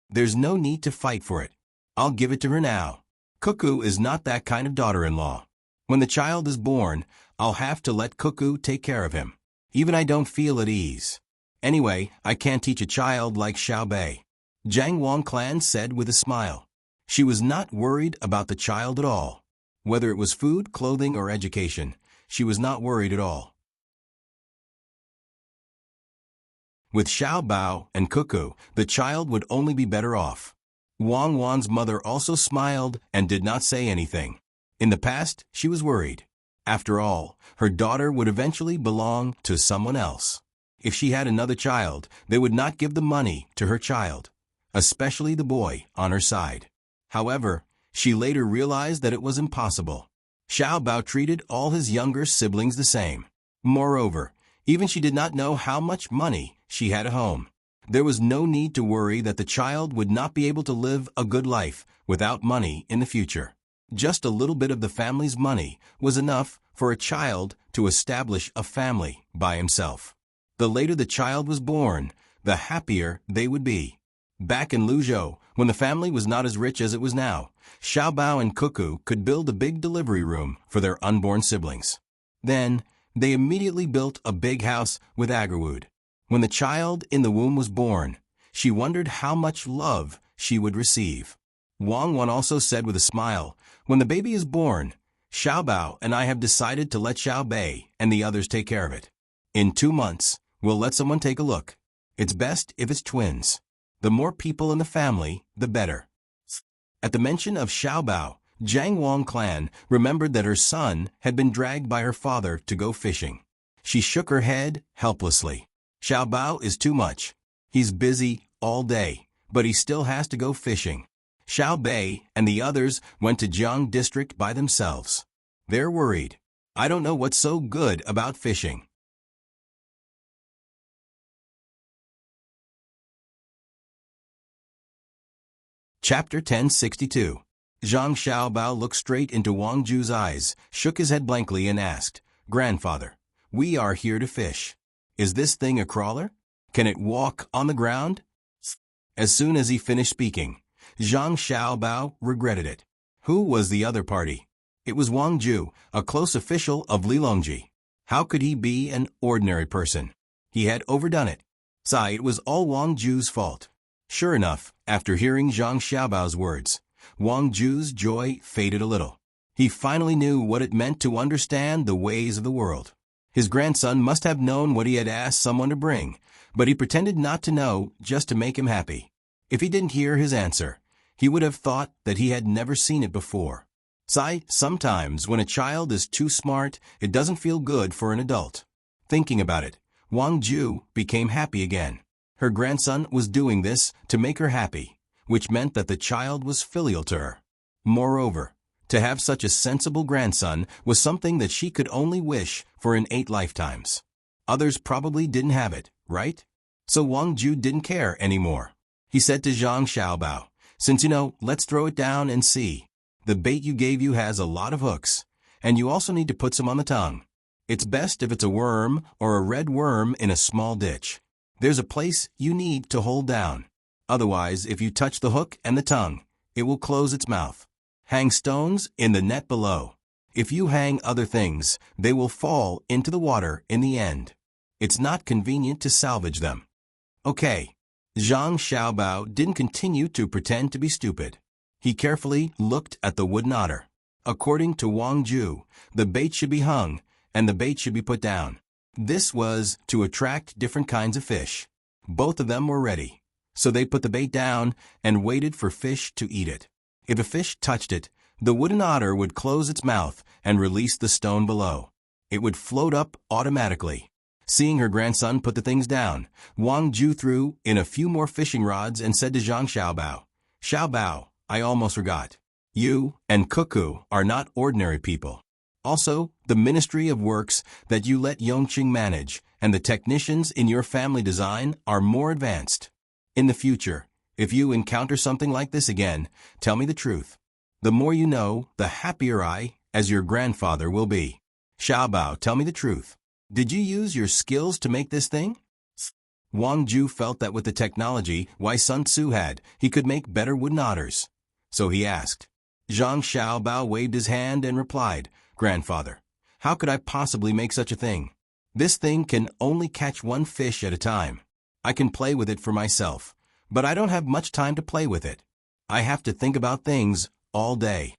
There's no need to fight for it. I'll give it to her now. Cuckoo is not that kind of daughter-in-law. When the child is born, I'll have to let Cuckoo take care of him. Even I don't feel at ease. Anyway, I can't teach a child like Xiao Bei," Jiang Wang clan said with a smile. She was not worried about the child at all. Whether it was food, clothing, or education, she was not worried at all. With Xiao Bao and Cuckoo, the child would only be better off. Wang Wan's mother also smiled and did not say anything. In the past, she was worried. After all, her daughter would eventually belong to someone else. If she had another child, they would not give the money to her child, especially the boy on her side. However, she later realized that it was impossible. Xiao Bao treated all his younger siblings the same. Moreover, even she did not know how much money she had at home. There was no need to worry that the child would not be able to live a good life without money in the future. Just a little bit of the family's money was enough for a child to establish a family by himself. The later the child was born, the happier they would be. Back in Luzhou, when the family was not as rich as it was now, Xiao Bao and Cuckoo could build a big delivery room for their unborn siblings. Then, they immediately built a big house with agarwood. When the child in the womb was born, she wondered how much love she would receive. Wang Wan also said with a smile, "When the baby is born, Xiao Bao and I have decided to let Xiao Bei and the others take care of it. In 2 months, we'll let someone take a look. It's best if it's twins. The more people in the family, the better." At the mention of Xiao Bao, Jiang Wang clan remembered that her son had been dragged by her father to go fishing. She shook her head helplessly. "Xiao Bao is too much. He's busy all day, but he still has to go fishing." Xiao Bei and the others went to Jiang district by themselves. They're worried. "I don't know what's so good about fishing." Chapter 1062. Zhang Xiaobao looked straight into Wang Ju's eyes, shook his head blankly and asked, "Grandfather, we are here to fish. Is this thing a crawler? Can it walk on the ground?" As soon as he finished speaking, Zhang Xiaobao regretted it. Who was the other party? It was Wang Ju, a close official of Lilongji. How could he be an ordinary person? He had overdone it. It was all Wang Ju's fault. Sure enough, after hearing Zhang Xiaobao's words, Wang Ju's joy faded a little. He finally knew what it meant to understand the ways of the world. His grandson must have known what he had asked someone to bring, but he pretended not to know just to make him happy. If he didn't hear his answer, he would have thought that he had never seen it before. Sometimes when a child is too smart, it doesn't feel good for an adult. Thinking about it, Wang Ju became happy again. Her grandson was doing this to make her happy, which meant that the child was filial to her. Moreover, to have such a sensible grandson was something that she could only wish for in 8 lifetimes. Others probably didn't have it, right? So Wang Ju didn't care anymore. He said to Zhang Xiaobao, "Since you know, let's throw it down and see. The bait you gave you has a lot of hooks, and you also need to put some on the tongue. It's best if it's a worm or a red worm in a small ditch. There's a place you need to hold down. Otherwise, if you touch the hook and the tongue, it will close its mouth. Hang stones in the net below. If you hang other things, they will fall into the water in the end. It's not convenient to salvage them. Okay. Zhang Xiaobao didn't continue to pretend to be stupid. He carefully looked at the wooden otter. According to Wang Ju, the bait should be hung, and the bait should be put down. This was to attract different kinds of fish. Both of them were ready. So they put the bait down and waited for fish to eat it. If a fish touched it, the wooden otter would close its mouth and release the stone below. It would float up automatically. Seeing her grandson put the things down, Wang Ju threw in a few more fishing rods and said to Zhang Xiaobao, "Xiaobao, I almost forgot. You and Cuckoo are not ordinary people. Also, the Ministry of Works that you let Yongqing manage and the technicians in your family design are more advanced. In the future, if you encounter something like this again, tell me the truth. The more you know, the happier I, as your grandfather, will be. Xiaobao, tell me the truth. Did you use your skills to make this thing?" Wang Ju felt that with the technology Sun Tzu had, he could make better wooden otters. So he asked. Zhang Xiaobao waved his hand and replied, "Grandfather, how could I possibly make such a thing? This thing can only catch one fish at a time. I can play with it for myself, but I don't have much time to play with it. I have to think about things all day.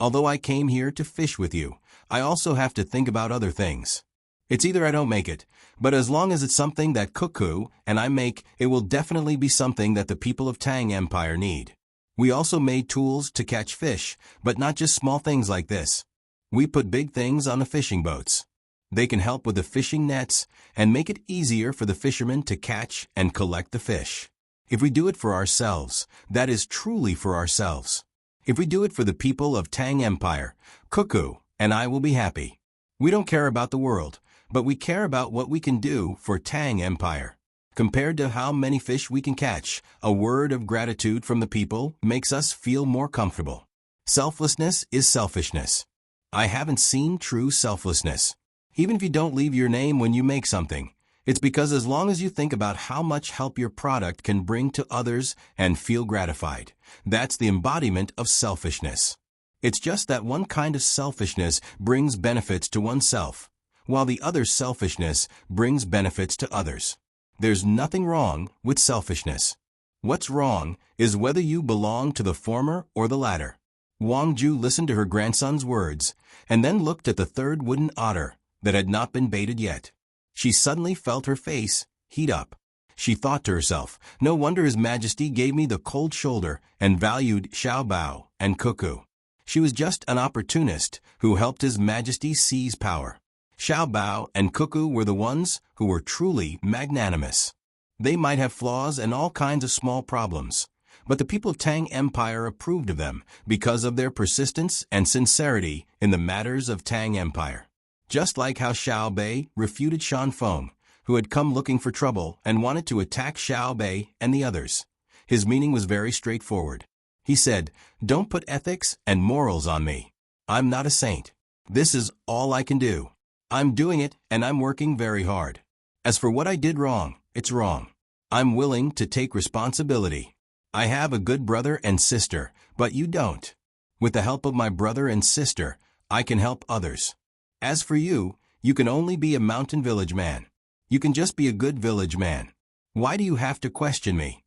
Although I came here to fish with you, I also have to think about other things. It's either I don't make it, but as long as it's something that Cuckoo and I make, it will definitely be something that the people of Tang Empire need. We also made tools to catch fish, but not just small things like this. We put big things on the fishing boats. They can help with the fishing nets and make it easier for the fishermen to catch and collect the fish. If we do it for ourselves, that is truly for ourselves. If we do it for the people of Tang Empire, Cuckoo and I will be happy. We don't care about the world, but we care about what we can do for Tang Empire. Compared to how many fish we can catch, a word of gratitude from the people makes us feel more comfortable. Selflessness is selfishness. I haven't seen true selflessness. Even if you don't leave your name when you make something, it's because as long as you think about how much help your product can bring to others and feel gratified, that's the embodiment of selfishness. It's just that one kind of selfishness brings benefits to oneself, while the other selfishness brings benefits to others. There's nothing wrong with selfishness. What's wrong is whether you belong to the former or the latter. Wang Ju listened to her grandson's words and then looked at the third wooden otter that had not been baited yet. She suddenly felt her face heat up. She thought to herself, no wonder His Majesty gave me the cold shoulder and valued Xiaobao and Cuckoo. She was just an opportunist who helped His Majesty seize power. Xiaobao and Cuckoo were the ones who were truly magnanimous. They might have flaws and all kinds of small problems, but the people of Tang Empire approved of them because of their persistence and sincerity in the matters of Tang Empire. Just like how Xiao Bei refuted Shan Feng, who had come looking for trouble and wanted to attack Xiao Bei and the others. His meaning was very straightforward. He said, "Don't put ethics and morals on me. I'm not a saint. This is all I can do. I'm doing it and I'm working very hard. As for what I did wrong, it's wrong. I'm willing to take responsibility. I have a good brother and sister, but you don't. With the help of my brother and sister, I can help others. As for you, you can only be a mountain village man. You can just be a good village man. Why do you have to question me?"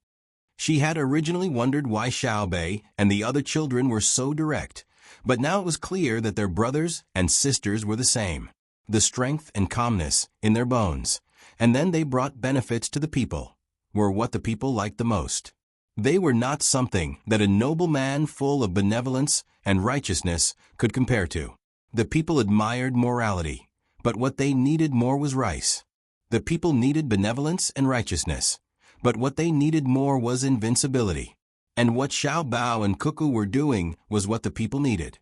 She had originally wondered why Xiao Bei and the other children were so direct, but now it was clear that their brothers and sisters were the same. The strength and calmness in their bones, and then they brought benefits to the people, were what the people liked the most. They were not something that a noble man full of benevolence and righteousness could compare to. The people admired morality, but what they needed more was rice. The people needed benevolence and righteousness, but what they needed more was invincibility. And what Xiao Bao and Cuckoo were doing was what the people needed.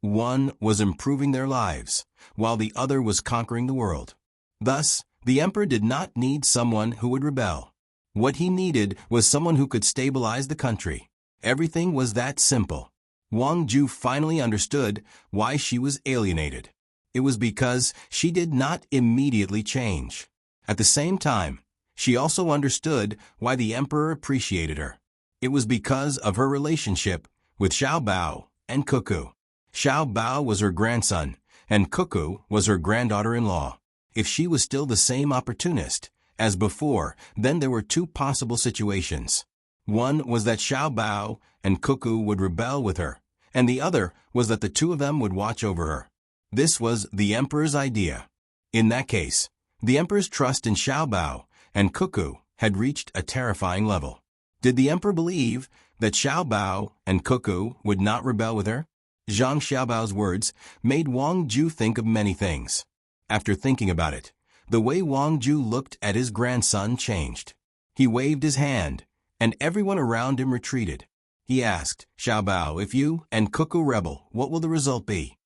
One was improving their lives, while the other was conquering the world. Thus, the emperor did not need someone who would rebel. What he needed was someone who could stabilize the country. Everything was that simple. Wang Ju finally understood why she was alienated. It was because she did not immediately change. At the same time, she also understood why the emperor appreciated her. It was because of her relationship with Xiao Bao and Cuckoo. Xiao Bao was her grandson, and Cuckoo was her granddaughter-in-law. If she was still the same opportunist as before, then there were two possible situations. One was that Xiao Bao and Cuckoo would rebel with her, and the other was that the two of them would watch over her. This was the emperor's idea. In that case, the emperor's trust in Xiao Bao and Cuckoo had reached a terrifying level. Did the emperor believe that Xiao Bao and Cuckoo would not rebel with her? Zhang Xiaobao's words made Wang Ju think of many things. After thinking about it, the way Wang Ju looked at his grandson changed. He waved his hand, and everyone around him retreated. He asked, "Xiao Bao, if you and Cuckoo rebel, what will the result be?"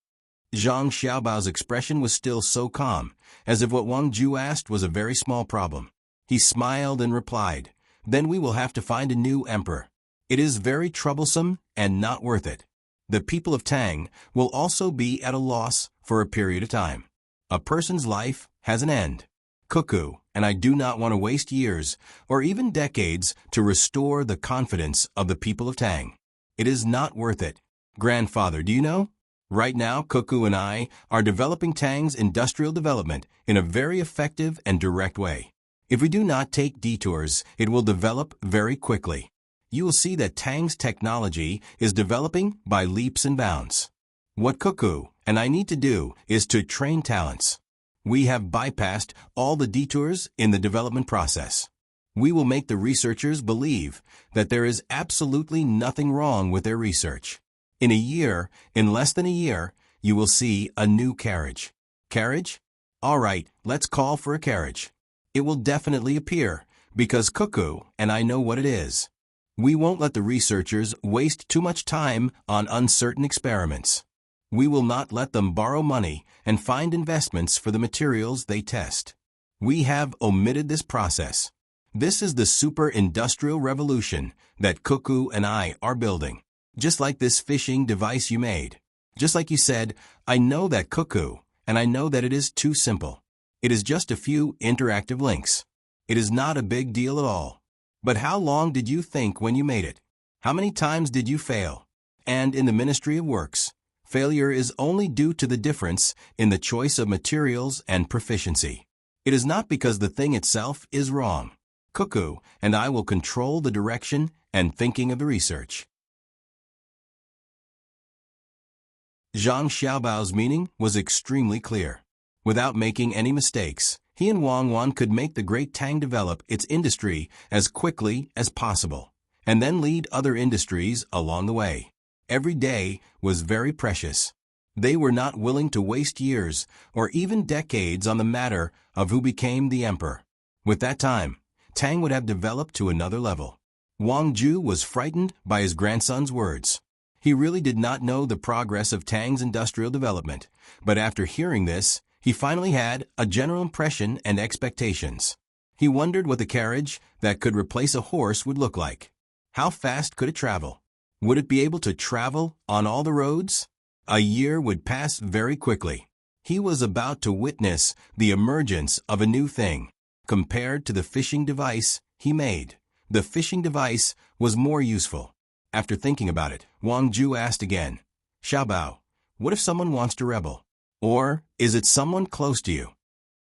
Zhang Xiaobao's expression was still so calm, as if what Wang Ju asked was a very small problem. He smiled and replied, "Then we will have to find a new emperor. It is very troublesome and not worth it. The people of Tang will also be at a loss for a period of time. A person's life has an end. Cuckoo and I do not want to waste years or even decades to restore the confidence of the people of Tang. It is not worth it. Grandfather, do you know? Right now, Cuckoo and I are developing Tang's industrial development in a very effective and direct way. If we do not take detours, it will develop very quickly. You will see that Tang's technology is developing by leaps and bounds. What Cuckoo and I need to do is to train talents. We have bypassed all the detours in the development process. We will make the researchers believe that there is absolutely nothing wrong with their research. In a year, in less than a year, you will see a new carriage. Carriage? All right, let's call for a carriage. It will definitely appear, because Cuckoo and I know what it is. We won't let the researchers waste too much time on uncertain experiments. We will not let them borrow money and find investments for the materials they test. We have omitted this process. This is the super-industrial revolution that Cuckoo and I are building. Just like this fishing device you made. Just like you said, I know that Cuckoo, and I know that it is too simple. It is just a few interactive links. It is not a big deal at all. But how long did you think when you made it? How many times did you fail? And in the Ministry of Works, failure is only due to the difference in the choice of materials and proficiency. It is not because the thing itself is wrong. Cuckoo and I will control the direction and thinking of the research. Zhang Xiaobao's meaning was extremely clear. Without making any mistakes, he and Wang Wan could make the great Tang develop its industry as quickly as possible, and then lead other industries along the way. Every day was very precious. They were not willing to waste years or even decades on the matter of who became the emperor. With that time, Tang would have developed to another level. Wang Ju was frightened by his grandson's words. He really did not know the progress of Tang's industrial development, but after hearing this, he finally had a general impression and expectations. He wondered what the carriage that could replace a horse would look like. How fast could it travel? Would it be able to travel on all the roads? A year would pass very quickly. He was about to witness the emergence of a new thing. Compared to the fishing device he made, the fishing device was more useful. After thinking about it, Wang Ju asked again, "Xiao Bao, what if someone wants to rebel? Or is it someone close to you?"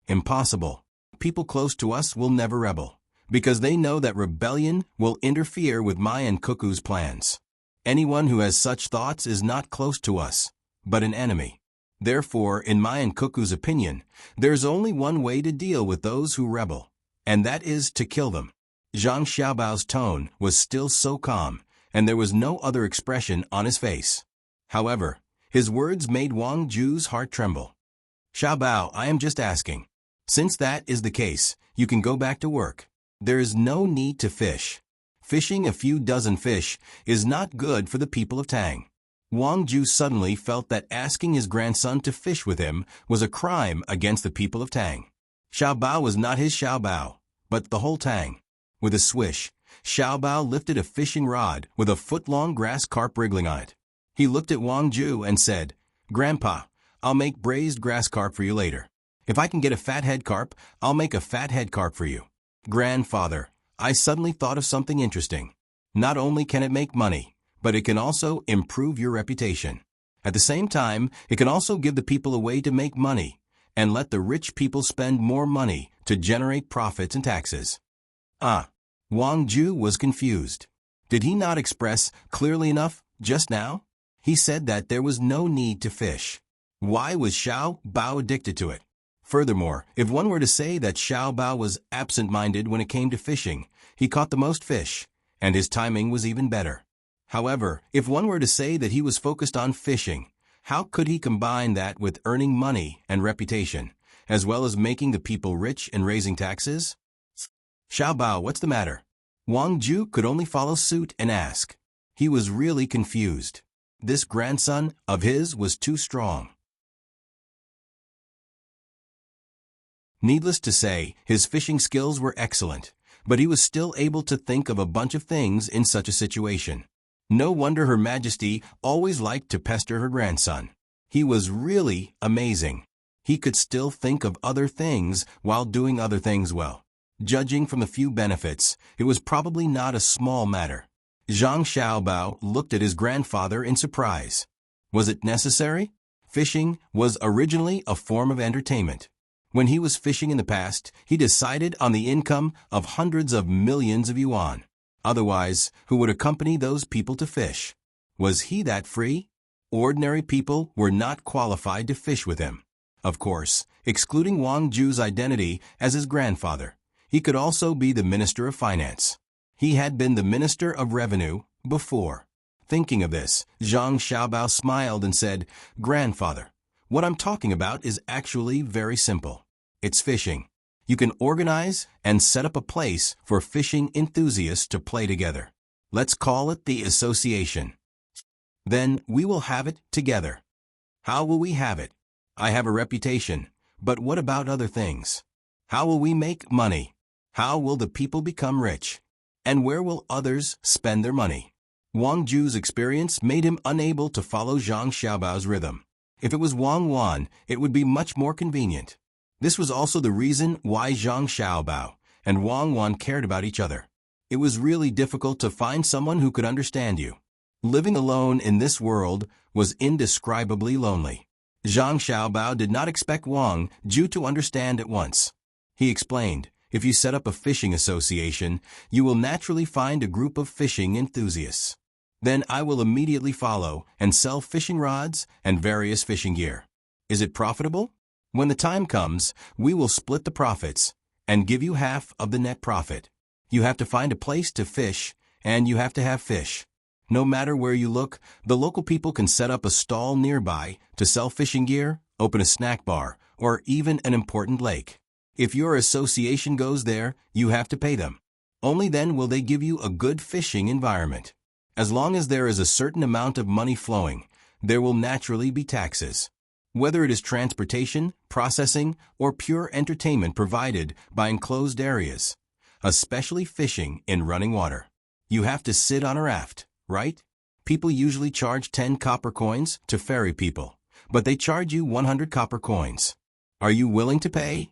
Impossible. People close to us will never rebel, because they know that rebellion will interfere with my and Cuckoo's plans. Anyone who has such thoughts is not close to us, but an enemy. Therefore, in my and Cuckoo's opinion, there's only one way to deal with those who rebel, and that is to kill them. Zhang Xiaobao's tone was still so calm, and there was no other expression on his face. However, his words made Wang Ju's heart tremble. "Xiao Bao, I am just asking. Since that is the case, you can go back to work. There is no need to fish. Fishing a few dozen fish is not good for the people of Tang." Wang Ju suddenly felt that asking his grandson to fish with him was a crime against the people of Tang. Xiao Bao was not his Xiao Bao, but the whole Tang. With a swish, Xiaobao lifted a fishing rod with a foot-long grass carp wriggling on it. He looked at Wang Ju and said, "Grandpa, I'll make braised grass carp for you later. If I can get a fathead carp, I'll make a fathead carp for you." "Grandfather, I suddenly thought of something interesting. Not only can it make money, but it can also improve your reputation. At the same time, it can also give the people a way to make money and let the rich people spend more money to generate profits and taxes." Wang Ju was confused. Did he not express clearly enough just now? He said that there was no need to fish. Why was Xiaobao addicted to it? Furthermore, if one were to say that Xiaobao was absent-minded when it came to fishing, he caught the most fish, and his timing was even better. However, if one were to say that he was focused on fishing, how could he combine that with earning money and reputation, as well as making the people rich and raising taxes? "Xiaobao, what's the matter?" Wang Ju could only follow suit and ask. He was really confused. This grandson of his was too strong. Needless to say, his fishing skills were excellent, but he was still able to think of a bunch of things in such a situation. No wonder Her Majesty always liked to pester her grandson. He was really amazing. He could still think of other things while doing other things well. Judging from the few benefits, it was probably not a small matter. Zhang Xiaobao looked at his grandfather in surprise. Was it necessary? Fishing was originally a form of entertainment. When he was fishing in the past, he decided on the income of hundreds of millions of yuan. Otherwise, who would accompany those people to fish? Was he that free? Ordinary people were not qualified to fish with him. Of course, excluding Wang Ju's identity as his grandfather, he could also be the Minister of Finance. He had been the Minister of Revenue before. Thinking of this, Zhang Xiaobao smiled and said, "Grandfather, what I'm talking about is actually very simple. It's fishing. You can organize and set up a place for fishing enthusiasts to play together. Let's call it the association. Then we will have it together." "How will we have it? I have a reputation, but what about other things? How will we make money? How will the people become rich? And where will others spend their money?" Wang Ju's experience made him unable to follow Zhang Xiaobao's rhythm. If it was Wang Wan, it would be much more convenient. This was also the reason why Zhang Xiaobao and Wang Wan cared about each other. It was really difficult to find someone who could understand you. Living alone in this world was indescribably lonely. Zhang Xiaobao did not expect Wang Ju to understand at once. He explained, "If you set up a fishing association, you will naturally find a group of fishing enthusiasts. Then I will immediately follow and sell fishing rods and various fishing gear. Is it profitable? When the time comes, we will split the profits and give you half of the net profit. You have to find a place to fish, and you have to have fish. No matter where you look, the local people can set up a stall nearby to sell fishing gear, open a snack bar, or even an important lake. If your association goes there, you have to pay them. Only then will they give you a good fishing environment. As long as there is a certain amount of money flowing, there will naturally be taxes. Whether it is transportation, processing, or pure entertainment provided by enclosed areas, especially fishing in running water. You have to sit on a raft, right? People usually charge 10 copper coins to ferry people, but they charge you 100 copper coins. Are you willing to pay?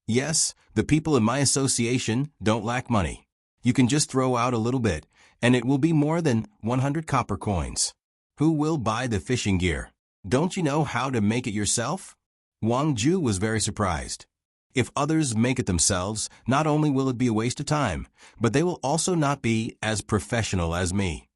Yes, the people in my association don't lack money. You can just throw out a little bit, and it will be more than 100 copper coins. Who will buy the fishing gear? Don't you know how to make it yourself?" Wang Ju was very surprised. If others make it themselves, not only will it be a waste of time, but they will also not be as professional as me.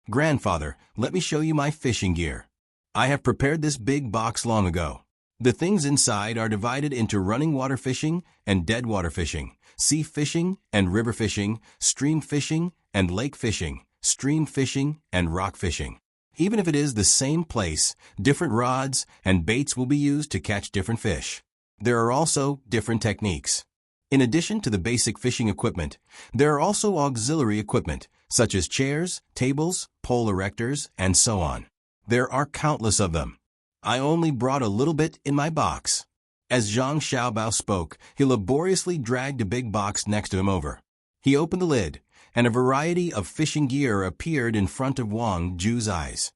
"Grandfather, let me show you my fishing gear. I have prepared this big box long ago. The things inside are divided into running water fishing and dead water fishing, sea fishing and river fishing, stream fishing and lake fishing, stream fishing and rock fishing. Even if it is the same place, different rods and baits will be used to catch different fish. There are also different techniques. In addition to the basic fishing equipment, there are also auxiliary equipment, such as chairs, tables, pole erectors, and so on. There are countless of them. I only brought a little bit in my box. As Zhang Xiaobao spoke, he laboriously dragged a big box next to him over. He opened the lid, and a variety of fishing gear appeared in front of Wang Ju's eyes.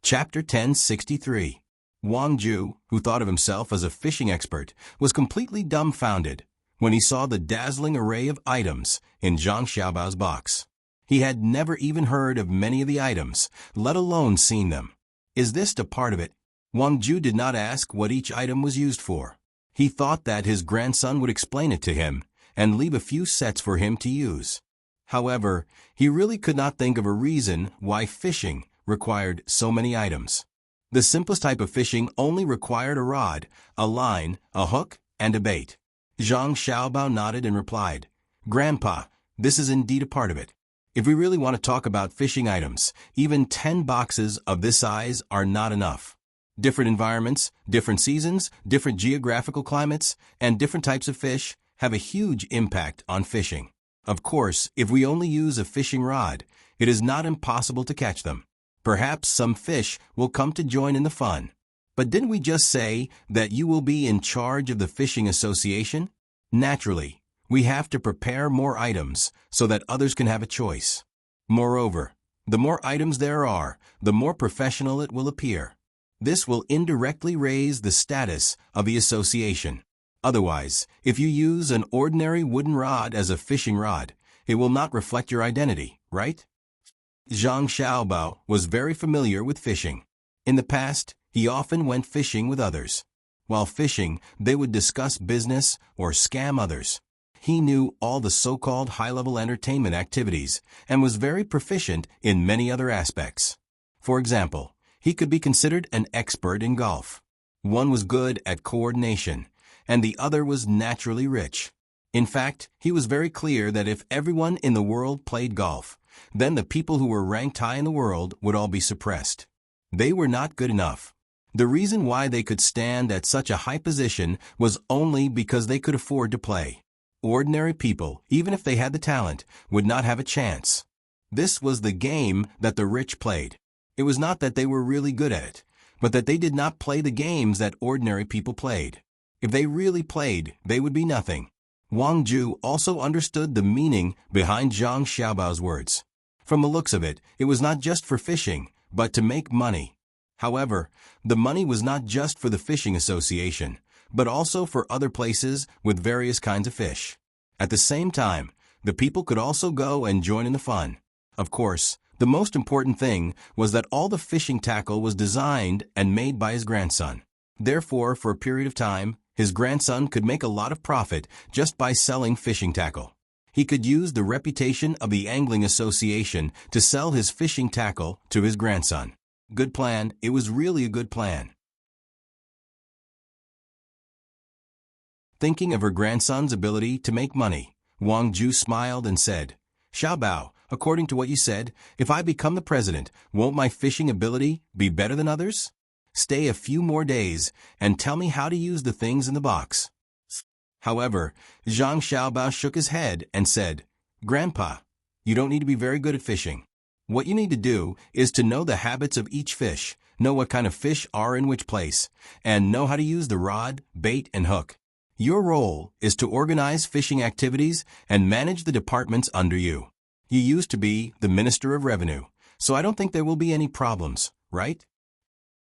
Chapter 1063. Wang Ju, who thought of himself as a fishing expert, was completely dumbfounded when he saw the dazzling array of items in Zhang Xiaobao's box. He had never even heard of many of the items, let alone seen them. Is this a part of it? Wang Ju did not ask what each item was used for. He thought that his grandson would explain it to him and leave a few sets for him to use. However, he really could not think of a reason why fishing required so many items. The simplest type of fishing only required a rod, a line, a hook, and a bait. Zhang Xiaobao nodded and replied, "Grandpa, this is indeed a part of it. If we really want to talk about fishing items, even 10 boxes of this size are not enough. Different environments, different seasons, different geographical climates, and different types of fish have a huge impact on fishing. Of course, if we only use a fishing rod, it is not impossible to catch them. Perhaps some fish will come to join in the fun. But didn't we just say that you will be in charge of the fishing association? Naturally, we have to prepare more items so that others can have a choice. Moreover, the more items there are, the more professional it will appear. This will indirectly raise the status of the association. Otherwise, if you use an ordinary wooden rod as a fishing rod, it will not reflect your identity, right?" Zhang Xiaobao was very familiar with fishing. In the past, he often went fishing with others. While fishing, they would discuss business or scam others. He knew all the so-called high-level entertainment activities and was very proficient in many other aspects. For example, he could be considered an expert in golf. One was good at coordination, and the other was naturally rich. In fact, he was very clear that if everyone in the world played golf, then the people who were ranked high in the world would all be suppressed. They were not good enough. The reason why they could stand at such a high position was only because they could afford to play. Ordinary people, even if they had the talent, would not have a chance. This was the game that the rich played. It was not that they were really good at it, but that they did not play the games that ordinary people played. If they really played, they would be nothing. Wang Ju also understood the meaning behind Zhang Xiaobao's words. From the looks of it, it was not just for fishing, but to make money. However, the money was not just for the fishing association, but also for other places with various kinds of fish. At the same time, the people could also go and join in the fun. Of course, the most important thing was that all the fishing tackle was designed and made by his grandson. Therefore, for a period of time, his grandson could make a lot of profit just by selling fishing tackle. He could use the reputation of the Angling Association to sell his fishing tackle to his grandson. Good plan. It was really a good plan. Thinking of her grandson's ability to make money, Wang Ju smiled and said, "Xiaobao, according to what you said, if I become the president, won't my fishing ability be better than others? Stay a few more days and tell me how to use the things in the box." However, Zhang Xiaobao shook his head and said, "Grandpa, you don't need to be very good at fishing. What you need to do is to know the habits of each fish, know what kind of fish are in which place, and know how to use the rod, bait, and hook. Your role is to organize fishing activities and manage the departments under you. You used to be the Minister of Revenue, so I don't think there will be any problems, right?"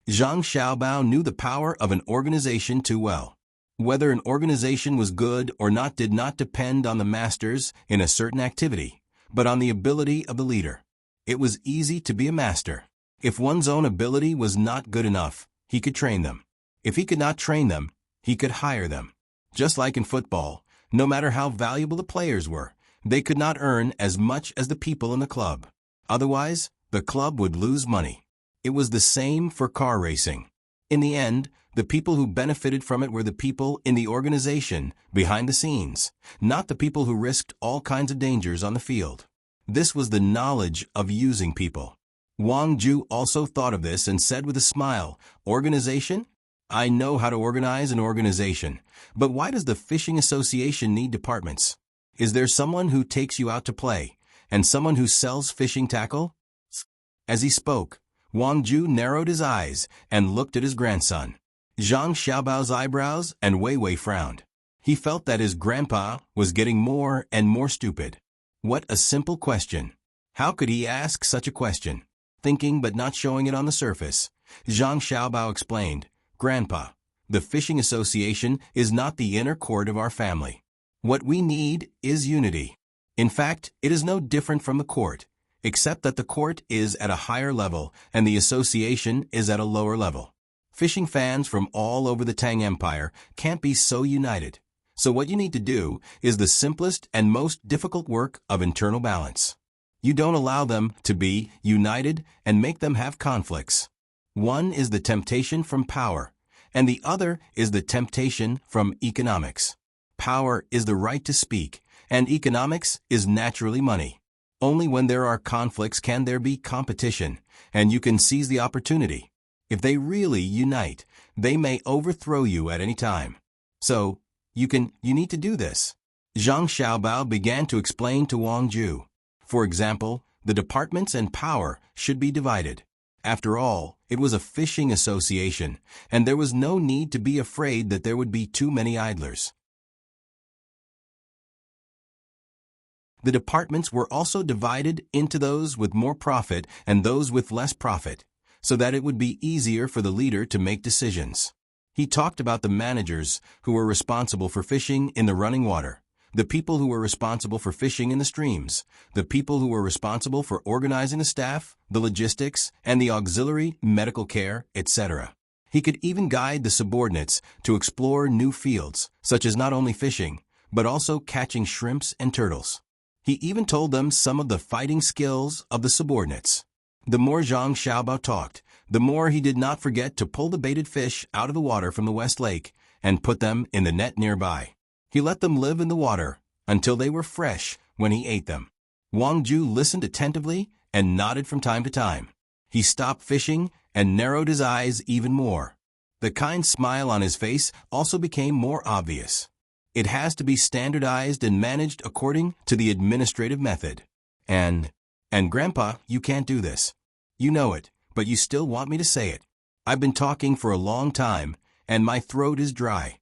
Zhang Xiaobao knew the power of an organization too well. Whether an organization was good or not did not depend on the masters in a certain activity, but on the ability of the leader. It was easy to be a master. If one's own ability was not good enough, he could train them. If he could not train them, he could hire them. Just like in football, no matter how valuable the players were, they could not earn as much as the people in the club. Otherwise, the club would lose money. It was the same for car racing. In the end, the people who benefited from it were the people in the organization behind the scenes, not the people who risked all kinds of dangers on the field. This was the knowledge of using people. Wang Ju also thought of this and said with a smile, "Organization? I know how to organize an organization, but why does the fishing association need departments? Is there someone who takes you out to play, and someone who sells fishing tackle?" As he spoke, Wang Ju narrowed his eyes and looked at his grandson. Zhang Xiaobao's eyebrows and Wei Wei frowned. He felt that his grandpa was getting more and more stupid. What a simple question. How could he ask such a question? Thinking but not showing it on the surface, Zhang Xiaobao explained, "Grandpa, the fishing association is not the inner court of our family. What we need is unity. In fact, it is no different from the court, except that the court is at a higher level and the association is at a lower level. Fishing fans from all over the Tang Empire can't be so united. So what you need to do is the simplest and most difficult work of internal balance. You don't allow them to be united and make them have conflicts. One is the temptation from power, and the other is the temptation from economics. Power is the right to speak, and economics is naturally money. Only when there are conflicts can there be competition, and you can seize the opportunity. If they really unite, they may overthrow you at any time. So, you need to do this." Zhang Xiaobao began to explain to Wang Ju. For example, the departments and power should be divided. After all, it was a fishing association, and there was no need to be afraid that there would be too many idlers. The departments were also divided into those with more profit and those with less profit, so that it would be easier for the leader to make decisions. He talked about the managers who were responsible for fishing in the running water, the people who were responsible for fishing in the streams, the people who were responsible for organizing the staff, the logistics, and the auxiliary medical care, etc. He could even guide the subordinates to explore new fields, such as not only fishing, but also catching shrimps and turtles. He even told them some of the fighting skills of the subordinates. The more Zhang Xiaobao talked, the more he did not forget to pull the baited fish out of the water from the West Lake and put them in the net nearby. He let them live in the water until they were fresh when he ate them. Wang Ju listened attentively and nodded from time to time. He stopped fishing and narrowed his eyes even more. The kind smile on his face also became more obvious. It has to be standardized and managed according to the administrative method. And Grandpa, you can't do this. You know it, but you still want me to say it. I've been talking for a long time, and my throat is dry."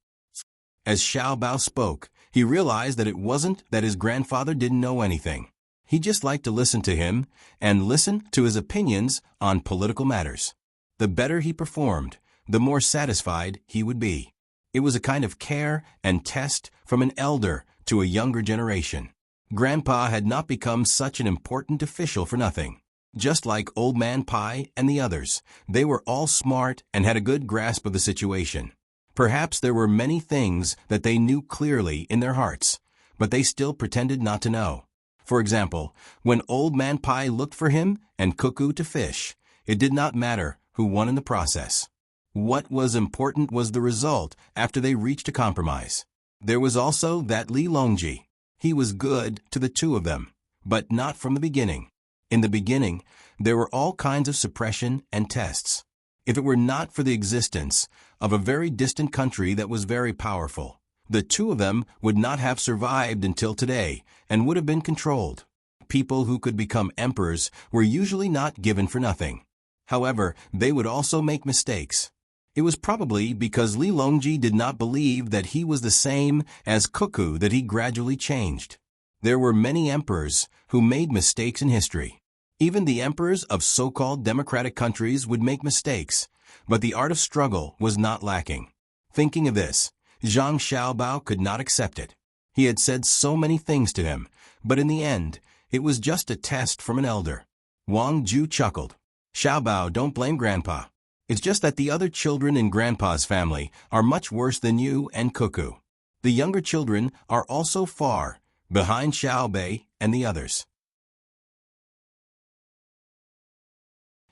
As Xiaobao spoke, he realized that it wasn't that his grandfather didn't know anything. He just liked to listen to him and listen to his opinions on political matters. The better he performed, the more satisfied he would be. It was a kind of care and test from an elder to a younger generation. Grandpa had not become such an important official for nothing. Just like Old Man Pai and the others, they were all smart and had a good grasp of the situation. Perhaps there were many things that they knew clearly in their hearts, but they still pretended not to know. For example, when Old Man Pai looked for him and Cuckoo to fish, it did not matter who won in the process. What was important was the result after they reached a compromise. There was also that Li Longji. He was good to the two of them, but not from the beginning. In the beginning, there were all kinds of suppression and tests. If it were not for the existence of a very distant country that was very powerful, the two of them would not have survived until today and would have been controlled. People who could become emperors were usually not given for nothing. However, they would also make mistakes. It was probably because Li Longji did not believe that he was the same as Cuckoo that he gradually changed. There were many emperors who made mistakes in history. Even the emperors of so-called democratic countries would make mistakes, but the art of struggle was not lacking. Thinking of this, Zhang Xiaobao could not accept it. He had said so many things to him, but in the end, it was just a test from an elder. Wang Ju chuckled. "Xiaobao, don't blame Grandpa. It's just that the other children in Grandpa's family are much worse than you and Cuckoo. The younger children are also far behind Xiaobei and the others.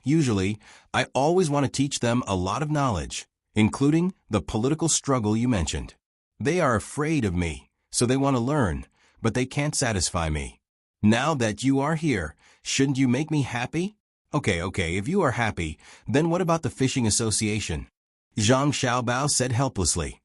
Usually, I always want to teach them a lot of knowledge, including the political struggle you mentioned. They are afraid of me, so they want to learn, but they can't satisfy me. Now that you are here, shouldn't you make me happy? Okay, if you are happy, then what about the fishing association?" Zhang Xiaobao said helplessly.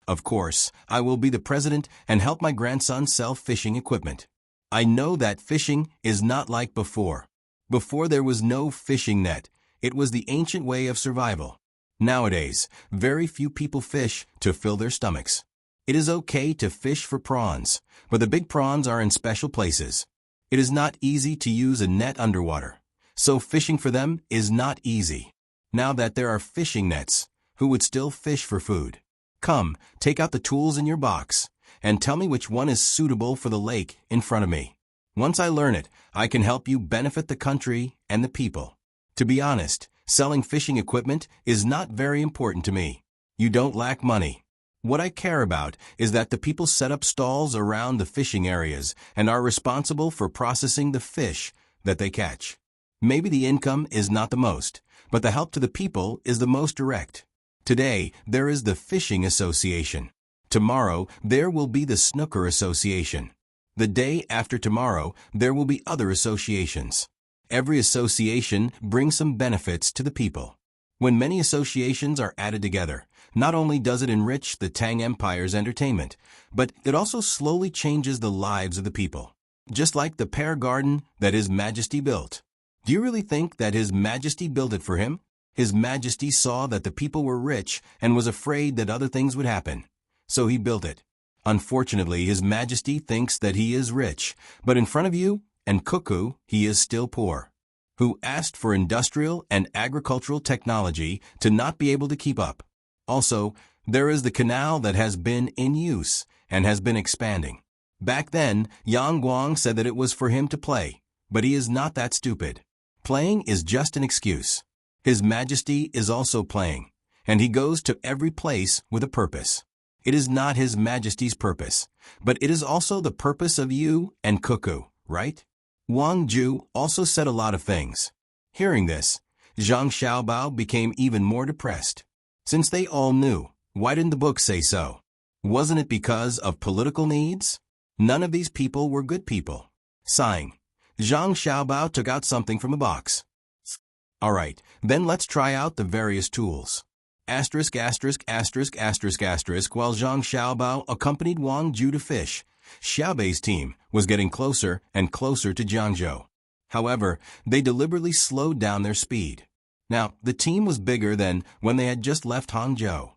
"Of course, I will be the president and help my grandson sell fishing equipment. I know that fishing is not like before. Before there was no fishing net, it was the ancient way of survival. Nowadays, very few people fish to fill their stomachs. It is okay to fish for prawns, but the big prawns are in special places. It is not easy to use a net underwater, so fishing for them is not easy. Now that there are fishing nets, who would still fish for food? Come, take out the tools in your box, and tell me which one is suitable for the lake in front of me. Once I learn it, I can help you benefit the country and the people. To be honest, selling fishing equipment is not very important to me. You don't lack money. What I care about is that the people set up stalls around the fishing areas and are responsible for processing the fish that they catch. Maybe the income is not the most, but the help to the people is the most direct. Today, there is the Fishing Association. Tomorrow, there will be the Snooker Association. The day after tomorrow, there will be other associations. Every association brings some benefits to the people. When many associations are added together, not only does it enrich the Tang Empire's entertainment, but it also slowly changes the lives of the people. Just like the pear garden that His Majesty built. Do you really think that His Majesty built it for him? His Majesty saw that the people were rich and was afraid that other things would happen. So he built it. Unfortunately, His Majesty thinks that he is rich, but in front of you and Cuckoo, he is still poor. Who asked for industrial and agricultural technology to not be able to keep up. Also, there is the canal that has been in use and has been expanding. Back then, Yang Guang said that it was for him to play, but he is not that stupid. Playing is just an excuse. His Majesty is also playing, and he goes to every place with a purpose. It is not His Majesty's purpose, but it is also the purpose of you and Cuckoo, right? Wang Ju also said a lot of things. Hearing this, Zhang Xiaobao became even more depressed. Since they all knew, why didn't the book say so? Wasn't it because of political needs? None of these people were good people. Sighing, Zhang Xiaobao took out something from a box. Alright, then let's try out the various tools. While Zhang Xiaobao accompanied Wang Ju to fish, Xiaobei's team was getting closer and closer to Jiangzhou. However, they deliberately slowed down their speed. Now, the team was bigger than when they had just left Hangzhou.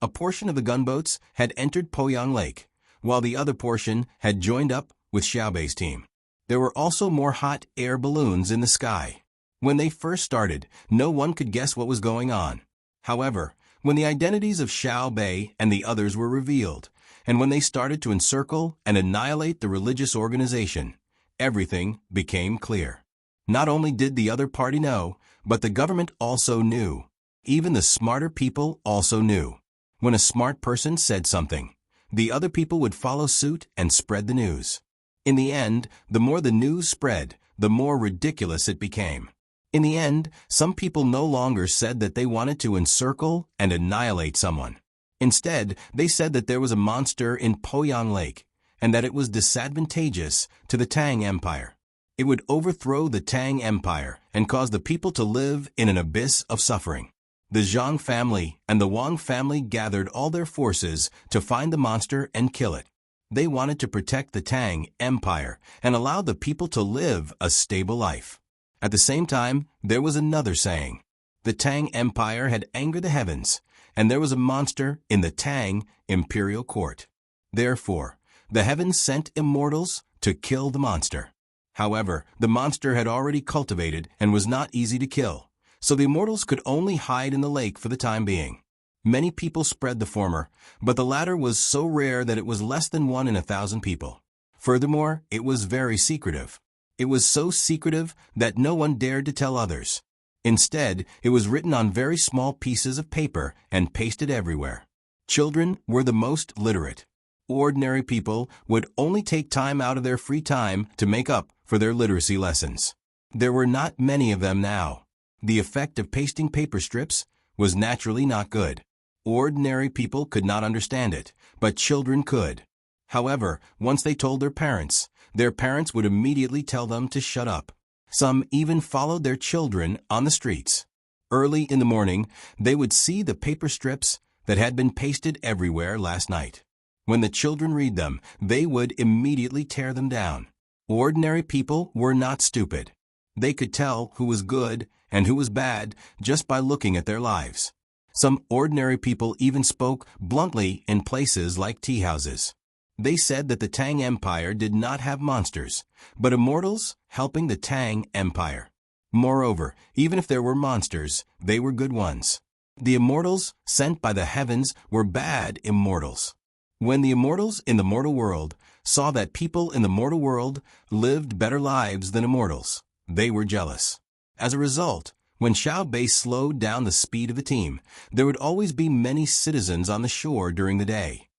A portion of the gunboats had entered Poyang Lake, while the other portion had joined up with Xiaobei's team. There were also more hot air balloons in the sky. When they first started, no one could guess what was going on. However, when the identities of Xiaobei and the others were revealed, and when they started to encircle and annihilate the religious organization, everything became clear. Not only did the other party know, but the government also knew. Even the smarter people also knew. When a smart person said something, the other people would follow suit and spread the news. In the end, the more the news spread, the more ridiculous it became. In the end, some people no longer said that they wanted to encircle and annihilate someone. Instead, they said that there was a monster in Poyang Lake, and that it was disadvantageous to the Tang Empire. It would overthrow the Tang Empire and cause the people to live in an abyss of suffering. The Zhang family and the Wang family gathered all their forces to find the monster and kill it. They wanted to protect the Tang Empire and allow the people to live a stable life. At the same time, there was another saying. The Tang Empire had angered the heavens, and there was a monster in the Tang imperial court. Therefore, the heavens sent immortals to kill the monster. However, the monster had already cultivated and was not easy to kill, so the immortals could only hide in the lake for the time being. Many people spread the former, but the latter was so rare that it was less than 1 in 1,000 people. Furthermore, it was very secretive. It was so secretive that no one dared to tell others. Instead, it was written on very small pieces of paper and pasted everywhere. Children were the most literate. Ordinary people would only take time out of their free time to make up for their literacy lessons. There were not many of them now. The effect of pasting paper strips was naturally not good. Ordinary people could not understand it, but children could. However, once they told their parents would immediately tell them to shut up. Some even followed their children on the streets. Early in the morning, they would see the paper strips that had been pasted everywhere last night. When the children read them, they would immediately tear them down. Ordinary people were not stupid. They could tell who was good and who was bad just by looking at their lives. Some ordinary people even spoke bluntly in places like tea houses. They said that the Tang Empire did not have monsters, but immortals helping the Tang Empire. Moreover, even if there were monsters, they were good ones. The immortals sent by the heavens were bad immortals. When the immortals in the mortal world saw that people in the mortal world lived better lives than immortals, they were jealous. As a result, when Xiao Bei slowed down the speed of the team, there would always be many citizens on the shore during the day.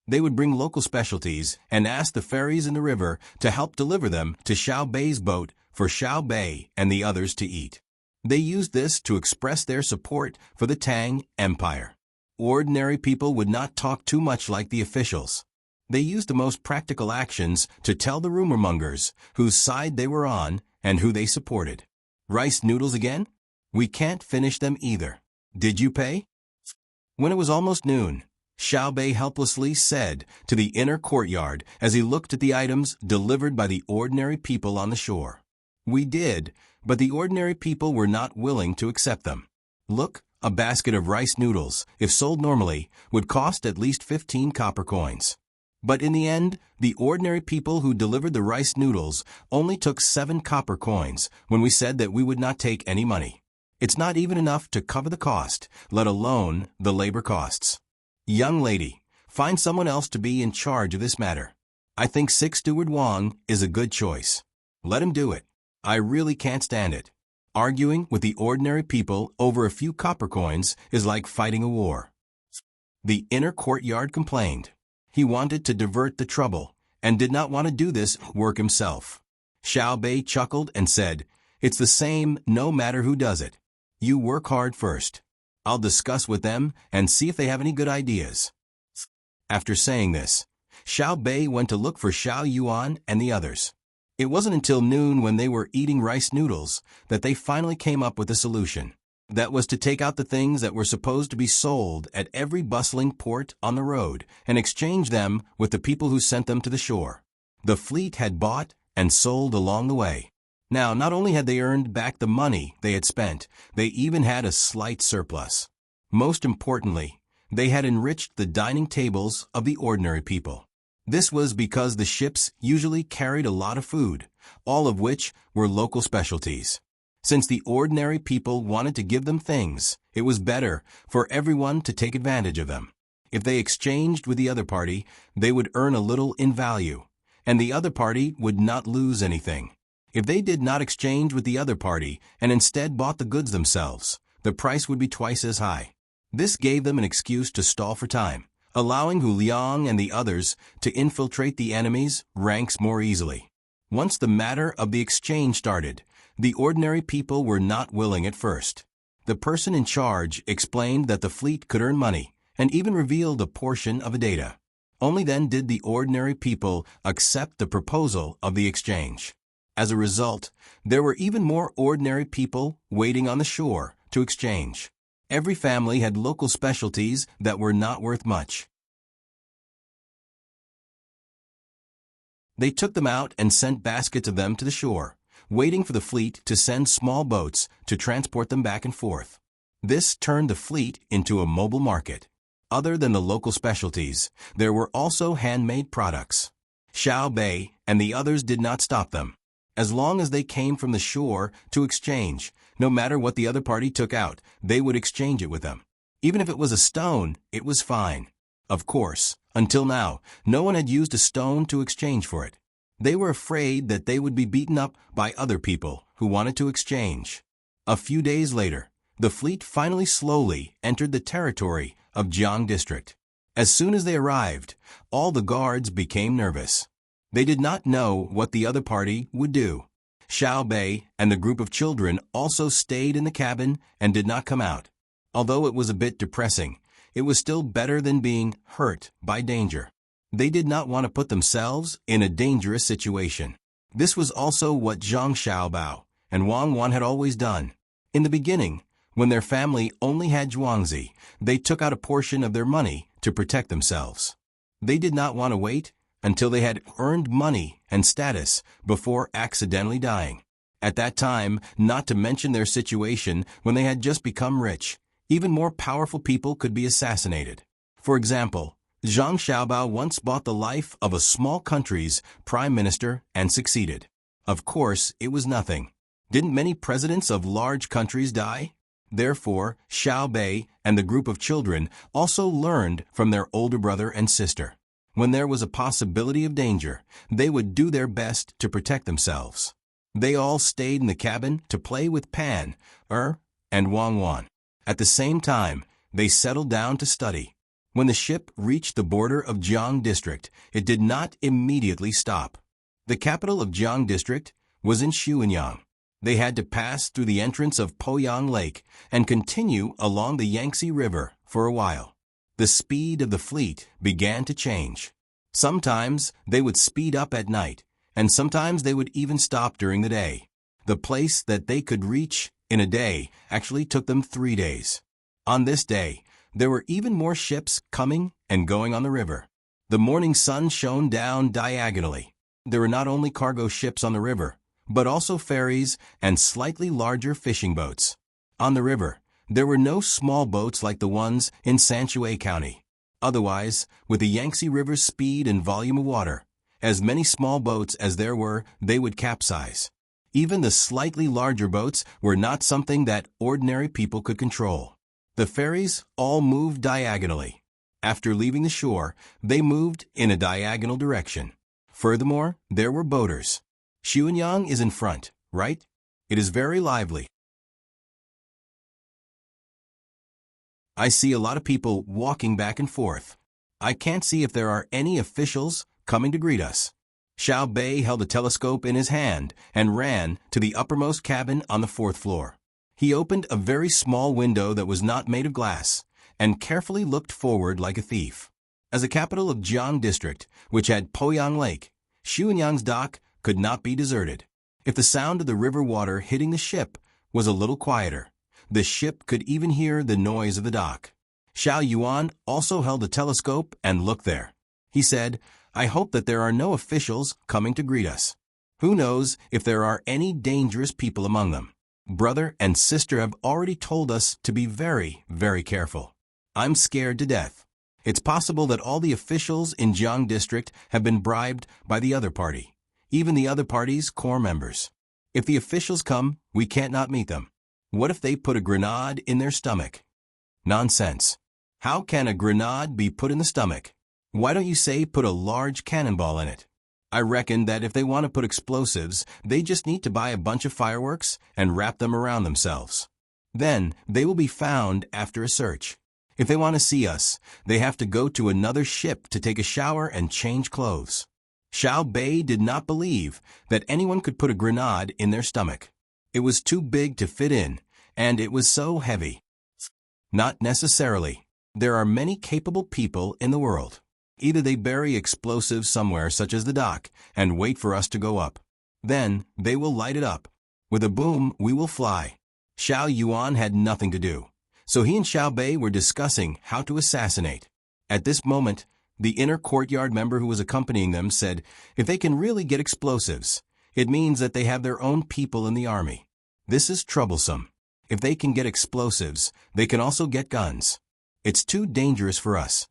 They would bring local specialties and ask the ferries in the river to help deliver them to Xiao Bei's boat for Xiao Bei and the others to eat. They used this to express their support for the Tang Empire. Ordinary people would not talk too much like the officials. They used the most practical actions to tell the rumor mongers whose side they were on and who they supported. Rice noodles again? We can't finish them either. Did you pay? When it was almost noon, Xiao Bei helplessly said to the inner courtyard as he looked at the items delivered by the ordinary people on the shore. We did, but the ordinary people were not willing to accept them. Look, a basket of rice noodles, if sold normally, would cost at least 15 copper coins. But in the end, the ordinary people who delivered the rice noodles only took 7 copper coins when we said that we would not take any money. It's not even enough to cover the cost, let alone the labor costs. Young lady, find someone else to be in charge of this matter. I think Sixth Steward Wang is a good choice. Let him do it. I really can't stand it. Arguing with the ordinary people over a few copper coins is like fighting a war. The inner courtyard complained. He wanted to divert the trouble and did not want to do this work himself. Xiao Bei chuckled and said, "It's the same no matter who does it. You work hard first. I'll discuss with them and see if they have any good ideas." After saying this, Xiao Bei went to look for Xiao Yuan and the others. It wasn't until noon when they were eating rice noodles that they finally came up with a solution. That was to take out the things that were supposed to be sold at every bustling port on the road and exchange them with the people who sent them to the shore. The fleet had bought and sold along the way. Now, not only had they earned back the money they had spent, they even had a slight surplus. Most importantly, they had enriched the dining tables of the ordinary people. This was because the ships usually carried a lot of food, all of which were local specialties. Since the ordinary people wanted to give them things, it was better for everyone to take advantage of them. If they exchanged with the other party, they would earn a little in value, and the other party would not lose anything. If they did not exchange with the other party and instead bought the goods themselves, the price would be twice as high. This gave them an excuse to stall for time, allowing Hu Liang and the others to infiltrate the enemy's ranks more easily. Once the matter of the exchange started, the ordinary people were not willing at first. The person in charge explained that the fleet could earn money and even revealed a portion of the data. Only then did the ordinary people accept the proposal of the exchange. As a result, there were even more ordinary people waiting on the shore to exchange. Every family had local specialties that were not worth much. They took them out and sent baskets of them to the shore, waiting for the fleet to send small boats to transport them back and forth. This turned the fleet into a mobile market. Other than the local specialties, there were also handmade products. Xiao Bei and the others did not stop them. As long as they came from the shore to exchange, no matter what the other party took out, they would exchange it with them. Even if it was a stone, it was fine. Of course, until now, no one had used a stone to exchange for it. They were afraid that they would be beaten up by other people who wanted to exchange. A few days later, the fleet finally slowly entered the territory of Jiang District. As soon as they arrived, all the guards became nervous. They did not know what the other party would do. Xiao Bei and the group of children also stayed in the cabin and did not come out. Although it was a bit depressing, it was still better than being hurt by danger. They did not want to put themselves in a dangerous situation. This was also what Zhang Xiaobao and Wang Wan had always done. In the beginning, When their family only had zhuangzi, they took out a portion of their money to protect themselves. They did not want to wait until they had earned money and status before accidentally dying. At that time, not to mention their situation when they had just become rich, even more powerful people could be assassinated. For example, Zhang Xiaobao once bought the life of a small country's prime minister and succeeded. Of course, it was nothing. Didn't many presidents of large countries die? Therefore, Xiao Bei and the group of children also learned from their older brother and sister. When there was a possibility of danger, they would do their best to protect themselves. They all stayed in the cabin to play with Pan, and Wang Wan. At the same time, they settled down to study. When the ship reached the border of Jiang District, it did not immediately stop. The capital of Jiang District was in Xuanyang. They had to pass through the entrance of Poyang Lake and continue along the Yangtze River for a while. The speed of the fleet began to change. Sometimes they would speed up at night, and sometimes they would even stop during the day. The place that they could reach in a day actually took them 3 days. On this day, there were even more ships coming and going on the river. The morning sun shone down diagonally. There were not only cargo ships on the river, but also ferries and slightly larger fishing boats. On the river, there were no small boats like the ones in Sanshui County. Otherwise, with the Yangtze River's speed and volume of water, as many small boats as there were, they would capsize. Even the slightly larger boats were not something that ordinary people could control. The ferries all moved diagonally. After leaving the shore, they moved in a diagonal direction. Furthermore, there were boaters. Xuanyang is in front, right? It is very lively. I see a lot of people walking back and forth. I can't see if there are any officials coming to greet us. Xiao Bei held a telescope in his hand and ran to the uppermost cabin on the 4th floor. He opened a very small window that was not made of glass and carefully looked forward like a thief. As the capital of Jiang District, which had Poyang Lake, Xuanyang's dock could not be deserted. If the sound of the river water hitting the ship was a little quieter, the ship could even hear the noise of the dock. Xiao Yuan also held a telescope and looked there. He said, "I hope that there are no officials coming to greet us. Who knows if there are any dangerous people among them? Brother and sister have already told us to be very, very careful. I'm scared to death. It's possible that all the officials in Jiang District have been bribed by the other party, even the other party's core members. If the officials come, we can't not meet them. What if they put a grenade in their stomach?" Nonsense. How can a grenade be put in the stomach? Why don't you say put a large cannonball in it? I reckon that if they want to put explosives, they just need to buy a bunch of fireworks and wrap them around themselves. Then they will be found after a search. If they want to see us, they have to go to another ship to take a shower and change clothes. Xiao Bei did not believe that anyone could put a grenade in their stomach. It was too big to fit in, and it was so heavy. Not necessarily. There are many capable people in the world. Either they bury explosives somewhere such as the dock and wait for us to go up. Then they will light it up. With a boom, we will fly. Xiao Yuan had nothing to do, so he and Xiao Bei were discussing how to assassinate. At this moment, the inner courtyard member who was accompanying them said, "If they can really get explosives, it means that they have their own people in the army. This is troublesome. If they can get explosives, they can also get guns. It's too dangerous for us."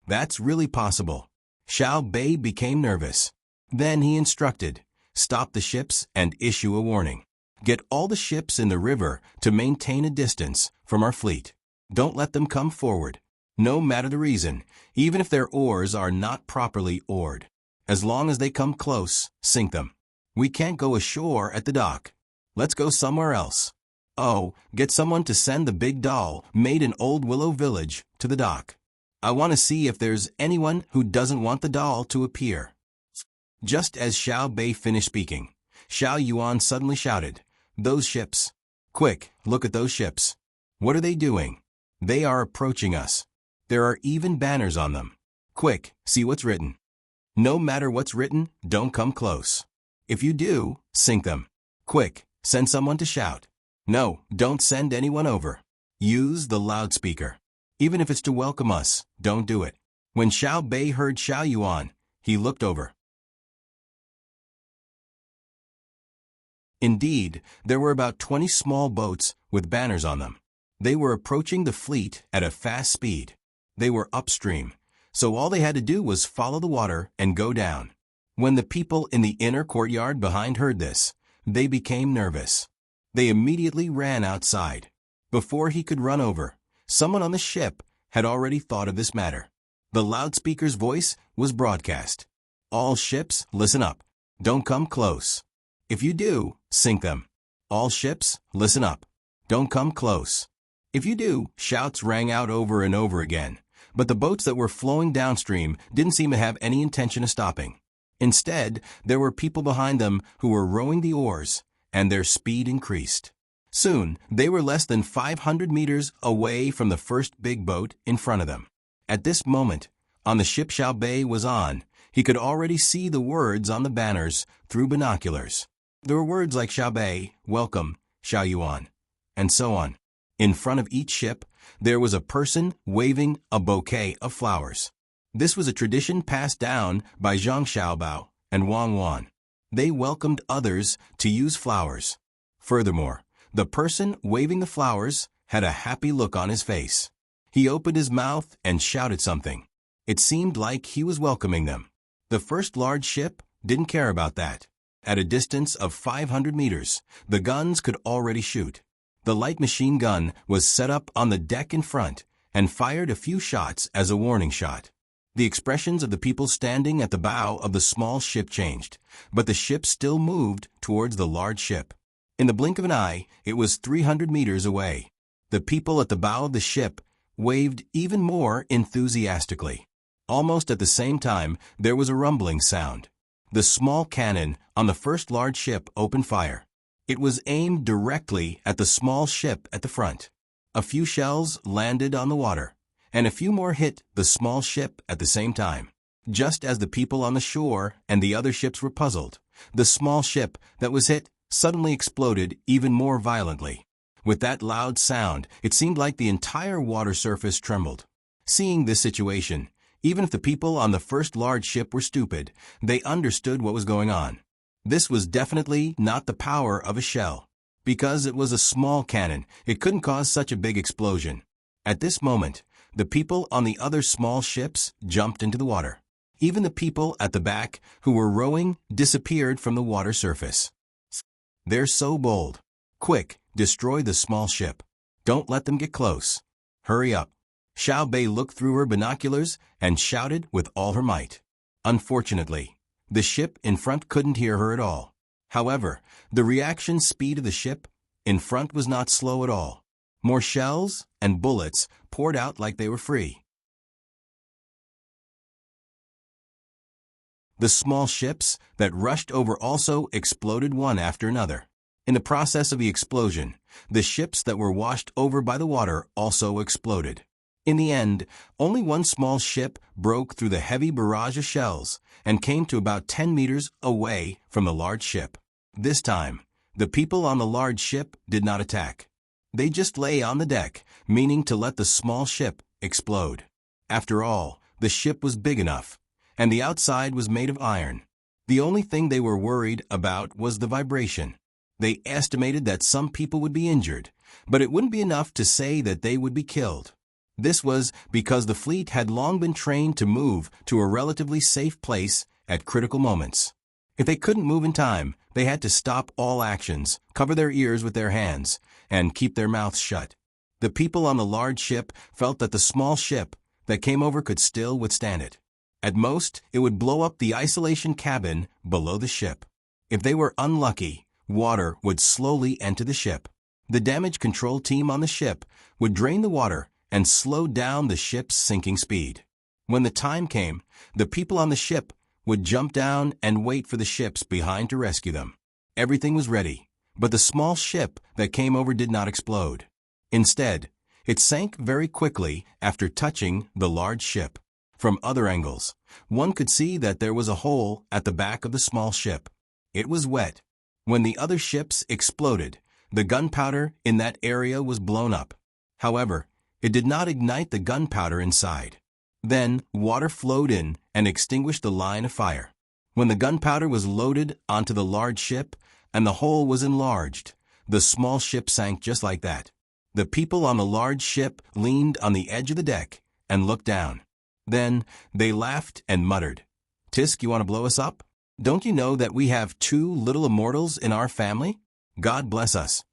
That's really possible. Xiao Bei became nervous. Then he instructed, "Stop the ships and issue a warning. Get all the ships in the river to maintain a distance from our fleet. Don't let them come forward. No matter the reason, even if their oars are not properly oared. As long as they come close, sink them. We can't go ashore at the dock. Let's go somewhere else. Oh, get someone to send the big doll made in Old Willow Village to the dock. I want to see if there's anyone who doesn't want the doll to appear." Just as Xiao Bei finished speaking, Xiao Yuan suddenly shouted, "Those ships! Quick, look at those ships. What are they doing? They are approaching us. There are even banners on them. Quick, see what's written. No matter what's written, don't come close. If you do, sink them. Quick, send someone to shout. No, don't send anyone over. Use the loudspeaker. Even if it's to welcome us, don't do it. When Xiao Bei heard Xiao Yuan, he looked over. Indeed, there were about 20 small boats with banners on them. They were approaching the fleet at a fast speed. They were upstream, so all they had to do was follow the water and go down. When the people in the inner courtyard behind heard this, they became nervous. They immediately ran outside. Before he could run over, someone on the ship had already thought of this matter. The loudspeaker's voice was broadcast. All ships, listen up. Don't come close. If you do, sink them. All ships, listen up. Don't come close. If you do, shouts rang out over and over again, but the boats that were flowing downstream didn't seem to have any intention of stopping. Instead, there were people behind them who were rowing the oars, and their speed increased. Soon, they were less than 500 meters away from the first big boat in front of them. At this moment, on the ship Xiao Bei was on, he could already see the words on the banners through binoculars. There were words like Xiao Bei, welcome, Xiao Yuan, and so on. In front of each ship, there was a person waving a bouquet of flowers. This was a tradition passed down by Zhang Xiaobao and Wang Wan. They welcomed others to use flowers. Furthermore, the person waving the flowers had a happy look on his face. He opened his mouth and shouted something. It seemed like he was welcoming them. The first large ship didn't care about that. At a distance of 500 meters, the guns could already shoot. The light machine gun was set up on the deck in front and fired a few shots as a warning shot. The expressions of the people standing at the bow of the small ship changed, but the ship still moved towards the large ship. In the blink of an eye, it was 300 meters away. The people at the bow of the ship waved even more enthusiastically. Almost at the same time, there was a rumbling sound. The small cannon on the first large ship opened fire. It was aimed directly at the small ship at the front. A few shells landed on the water, and a few more hit the small ship at the same time. Just as the people on the shore and the other ships were puzzled, the small ship that was hit suddenly exploded even more violently. With that loud sound, it seemed like the entire water surface trembled. Seeing this situation, even if the people on the first large ship were stupid, they understood what was going on. This was definitely not the power of a shell. Because it was a small cannon, it couldn't cause such a big explosion. At this moment, the people on the other small ships jumped into the water. Even the people at the back who were rowing disappeared from the water surface. They're so bold. Quick, destroy the small ship. Don't let them get close. Hurry up. Xiao Bei looked through her binoculars and shouted with all her might. Unfortunately, the ship in front couldn't hear her at all. However, the reaction speed of the ship in front was not slow at all. More shells and bullets poured out like they were free. The small ships that rushed over also exploded one after another. In the process of the explosion, the ships that were washed over by the water also exploded. In the end, only one small ship broke through the heavy barrage of shells and came to about 10 meters away from the large ship. This time, the people on the large ship did not attack. They just lay on the deck, meaning to let the small ship explode. After all, the ship was big enough, and the outside was made of iron. The only thing they were worried about was the vibration. They estimated that some people would be injured, but it wouldn't be enough to say that they would be killed. This was because the fleet had long been trained to move to a relatively safe place at critical moments. If they couldn't move in time, they had to stop all actions, cover their ears with their hands, and keep their mouths shut. The people on the large ship felt that the small ship that came over could still withstand it. At most, it would blow up the isolation cabin below the ship. If they were unlucky, water would slowly enter the ship. The damage control team on the ship would drain the water and slow down the ship's sinking speed. When the time came, the people on the ship would jump down and wait for the ships behind to rescue them. Everything was ready, but the small ship that came over did not explode. Instead, it sank very quickly after touching the large ship. From other angles, one could see that there was a hole at the back of the small ship. It was wet. When the other ships exploded, The gunpowder in that area was blown up. However, it did not ignite the gunpowder inside. Then, water flowed in and extinguished the line of fire. When the gunpowder was loaded onto the large ship and the hole was enlarged, the small ship sank just like that. The people on the large ship leaned on the edge of the deck and looked down. Then, they laughed and muttered, "Tisk, you want to blow us up? Don't you know that we have 2 little immortals in our family? God bless us."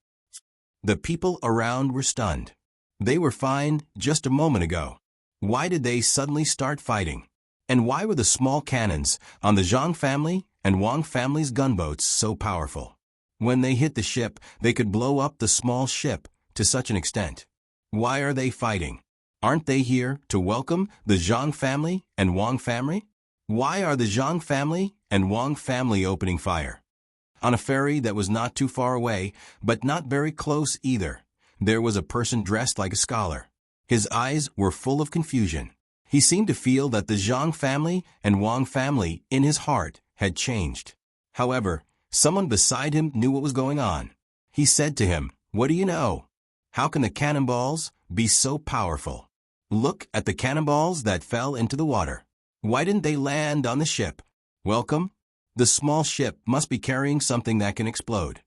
The people around were stunned. They were fine just a moment ago. Why did they suddenly start fighting? And why were the small cannons on the Zhang family and Wang family's gunboats so powerful? When they hit the ship, they could blow up the small ship to such an extent. Why are they fighting? Aren't they here to welcome the Zhang family and Wang family? Why are the Zhang family and Wang family opening fire? On a ferry that was not too far away, but not very close either, there was a person dressed like a scholar. His eyes were full of confusion. He seemed to feel that the Zhang family and Wang family in his heart had changed. However, someone beside him knew what was going on. He said to him, "What do you know? How can the cannonballs be so powerful? Look at the cannonballs that fell into the water. Why didn't they land on the ship? Welcome? The small ship must be carrying something that can explode."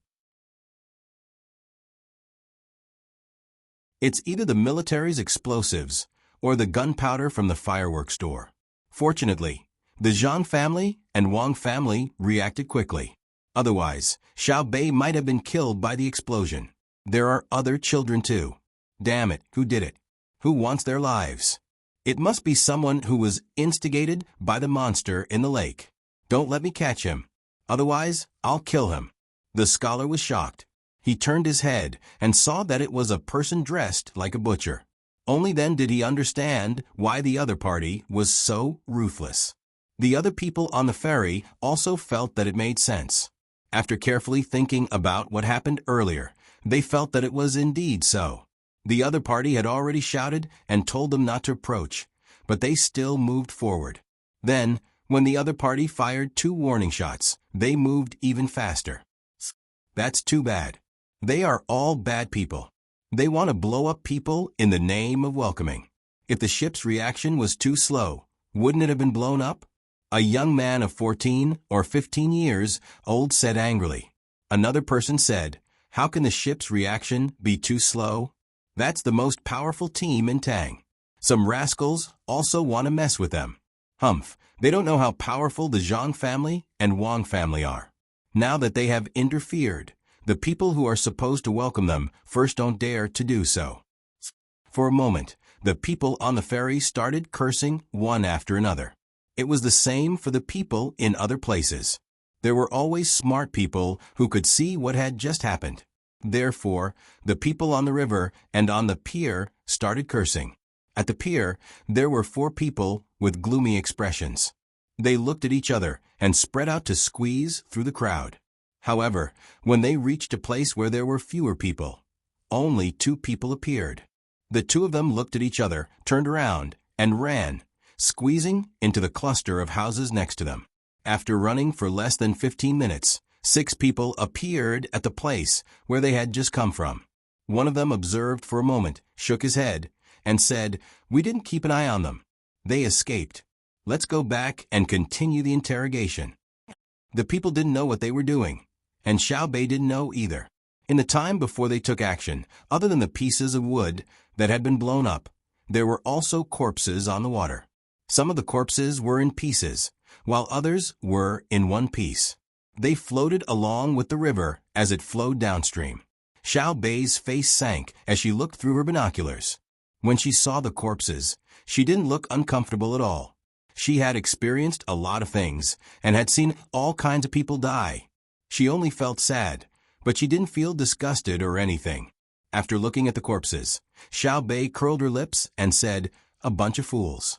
It's either the military's explosives or the gunpowder from the fireworks store. Fortunately, the Zhang family and Wang family reacted quickly. Otherwise, Xiao Bei might have been killed by the explosion. There are other children too. Damn it, who did it? Who wants their lives? It must be someone who was instigated by the monster in the lake. Don't let me catch him. Otherwise, I'll kill him. The scholar was shocked. He turned his head and saw that it was a person dressed like a butcher. Only then did he understand why the other party was so ruthless. The other people on the ferry also felt that it made sense. After carefully thinking about what happened earlier, they felt that it was indeed so. The other party had already shouted and told them not to approach, but they still moved forward. Then, when the other party fired 2 warning shots, they moved even faster. That's too bad. They are all bad people. They want to blow up people in the name of welcoming. If the ship's reaction was too slow, wouldn't it have been blown up? A young man of 14 or 15 years old said angrily. Another person said, "How can the ship's reaction be too slow? That's the most powerful team in Tang. Some rascals also want to mess with them. Humph, they don't know how powerful the Zhang family and Wang family are. Now that they have interfered, the people who are supposed to welcome them first don't dare to do so." For a moment, the people on the ferry started cursing one after another. It was the same for the people in other places. There were always smart people who could see what had just happened. Therefore, the people on the river and on the pier started cursing. At the pier, there were 4 people with gloomy expressions. They looked at each other and spread out to squeeze through the crowd. However, when they reached a place where there were fewer people, only 2 people appeared. The 2 of them looked at each other, turned around, and ran, squeezing into the cluster of houses next to them. After running for less than 15 minutes, 6 people appeared at the place where they had just come from. One of them observed for a moment, shook his head, and said, "We didn't keep an eye on them. They escaped. Let's go back and continue the interrogation." The people didn't know what they were doing, and Xiao Bei didn't know either. In the time before they took action, other than the pieces of wood that had been blown up, there were also corpses on the water. Some of the corpses were in pieces, while others were in one piece. They floated along with the river as it flowed downstream. Xiao Bei's face sank as she looked through her binoculars. When she saw the corpses, she didn't look uncomfortable at all. She had experienced a lot of things and had seen all kinds of people die. She only felt sad, but she didn't feel disgusted or anything. After looking at the corpses, Xiao Bei curled her lips and said, "A bunch of fools."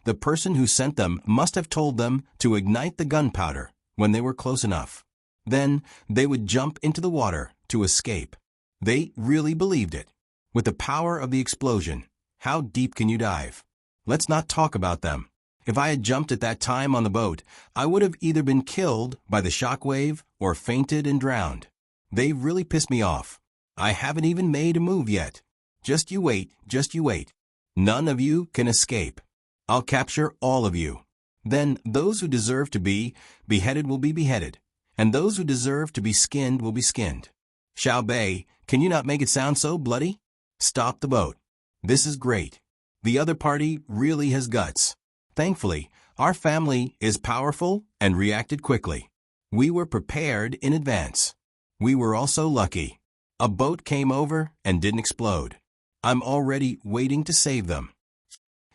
The person who sent them must have told them to ignite the gunpowder when they were close enough. Then they would jump into the water to escape. They really believed it. With the power of the explosion, how deep can you dive? Let's not talk about them. If I had jumped at that time on the boat, I would have either been killed by the shockwave or fainted and drowned. They've really pissed me off. I haven't even made a move yet. Just you wait, just you wait. None of you can escape. I'll capture all of you. Then those who deserve to be beheaded will be beheaded, and those who deserve to be skinned will be skinned. Xiao Bei, can you not make it sound so bloody? Stop the boat. This is great. The other party really has guts. Thankfully, our family is powerful and reacted quickly. We were prepared in advance. We were also lucky. A boat came over and didn't explode. I'm already waiting to save them.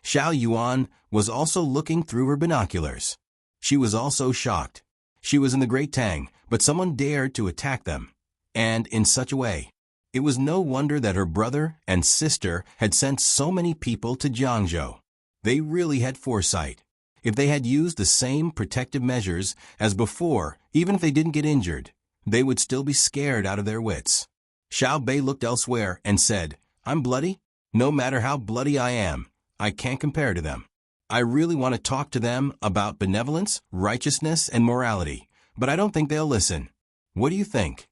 Xiao Yuan was also looking through her binoculars. She was also shocked. She was in the Great Tang, but someone dared to attack them. And in such a way. It was no wonder that her brother and sister had sent so many people to Jiangzhou. They really had foresight. If they had used the same protective measures as before, even if they didn't get injured, they would still be scared out of their wits. Xiao Bei looked elsewhere and said, I'm bloody? No matter how bloody I am, I can't compare to them. I really want to talk to them about benevolence, righteousness, and morality, but I don't think they'll listen. What do you think?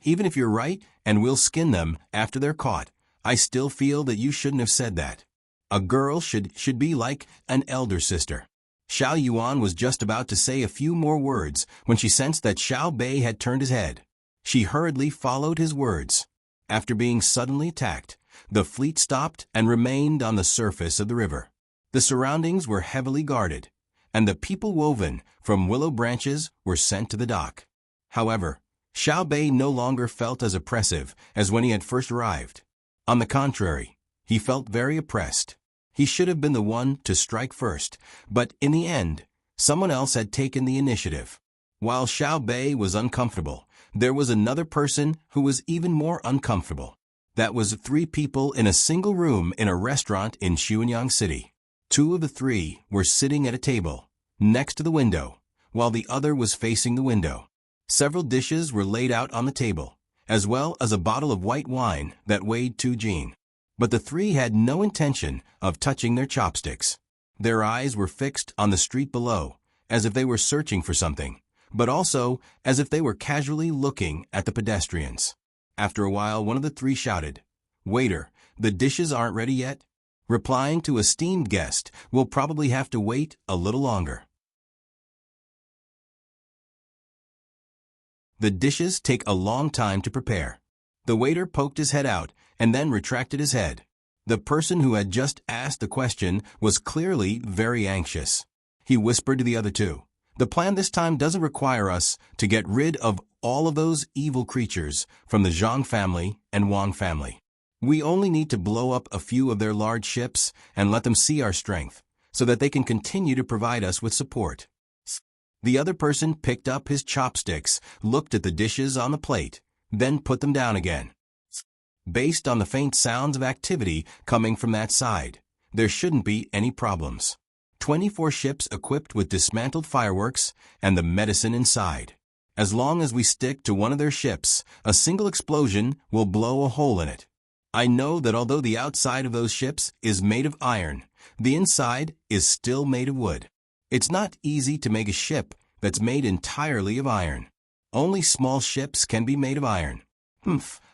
Even if you're right and we'll skin them after they're caught, I still feel that you shouldn't have said that. A girl should be like an elder sister. Xiao Yuan was just about to say a few more words when she sensed that Xiao Bei had turned his head. She hurriedly followed his words. After being suddenly attacked, the fleet stopped and remained on the surface of the river. The surroundings were heavily guarded, and the people woven from willow branches were sent to the dock. However, Xiao Bei no longer felt as oppressive as when he had first arrived. On the contrary, he felt very oppressed. He should have been the one to strike first, but in the end, someone else had taken the initiative. While Xiao Bei was uncomfortable, there was another person who was even more uncomfortable. That was 3 people in a single room in a restaurant in Xuanyang City. 2 of the 3 were sitting at a table, next to the window, while the other was facing the window. Several dishes were laid out on the table, as well as a bottle of white wine that weighed 2 jin. But the 3 had no intention of touching their chopsticks. Their eyes were fixed on the street below, as if they were searching for something, but also as if they were casually looking at the pedestrians. After a while, one of the 3 shouted, "Waiter, the dishes aren't ready yet?" Replying to a esteemed guest, "We'll probably have to wait a little longer." The dishes take a long time to prepare. The waiter poked his head out and then retracted his head. The person who had just asked the question was clearly very anxious. He whispered to the other 2, "The plan this time doesn't require us to get rid of all of those evil creatures from the Zhang family and Wang family. We only need to blow up a few of their large ships and let them see our strength, so that they can continue to provide us with support." The other person picked up his chopsticks, looked at the dishes on the plate, then put them down again. Based on the faint sounds of activity coming from that side, there shouldn't be any problems. 24 ships equipped with dismantled fireworks and the medicine inside. As long as we stick to one of their ships, a single explosion will blow a hole in it. I know that although the outside of those ships is made of iron, the inside is still made of wood. It's not easy to make a ship that's made entirely of iron. Only small ships can be made of iron.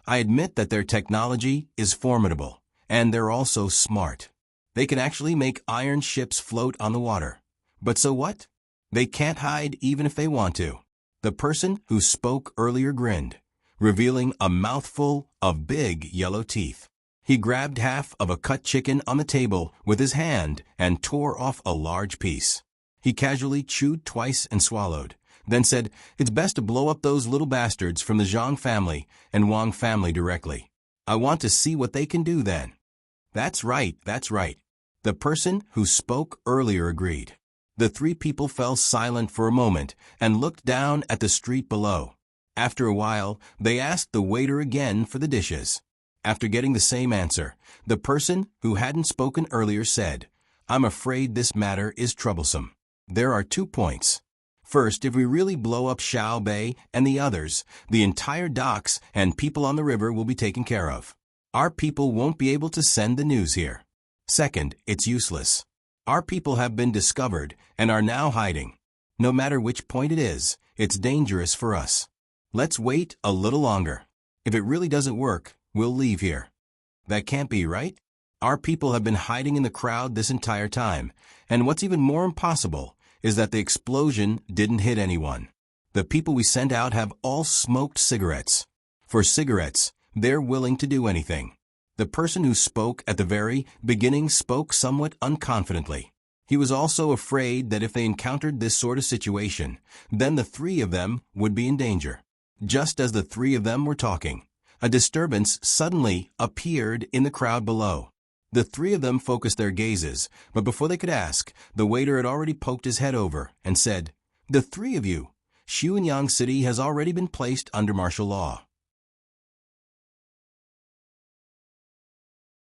I admit that their technology is formidable, and they're also smart. They can actually make iron ships float on the water. But so what? They can't hide even if they want to. The person who spoke earlier grinned, revealing a mouthful of big yellow teeth. He grabbed half of a cut chicken on the table with his hand and tore off a large piece. He casually chewed twice and swallowed, then said, "It's best to blow up those little bastards from the Zhang family and Wang family directly. I want to see what they can do then." That's right. The person who spoke earlier agreed. The 3 people fell silent for a moment and looked down at the street below. After a while, they asked the waiter again for the dishes. After getting the same answer, the person who hadn't spoken earlier said, "I'm afraid this matter is troublesome. There are 2 points. First, if we really blow up Xiao Bei and the others, the entire docks and people on the river will be taken care of. Our people won't be able to send the news here. Second, it's useless. Our people have been discovered and are now hiding. No matter which point it is, it's dangerous for us. Let's wait a little longer. If it really doesn't work, we'll leave here. That can't be, right? Our people have been hiding in the crowd this entire time, and what's even more impossible is that the explosion didn't hit anyone. The people we sent out have all smoked cigarettes. For cigarettes, they're willing to do anything. The person who spoke at the very beginning spoke somewhat unconfidently. He was also afraid that if they encountered this sort of situation, then the three of them would be in danger. Just as the three of them were talking, a disturbance suddenly appeared in the crowd below. The three of them focused their gazes, but before they could ask, the waiter had already poked his head over and said, "The three of you, Xianyang City has already been placed under martial law.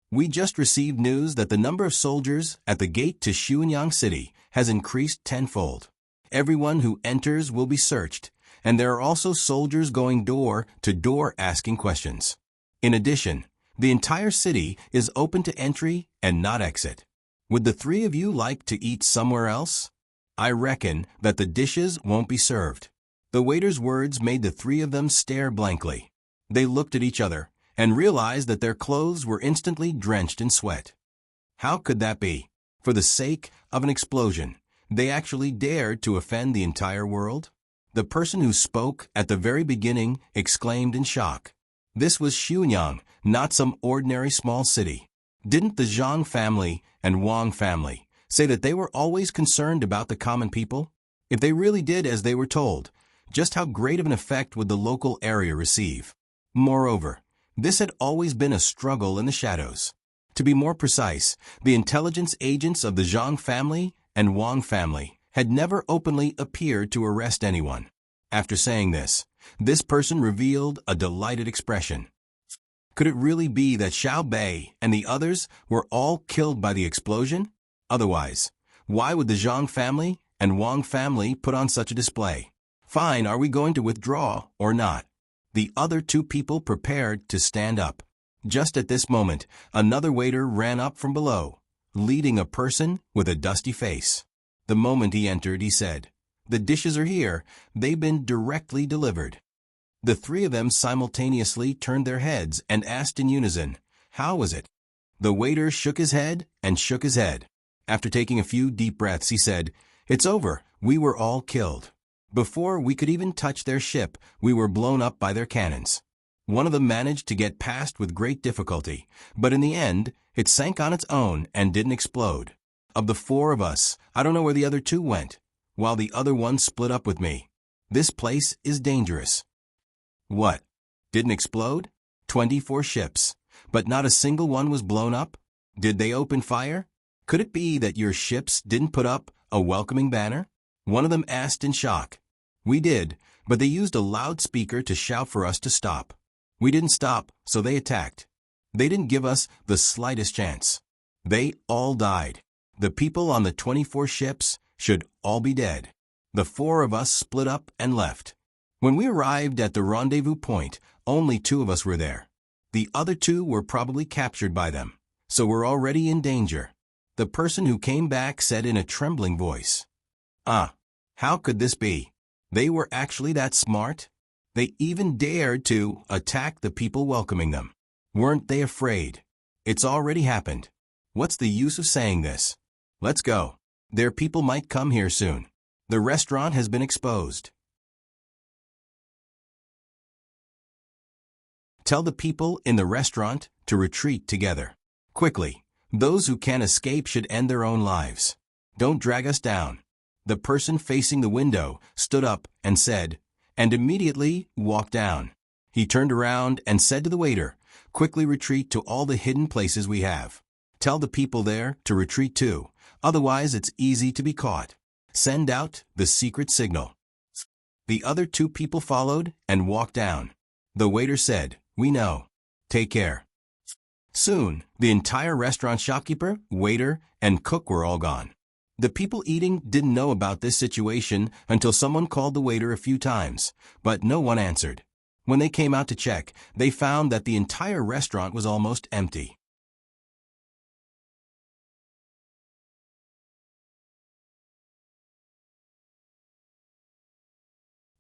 We just received news that the number of soldiers at the gate to Xianyang City has increased tenfold. Everyone who enters will be searched, and there are also soldiers going door to door asking questions. In addition, the entire city is open to entry and not exit. Would the three of you like to eat somewhere else? I reckon that the dishes won't be served." The waiter's words made the three of them stare blankly. They looked at each other and realized that their clothes were instantly drenched in sweat. How could that be? For the sake of an explosion, they actually dared to offend the entire world? The person who spoke at the very beginning exclaimed in shock. This was Xianyang, not some ordinary small city. Didn't the Zhang family and Wang family say that they were always concerned about the common people? If they really did as they were told, just how great of an effect would the local area receive? Moreover, this had always been a struggle in the shadows. To be more precise, the intelligence agents of the Zhang family and Wang family had never openly appeared to arrest anyone. After saying this person revealed a delighted expression. Could it really be that Xiao Bei and the others were all killed by the explosion? Otherwise, why would the Zhang family and Wang family put on such a display? Fine, are we going to withdraw or not? The other two people prepared to stand up. Just at this moment, another waiter ran up from below, leading a person with a dusty face. The moment he entered, he said, "The dishes are here. They've been directly delivered." The three of them simultaneously turned their heads and asked in unison, "How was it?" The waiter shook his head and shook his head. After taking a few deep breaths, he said, "It's over. We were all killed. Before we could even touch their ship, we were blown up by their cannons. One of them managed to get past with great difficulty, but in the end, it sank on its own and didn't explode. Of the four of us, I don't know where the other two went, while the other one split up with me. This place is dangerous." What? Didn't explode? 24 ships, but not a single one was blown up? Did they open fire? Could it be that your ships didn't put up a welcoming banner? One of them asked in shock. We did, but they used a loudspeaker to shout for us to stop. We didn't stop, so they attacked. They didn't give us the slightest chance. They all died. The people on the 24 ships should all be dead. The four of us split up and left. When we arrived at the rendezvous point, only two of us were there. The other two were probably captured by them, so we're already in danger. The person who came back said in a trembling voice, how could this be? They were actually that smart? They even dared to attack the people welcoming them. Weren't they afraid? It's already happened. What's the use of saying this? Let's go. Their people might come here soon. The restaurant has been exposed. Tell the people in the restaurant to retreat together. Quickly. Those who can't escape should end their own lives. Don't drag us down. The person facing the window stood up and said, and immediately walked down. He turned around and said to the waiter, "Quickly retreat to all the hidden places we have. Tell the people there to retreat too, otherwise it's easy to be caught. Send out the secret signal." The other two people followed and walked down. The waiter said, "We know. Take care." Soon, the entire restaurant shopkeeper, waiter, and cook were all gone. The people eating didn't know about this situation until someone called the waiter a few times, but no one answered. When they came out to check, they found that the entire restaurant was almost empty.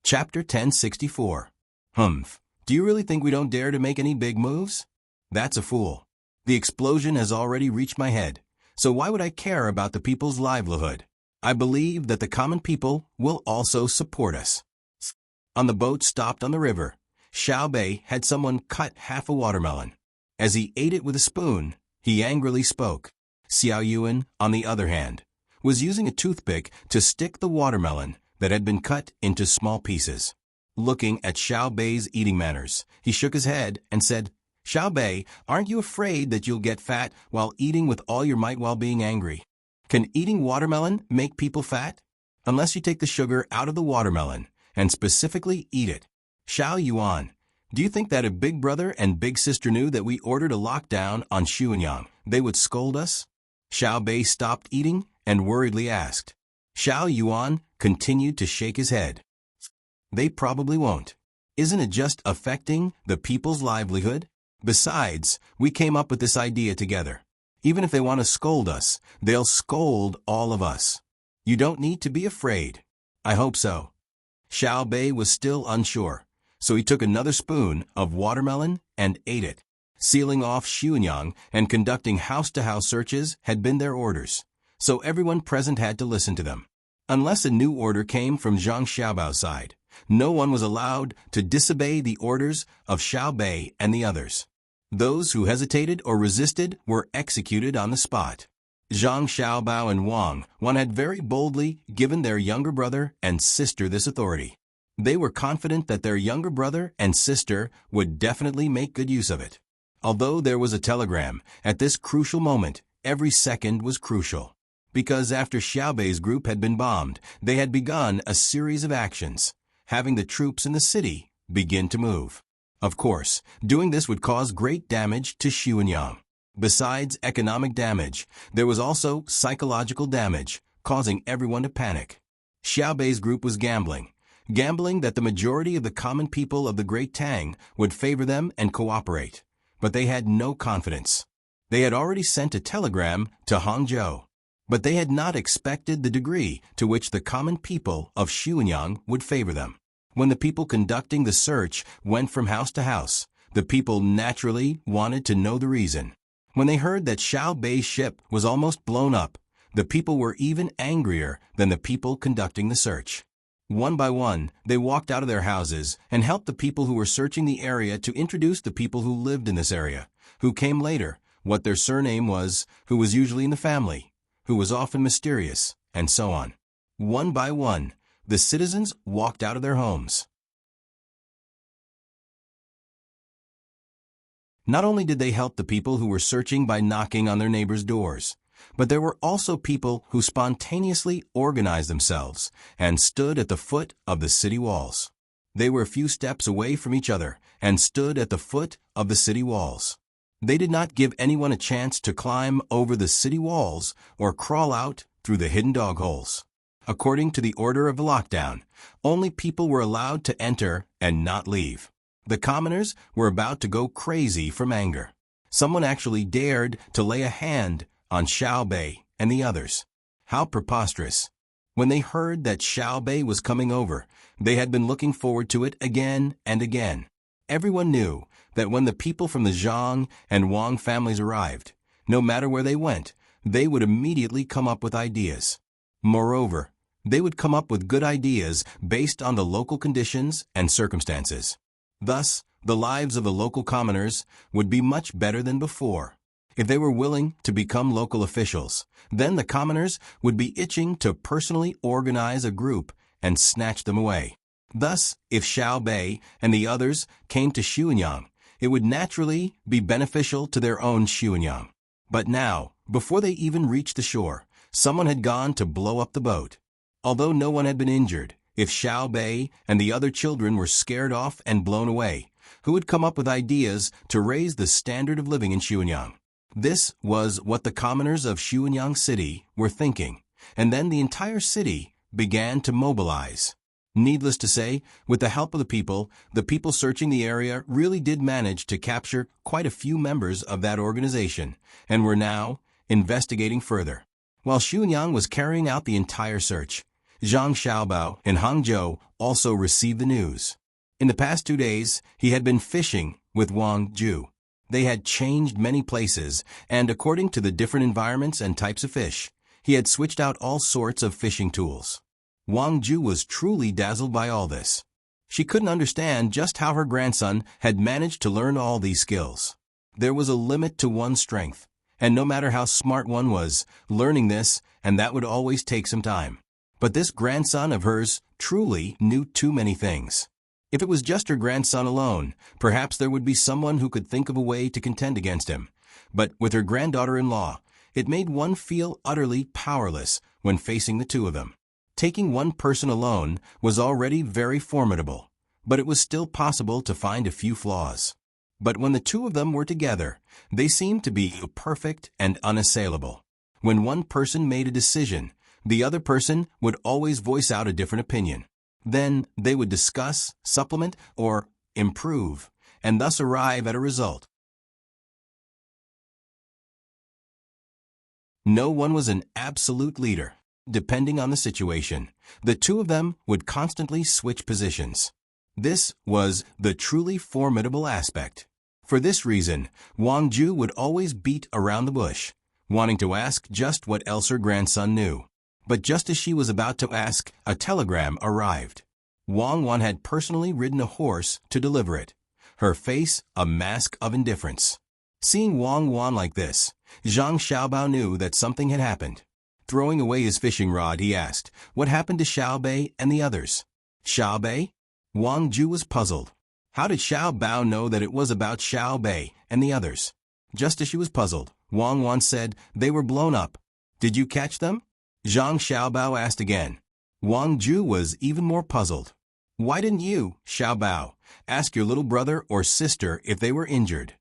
Chapter 1064. Humph. Do you really think we don't dare to make any big moves? That's a fool. The explosion has already reached my head, so why would I care about the people's livelihood? I believe that the common people will also support us. On the boat stopped on the river, Xiao Bei had someone cut half a watermelon. As he ate it with a spoon, he angrily spoke. Xiao Yuan, on the other hand, was using a toothpick to stick the watermelon that had been cut into small pieces. Looking at Xiao Bei's eating manners, he shook his head and said, "Xiao Bei, aren't you afraid that you'll get fat while eating with all your might while being angry? Can eating watermelon make people fat? Unless you take the sugar out of the watermelon and specifically eat it." Xiao Yuan, do you think that if Big Brother and Big Sister knew that we ordered a lockdown on Xuanyang, they would scold us? Xiao Bei stopped eating and worriedly asked. Xiao Yuan continued to shake his head. They probably won't. Isn't it just affecting the people's livelihood? Besides, we came up with this idea together. Even if they want to scold us, they'll scold all of us. You don't need to be afraid. I hope so. Xiao Bei was still unsure, so he took another spoon of watermelon and ate it. Sealing off Xuanyang and conducting house-to-house searches had been their orders, so everyone present had to listen to them. Unless a new order came from Zhang Xiaobao's side, no one was allowed to disobey the orders of Xiao Bei and the others. Those who hesitated or resisted were executed on the spot. Zhang Xiaobao and Wang had very boldly given their younger brother and sister this authority. They were confident that their younger brother and sister would definitely make good use of it. Although there was a telegram, at this crucial moment, every second was crucial. Because after Xiao Bei's group had been bombed, they had begun a series of actions, having the troops in the city begin to move. Of course, doing this would cause great damage to Xuanyang. Besides economic damage, there was also psychological damage, causing everyone to panic. Xiao Bei's group was gambling that the majority of the common people of the Great Tang would favor them and cooperate. But they had no confidence. They had already sent a telegram to Hangzhou, but they had not expected the degree to which the common people of Xuanyang would favor them. When the people conducting the search went from house to house, the people naturally wanted to know the reason. When they heard that Xiao Bei's ship was almost blown up, the people were even angrier than the people conducting the search. One by one, they walked out of their houses and helped the people who were searching the area to introduce the people who lived in this area, who came later, what their surname was, who was usually in the family, who was often mysterious, and so on. One by one, the citizens walked out of their homes. Not only did they help the people who were searching by knocking on their neighbors' doors, but there were also people who spontaneously organized themselves and stood at the foot of the city walls. They were a few steps away from each other and stood at the foot of the city walls. They did not give anyone a chance to climb over the city walls or crawl out through the hidden dog holes. According to the order of the lockdown, only people were allowed to enter and not leave. The commoners were about to go crazy from anger. Someone actually dared to lay a hand on Xiao Bei and the others. How preposterous. When they heard that Xiao Bei was coming over, they had been looking forward to it again and again. Everyone knew that when the people from the Zhang and Wang families arrived, no matter where they went, they would immediately come up with ideas. Moreover, they would come up with good ideas based on the local conditions and circumstances. Thus, the lives of the local commoners would be much better than before. If they were willing to become local officials, then the commoners would be itching to personally organize a group and snatch them away. Thus, if Xiao Bei and the others came to Xuanyang, it would naturally be beneficial to their own Xuanyang. But now, before they even reached the shore, someone had gone to blow up the boat. Although no one had been injured, if Xiao Bei and the other children were scared off and blown away, who would come up with ideas to raise the standard of living in Xuanyang? This was what the commoners of Xuanyang City were thinking, and then the entire city began to mobilize. Needless to say, with the help of the people searching the area really did manage to capture quite a few members of that organization, and were now investigating further. While Xuanyang was carrying out the entire search, Zhang Xiaobao in Hangzhou also received the news. In the past 2 days, he had been fishing with Wang Ju. They had changed many places, and according to the different environments and types of fish, he had switched out all sorts of fishing tools. Wang Ju was truly dazzled by all this. She couldn't understand just how her grandson had managed to learn all these skills. There was a limit to one's strength, and no matter how smart one was, learning this and that would always take some time. But this grandson of hers truly knew too many things. If it was just her grandson alone, perhaps there would be someone who could think of a way to contend against him. But with her granddaughter-in-law, it made one feel utterly powerless when facing the two of them. Taking one person alone was already very formidable, but it was still possible to find a few flaws. But when the two of them were together, they seemed to be perfect and unassailable. When one person made a decision, the other person would always voice out a different opinion. Then they would discuss, supplement, or improve, and thus arrive at a result. No one was an absolute leader. Depending on the situation, the two of them would constantly switch positions. This was the truly formidable aspect. For this reason, Wang Ju would always beat around the bush, wanting to ask just what else her grandson knew. But just as she was about to ask, a telegram arrived. Wang Wan had personally ridden a horse to deliver it, her face a mask of indifference. Seeing Wang Wan like this, Zhang Xiaobao knew that something had happened. Throwing away his fishing rod, he asked, "What happened to Xiaobei and the others?" Xiaobei? Wang Ju was puzzled. How did Xiaobao know that it was about Xiaobei and the others? Just as she was puzzled, Wang Wan said, "They were blown up. Did you catch them?" Zhang Xiaobao asked again. Wang Ju was even more puzzled. "Why didn't you, Xiaobao, ask your little brother or sister if they were injured?"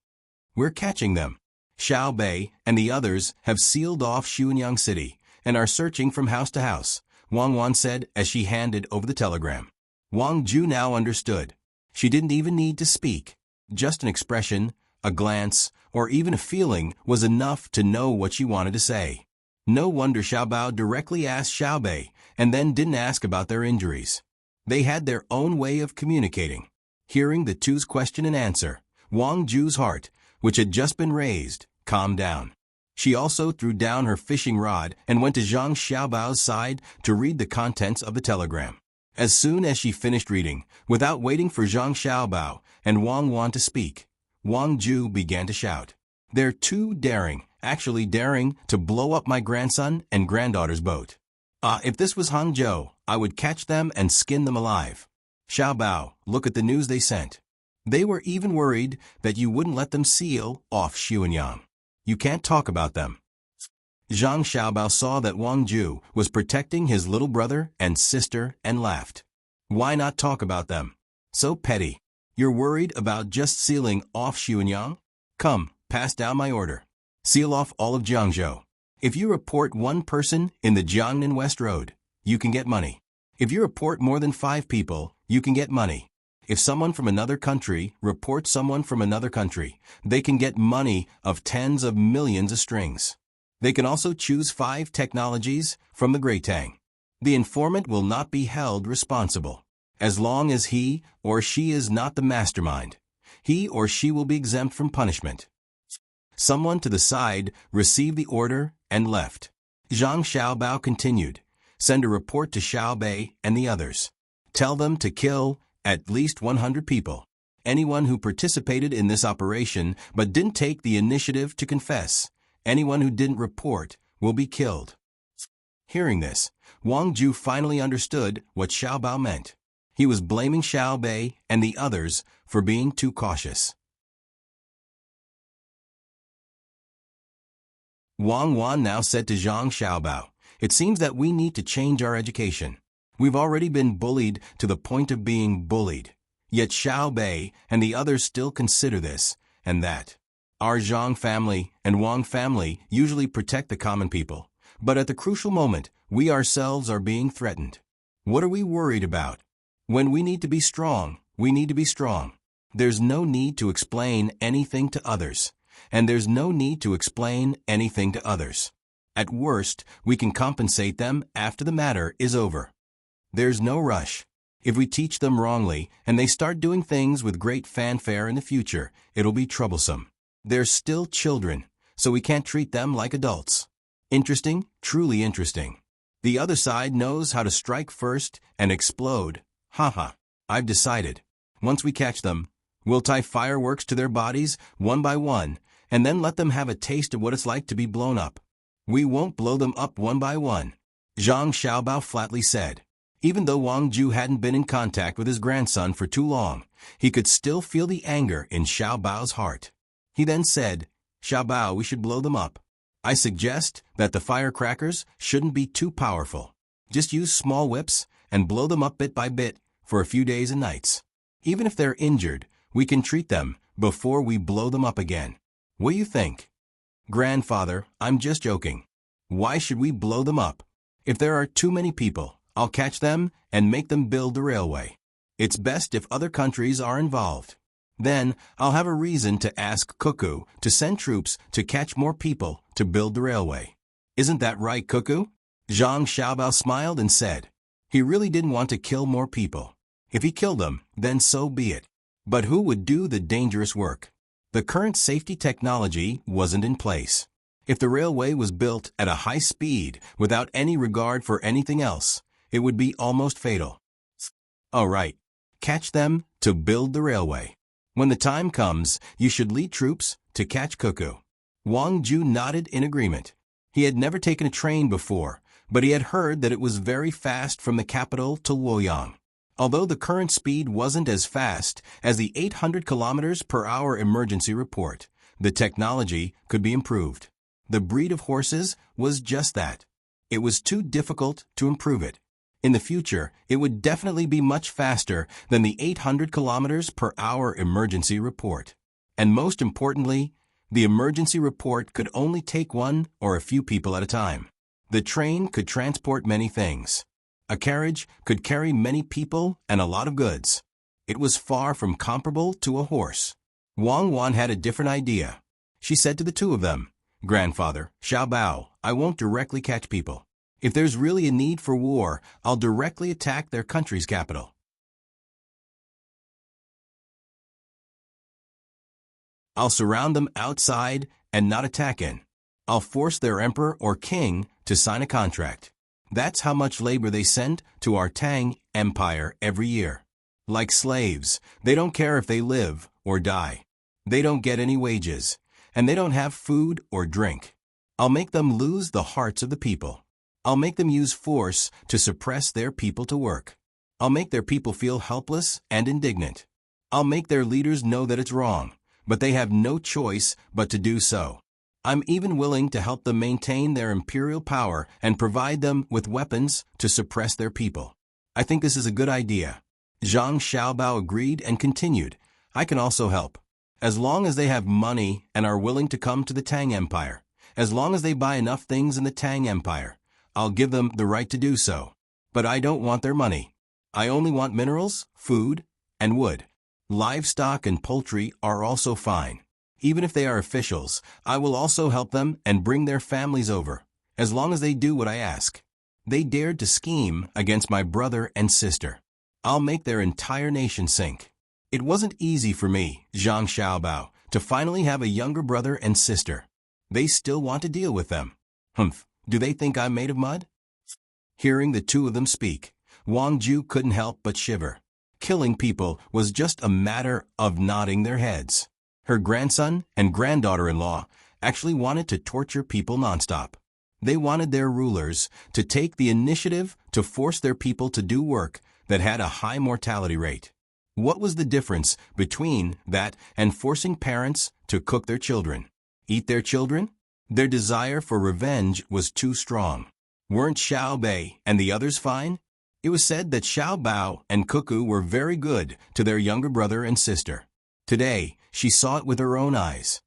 "We're catching them. Xiaobei and the others have sealed off Xuanyang City and are searching from house to house," Wang Wan said as she handed over the telegram. Wang Ju now understood. She didn't even need to speak. Just an expression, a glance, or even a feeling was enough to know what she wanted to say. No wonder Xiaobao directly asked Xiaobei and then didn't ask about their injuries. They had their own way of communicating. Hearing the two's question and answer, Wang Ju's heart, which had just been raised, calmed down. She also threw down her fishing rod and went to Zhang Xiaobao's side to read the contents of the telegram. As soon as she finished reading, without waiting for Zhang Xiaobao and Wang Wan to speak, Wang Ju began to shout, "They're too daring, actually daring to blow up my grandson and granddaughter's boat. If this was Hangzhou, I would catch them and skin them alive. Xiaobao, look at the news they sent. They were even worried that you wouldn't let them seal off Xuanyang. You can't talk about them." Zhang Xiaobao saw that Wang Ju was protecting his little brother and sister and laughed. "Why not talk about them? So petty. You're worried about just sealing off Xuanyang? Come, pass down my order. Seal off all of Jiangzhou. If you report one person in the Jiangnan West Road, you can get money. If you report more than 5 people, you can get money. If someone from another country reports someone from another country, they can get money of tens of millions of strings. They can also choose 5 technologies from the Great Tang. The informant will not be held responsible. As long as he or she is not the mastermind, he or she will be exempt from punishment." Someone to the side received the order and left. Zhang Xiaobao continued, "Send a report to Xiaobei and the others. Tell them to kill at least 100 people. Anyone who participated in this operation but didn't take the initiative to confess, anyone who didn't report, will be killed." Hearing this, Wang Ju finally understood what Xiaobao meant. He was blaming Xiaobei and the others for being too cautious. Wang Wan now said to Zhang Xiaobao, "It seems that we need to change our education. We've already been bullied to the point of being bullied. Yet Xiaobei and the others still consider this and that. Our Zhang family and Wang family usually protect the common people, but at the crucial moment, we ourselves are being threatened. What are we worried about? When we need to be strong, we need to be strong. There's no need to explain anything to others, and there's no need to explain anything to others. At worst, we can compensate them after the matter is over. There's no rush. If we teach them wrongly and they start doing things with great fanfare in the future, it'll be troublesome. They're still children, so we can't treat them like adults. Interesting, truly interesting. The other side knows how to strike first and explode. Haha. I've decided. Once we catch them, we'll tie fireworks to their bodies one by one and then let them have a taste of what it's like to be blown up. We won't blow them up one by one, Zhang Xiaobao flatly said. Even though Wang Ju hadn't been in contact with his grandson for too long, he could still feel the anger in Xiaobao's heart. He then said, Xiaobao, we should blow them up. I suggest that the firecrackers shouldn't be too powerful. Just use small whips and blow them up bit by bit for a few days and nights. Even if they're injured, we can treat them before we blow them up again. What do you think? Grandfather, I'm just joking. Why should we blow them up? If there are too many people, I'll catch them and make them build the railway. It's best if other countries are involved. Then I'll have a reason to ask Cuckoo to send troops to catch more people to build the railway. Isn't that right, Cuckoo? Zhang Xiaobao smiled and said. He really didn't want to kill more people. If he killed them, then so be it. But who would do the dangerous work? The current safety technology wasn't in place. If the railway was built at a high speed without any regard for anything else, it would be almost fatal. All right, catch them to build the railway. When the time comes, you should lead troops to catch Cuckoo. Wang Ju nodded in agreement. He had never taken a train before, but he had heard that it was very fast from the capital to Luoyang. Although the current speed wasn't as fast as the 800 kilometers per hour emergency report, the technology could be improved. The breed of horses was just that. It was too difficult to improve it. In the future, it would definitely be much faster than the 800 kilometers per hour emergency report. And most importantly, the emergency report could only take one or a few people at a time. The train could transport many things. A carriage could carry many people and a lot of goods. It was far from comparable to a horse. Wang Wan had a different idea. She said to the two of them, Grandfather, Xiaobao, I won't directly catch people. If there's really a need for war, I'll directly attack their country's capital. I'll surround them outside and not attack in. I'll force their emperor or king to sign a contract. That's how much labor they send to our Tang Empire every year. Like slaves, they don't care if they live or die. They don't get any wages, and they don't have food or drink. I'll make them lose the hearts of the people. I'll make them use force to suppress their people to work. I'll make their people feel helpless and indignant. I'll make their leaders know that it's wrong, but they have no choice but to do so. I'm even willing to help them maintain their imperial power and provide them with weapons to suppress their people. I think this is a good idea. Zhang Xiaobao agreed and continued, I can also help. As long as they have money and are willing to come to the Tang Empire, as long as they buy enough things in the Tang Empire, I'll give them the right to do so. But I don't want their money. I only want minerals, food, and wood. Livestock and poultry are also fine. Even if they are officials, I will also help them and bring their families over, as long as they do what I ask. They dared to scheme against my brother and sister. I'll make their entire nation sink. It wasn't easy for me, Zhang Xiaobao, to finally have a younger brother and sister. They still want to deal with them. Humph, do they think I'm made of mud? Hearing the two of them speak, Wang Ju couldn't help but shiver. Killing people was just a matter of nodding their heads. Her grandson and granddaughter-in-law actually wanted to torture people nonstop. They wanted their rulers to take the initiative to force their people to do work that had a high mortality rate. What was the difference between that and forcing parents to cook their children? Eat their children? Their desire for revenge was too strong. Weren't Xiao Bei and the others fine? It was said that Xiao Bao and Cuckoo were very good to their younger brother and sister. Today, she saw it with her own eyes.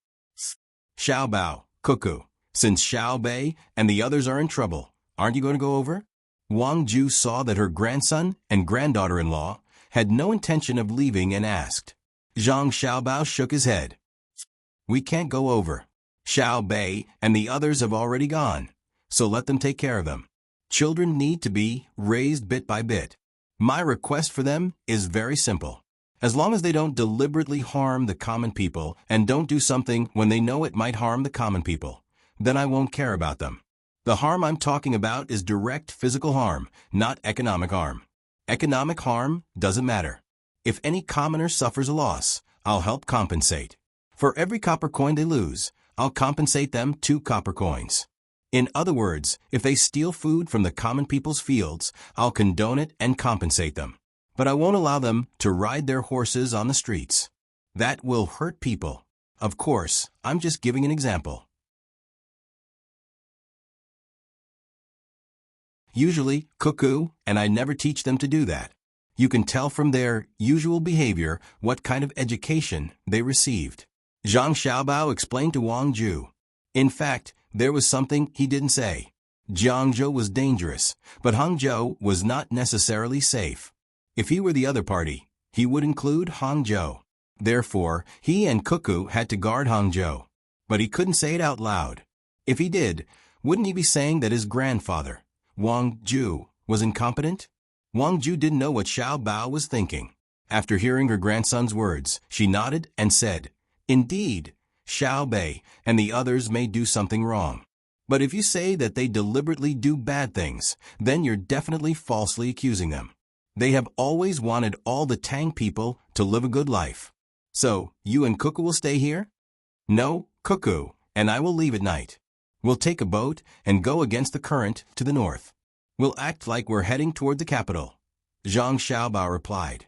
Xiao Bao, Cuckoo, since Xiao Bei and the others are in trouble, aren't you going to go over? Wang Ju saw that her grandson and granddaughter-in-law had no intention of leaving and asked. Zhang Xiaobao shook his head. We can't go over. Xiao Bei and the others have already gone, so let them take care of them. Children need to be raised bit by bit. My request for them is very simple. As long as they don't deliberately harm the common people and don't do something when they know it might harm the common people, then I won't care about them. The harm I'm talking about is direct physical harm, not economic harm. Economic harm doesn't matter. If any commoner suffers a loss, I'll help compensate. For every copper coin they lose, I'll compensate them 2 copper coins. In other words, if they steal food from the common people's fields, I'll condone it and compensate them. But I won't allow them to ride their horses on the streets. That will hurt people. Of course, I'm just giving an example. Usually, cuckoo, and I never teach them to do that. You can tell from their usual behavior what kind of education they received. Zhang Xiaobao explained to Wang Ju. In fact, there was something he didn't say. Jiangzhou was dangerous, but Hangzhou was not necessarily safe. If he were the other party, he would include Hangzhou. Therefore, he and Cuckoo had to guard Hangzhou. But he couldn't say it out loud. If he did, wouldn't he be saying that his grandfather, Wang Ju, was incompetent? Wang Ju didn't know what Xiao Bao was thinking. After hearing her grandson's words, she nodded and said, "Indeed, Xiao Bei and the others may do something wrong. But if you say that they deliberately do bad things, then you're definitely falsely accusing them. They have always wanted all the Tang people to live a good life. So, you and Cuckoo will stay here?" "No, Cuckoo, and I will leave at night. We'll take a boat and go against the current to the north. We'll act like we're heading toward the capital," Zhang Xiaobao replied.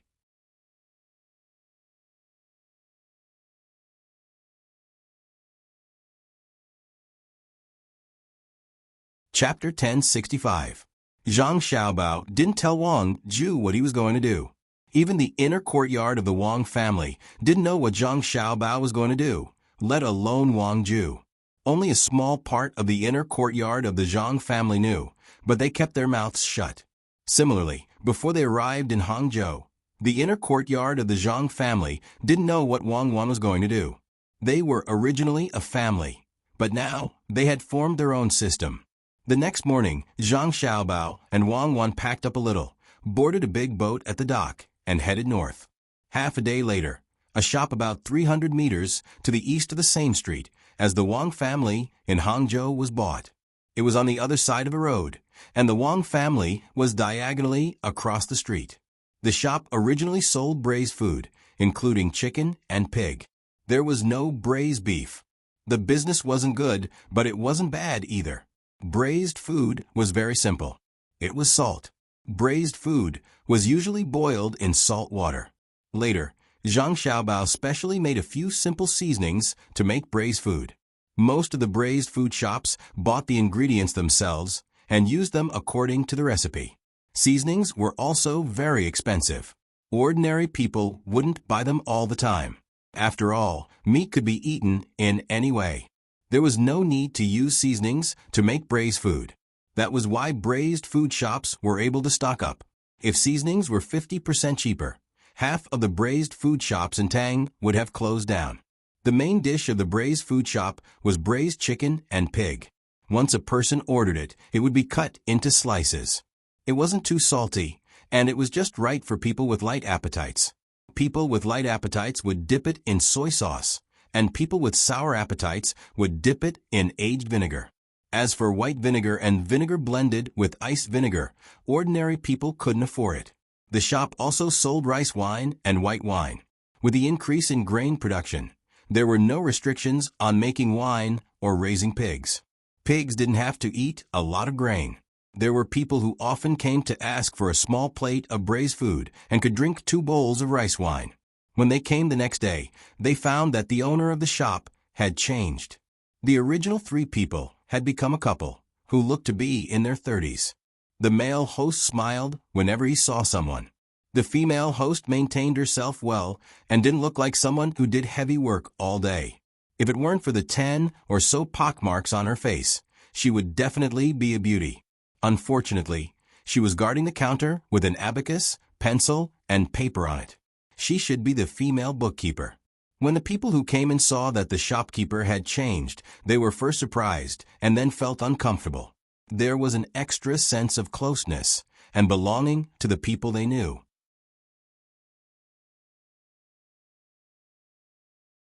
Chapter 1065. Zhang Xiaobao didn't tell Wang Ju what he was going to do. Even the inner courtyard of the Wang family didn't know what Zhang Xiaobao was going to do, let alone Wang Ju. Only a small part of the inner courtyard of the Zhang family knew, but they kept their mouths shut. Similarly, before they arrived in Hangzhou, the inner courtyard of the Zhang family didn't know what Wang Wan was going to do. They were originally a family, but now they had formed their own system. The next morning, Zhang Xiaobao and Wang Wan packed up a little, boarded a big boat at the dock, and headed north. Half a day later, a shop about 300 meters to the east of the same street as the Wang family in Hangzhou was bought. It was on the other side of a road, and the Wang family was diagonally across the street. The shop originally sold braised food, including chicken and pig. There was no braised beef. The business wasn't good, but it wasn't bad either. Braised food was very simple. It was salt. Braised food was usually boiled in salt water. Later, Zhang Xiaobao specially made a few simple seasonings to make braised food. Most of the braised food shops bought the ingredients themselves and used them according to the recipe. Seasonings were also very expensive. Ordinary people wouldn't buy them all the time. After all, meat could be eaten in any way. There was no need to use seasonings to make braised food. That was why braised food shops were able to stock up. If seasonings were 50% cheaper, half of the braised food shops in Tang would have closed down. The main dish of the braised food shop was braised chicken and pig. Once a person ordered it, it would be cut into slices. It wasn't too salty, and it was just right for people with light appetites. People with light appetites would dip it in soy sauce, and people with sour appetites would dip it in aged vinegar. As for white vinegar and vinegar blended with iced vinegar, ordinary people couldn't afford it. The shop also sold rice wine and white wine. With the increase in grain production, there were no restrictions on making wine or raising pigs. Pigs didn't have to eat a lot of grain. There were people who often came to ask for a small plate of braised food and could drink 2 bowls of rice wine. When they came the next day, they found that the owner of the shop had changed. The original 3 people had become a couple who looked to be in their 30s. The male host smiled whenever he saw someone. The female host maintained herself well and didn't look like someone who did heavy work all day. If it weren't for the 10 or so pockmarks on her face, she would definitely be a beauty. Unfortunately, she was guarding the counter with an abacus, pencil, and paper on it. She should be the female bookkeeper. When the people who came and saw that the shopkeeper had changed, they were first surprised and then felt uncomfortable. There was an extra sense of closeness and belonging to the people they knew.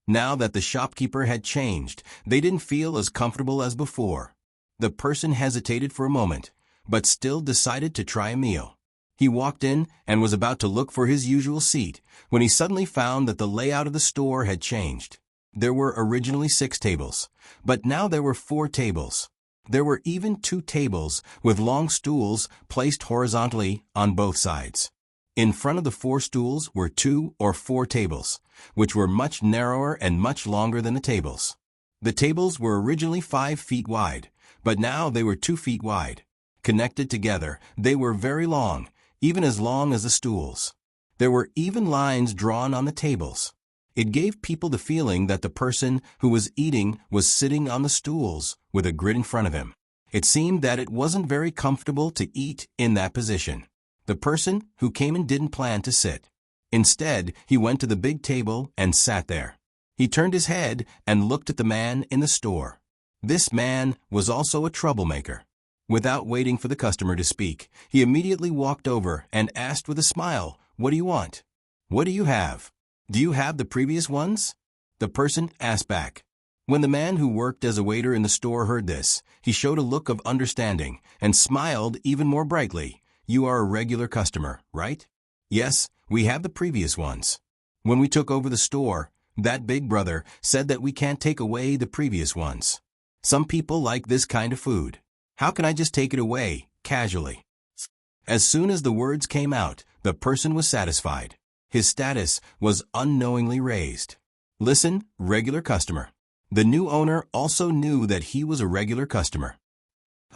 Now that the shopkeeper had changed, they didn't feel as comfortable as before. The person hesitated for a moment, but still decided to try a meal. He walked in and was about to look for his usual seat when he suddenly found that the layout of the store had changed. There were originally 6 tables, but now there were 4 tables. There were even 2 tables with long stools placed horizontally on both sides. In front of the 4 stools were 2 or 4 tables, which were much narrower and much longer than the tables. The tables were originally 5 feet wide, but now they were 2 feet wide. Connected together, they were very long, even as long as the stools. There were even lines drawn on the tables. It gave people the feeling that the person who was eating was sitting on the stools with a grid in front of him. It seemed that it wasn't very comfortable to eat in that position. The person who came in didn't plan to sit. Instead, he went to the big table and sat there. He turned his head and looked at the man in the store. This man was also a troublemaker. Without waiting for the customer to speak, he immediately walked over and asked with a smile, "What do you want? What do you have? Do you have the previous ones?" The person asked back. When the man who worked as a waiter in the store heard this, he showed a look of understanding and smiled even more brightly. "You are a regular customer, right?" "Yes, we have the previous ones. When we took over the store, that big brother said that we can't take away the previous ones. Some people like this kind of food. How can I just take it away, casually?" As soon as the words came out, the person was satisfied. His status was unknowingly raised. Listen, regular customer. The new owner also knew that he was a regular customer.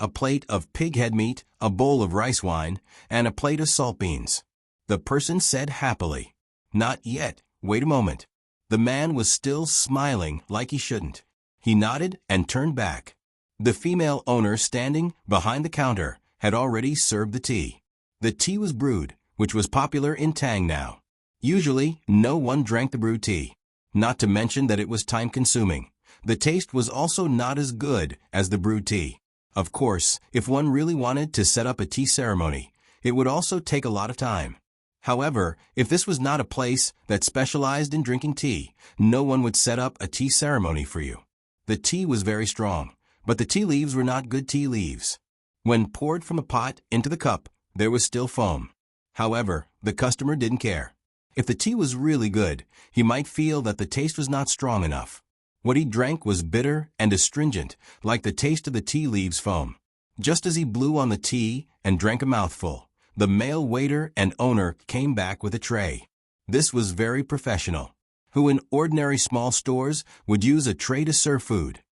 A plate of pig head meat, a bowl of rice wine, and a plate of salt beans. The person said happily, "Not yet, wait a moment." The man was still smiling like he shouldn't. He nodded and turned back. The female owner standing behind the counter had already served the tea. The tea was brewed, which was popular in Tang now. Usually, no one drank the brewed tea. Not to mention that it was time-consuming. The taste was also not as good as the brewed tea. Of course, if one really wanted to set up a tea ceremony, it would also take a lot of time. However, if this was not a place that specialized in drinking tea, no one would set up a tea ceremony for you. The tea was very strong, but the tea leaves were not good tea leaves. When poured from a pot into the cup, there was still foam. However, the customer didn't care. If the tea was really good, he might feel that the taste was not strong enough. What he drank was bitter and astringent, like the taste of the tea leaves foam. Just as he blew on the tea and drank a mouthful, the male waiter and owner came back with a tray. This was very professional. Who in ordinary small stores would use a tray to serve food?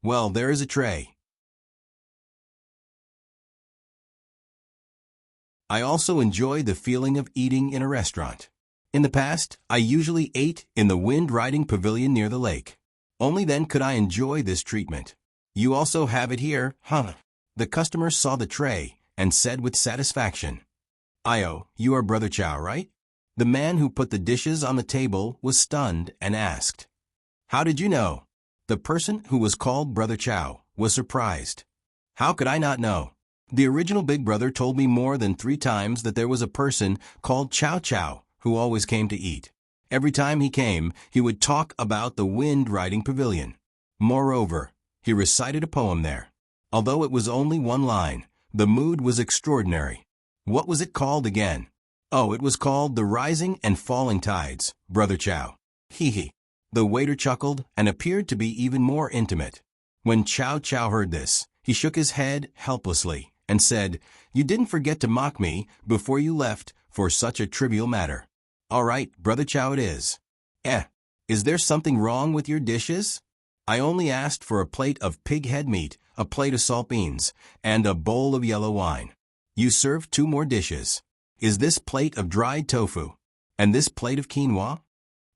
Well, there is a tray. I also enjoy the feeling of eating in a restaurant. In the past, I usually ate in the wind-riding pavilion near the lake. Only then could I enjoy this treatment. You also have it here, huh? The customer saw the tray and said with satisfaction, "Io, you are Brother Chow, right?" The man who put the dishes on the table was stunned and asked, "How did you know?" The person who was called Brother Chow was surprised. "How could I not know? The original big brother told me more than 3 times that there was a person called Chow Chow who always came to eat. Every time he came, he would talk about the wind-riding pavilion. Moreover, he recited a poem there. Although it was only 1 line, the mood was extraordinary. What was it called again? Oh, it was called The Rising and Falling Tides, Brother Chow. Hee hee." The waiter chuckled and appeared to be even more intimate. When Chow Chow heard this, he shook his head helplessly and said, "You didn't forget to mock me before you left for such a trivial matter." "All right, Brother Chow it is." Is there something wrong with your dishes?" "I only asked for a plate of pig head meat, a plate of salt beans, and a bowl of yellow wine. You served 2 more dishes. Is this plate of dried tofu? And this plate of quinoa?"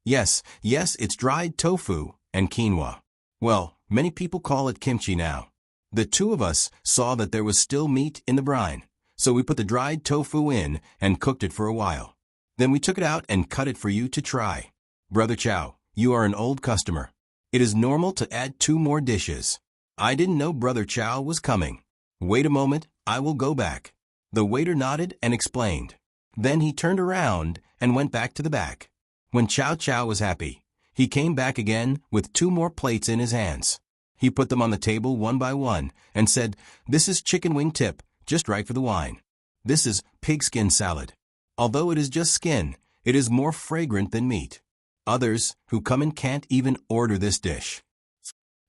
Yes, it's dried tofu and quinoa. Well, many people call it kimchi now. The 2 of us saw that there was still meat in the brine, so we put the dried tofu in and cooked it for a while. Then we took it out and cut it for you to try. Brother Chow, you are an old customer. It is normal to add 2 more dishes. I didn't know Brother Chow was coming. Wait a moment, I will go back. The waiter nodded and explained. Then he turned around and went back to the back. When Chow Chow was happy, he came back again with 2 more plates in his hands. He put them on the table one by one and said, "This is chicken wing tip, just right for the wine. This is pigskin salad. Although it is just skin, it is more fragrant than meat. Others who come in can't even order this dish."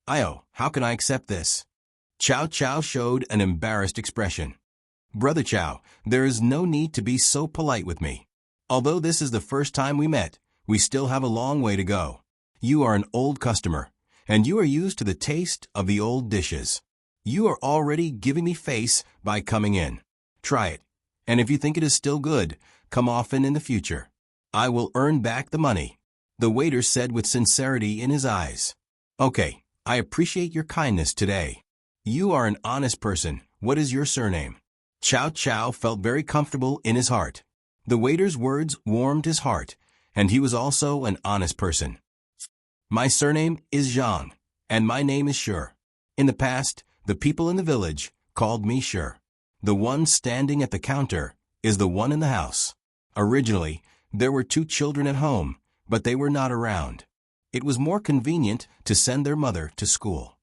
"Io, how can I accept this?" Chow Chow showed an embarrassed expression. "Brother Chow, there is no need to be so polite with me. Although this is the first time we met, we still have a long way to go. You are an old customer, and you are used to the taste of the old dishes. You are already giving me face by coming in. Try it, and if you think it is still good, come often in the future. I will earn back the money," the waiter said with sincerity in his eyes. "Okay, I appreciate your kindness today. You are an honest person. What is your surname?" Chow Chow felt very comfortable in his heart. The waiter's words warmed his heart, and he was also an honest person. "My surname is Zhang, and my name is Sure. In the past, the people in the village called me Sure. The one standing at the counter is the one in the house. Originally, there were 2 children at home, but they were not around. It was more convenient to send their mother to school.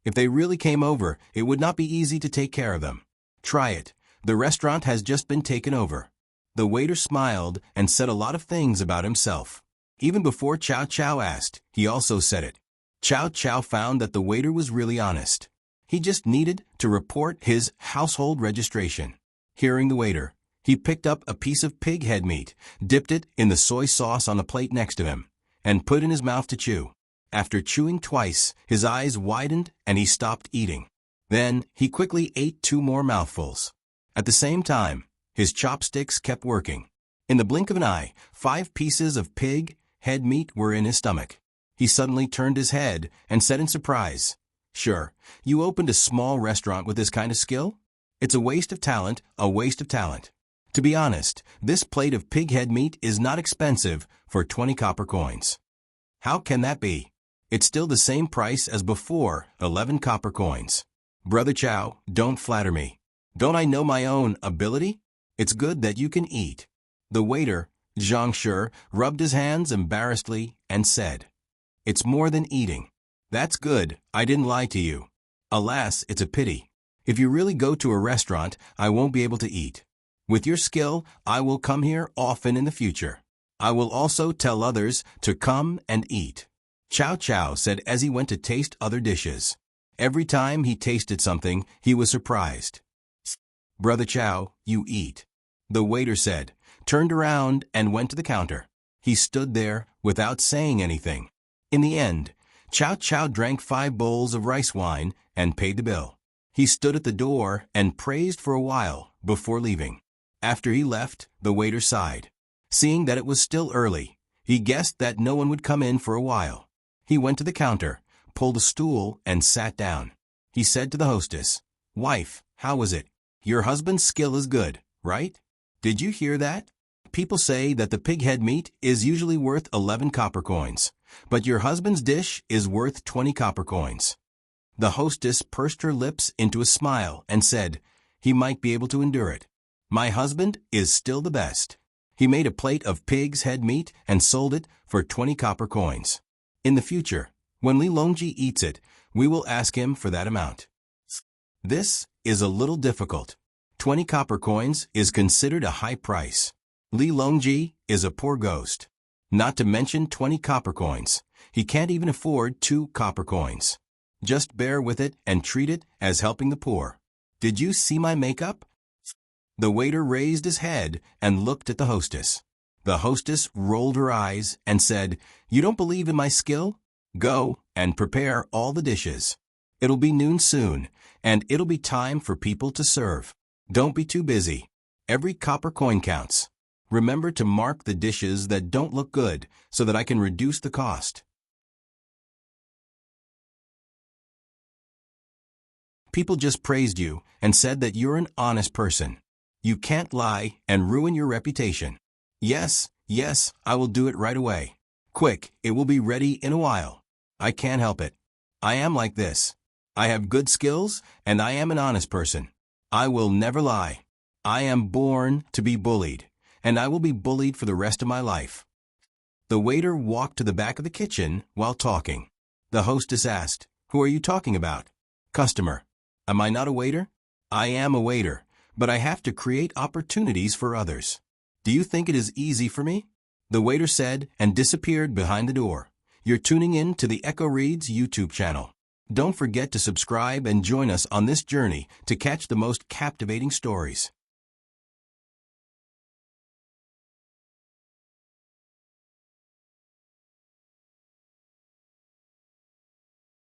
If they really came over, it would not be easy to take care of them. Try it. The restaurant has just been taken over." The waiter smiled and said a lot of things about himself. Even before Chow Chow asked, he also said it. Chow Chow found that the waiter was really honest. He just needed to report his household registration. Hearing the waiter, he picked up a piece of pig head meat, dipped it in the soy sauce on the plate next to him, and put in his mouth to chew. After chewing twice, his eyes widened and he stopped eating. Then he quickly ate 2 more mouthfuls. At the same time, his chopsticks kept working. In the blink of an eye, 5 pieces of pig head meat were in his stomach. He suddenly turned his head and said in surprise, "Sure, you opened a small restaurant with this kind of skill? It's a waste of talent, a waste of talent. To be honest, this plate of pig head meat is not expensive for 20 copper coins." "How can that be? It's still the same price as before, 11 copper coins." "Brother Chow, don't flatter me. Don't I know my own ability? It's good that you can eat." The waiter, Zhang Shi, rubbed his hands embarrassedly and said, "It's more than eating. That's good, I didn't lie to you. Alas, it's a pity. If you really go to a restaurant, I won't be able to eat. With your skill, I will come here often in the future. I will also tell others to come and eat." Chow Chow said as he went to taste other dishes. Every time he tasted something, he was surprised. "Brother Chow, you eat," the waiter said, turned around and went to the counter. He stood there without saying anything. In the end, Chow Chow drank 5 bowls of rice wine and paid the bill. He stood at the door and praised for a while before leaving. After he left, the waiter sighed. Seeing that it was still early, he guessed that no one would come in for a while. He went to the counter, pulled a stool, and sat down. He said to the hostess, "Wife, how was it? Your husband's skill is good, right? Did you hear that? People say that the pig head meat is usually worth 11 copper coins, but your husband's dish is worth 20 copper coins." The hostess pursed her lips into a smile and said, "He might be able to endure it. My husband is still the best." He made a plate of pig's head meat and sold it for 20 copper coins. In the future, when Li Longji eats it, we will ask him for that amount. This is a little difficult. 20 copper coins is considered a high price. Li Longji is a poor ghost. Not to mention 20 copper coins. He can't even afford 2 copper coins. Just bear with it and treat it as helping the poor. Did you see my makeup? The waiter raised his head and looked at the hostess. The hostess rolled her eyes and said, "You don't believe in my skill? Go and prepare all the dishes. It'll be noon soon, and it'll be time for people to serve. Don't be too busy. Every copper coin counts. Remember to mark the dishes that don't look good so that I can reduce the cost." People just praised you and said that you're an honest person. You can't lie and ruin your reputation. Yes, I will do it right away. Quick, it will be ready in a while. I can't help it. I am like this. I have good skills, and I am an honest person. I will never lie. I am born to be bullied, and I will be bullied for the rest of my life." The waiter walked to the back of the kitchen while talking. The hostess asked, "Who are you talking about?" Customer: "Am I not a waiter?" "I am a waiter, but I have to create opportunities for others. Do you think it is easy for me?" The waiter said and disappeared behind the door. You're tuning in to the Echo Reads YouTube channel. Don't forget to subscribe and join us on this journey to catch the most captivating stories.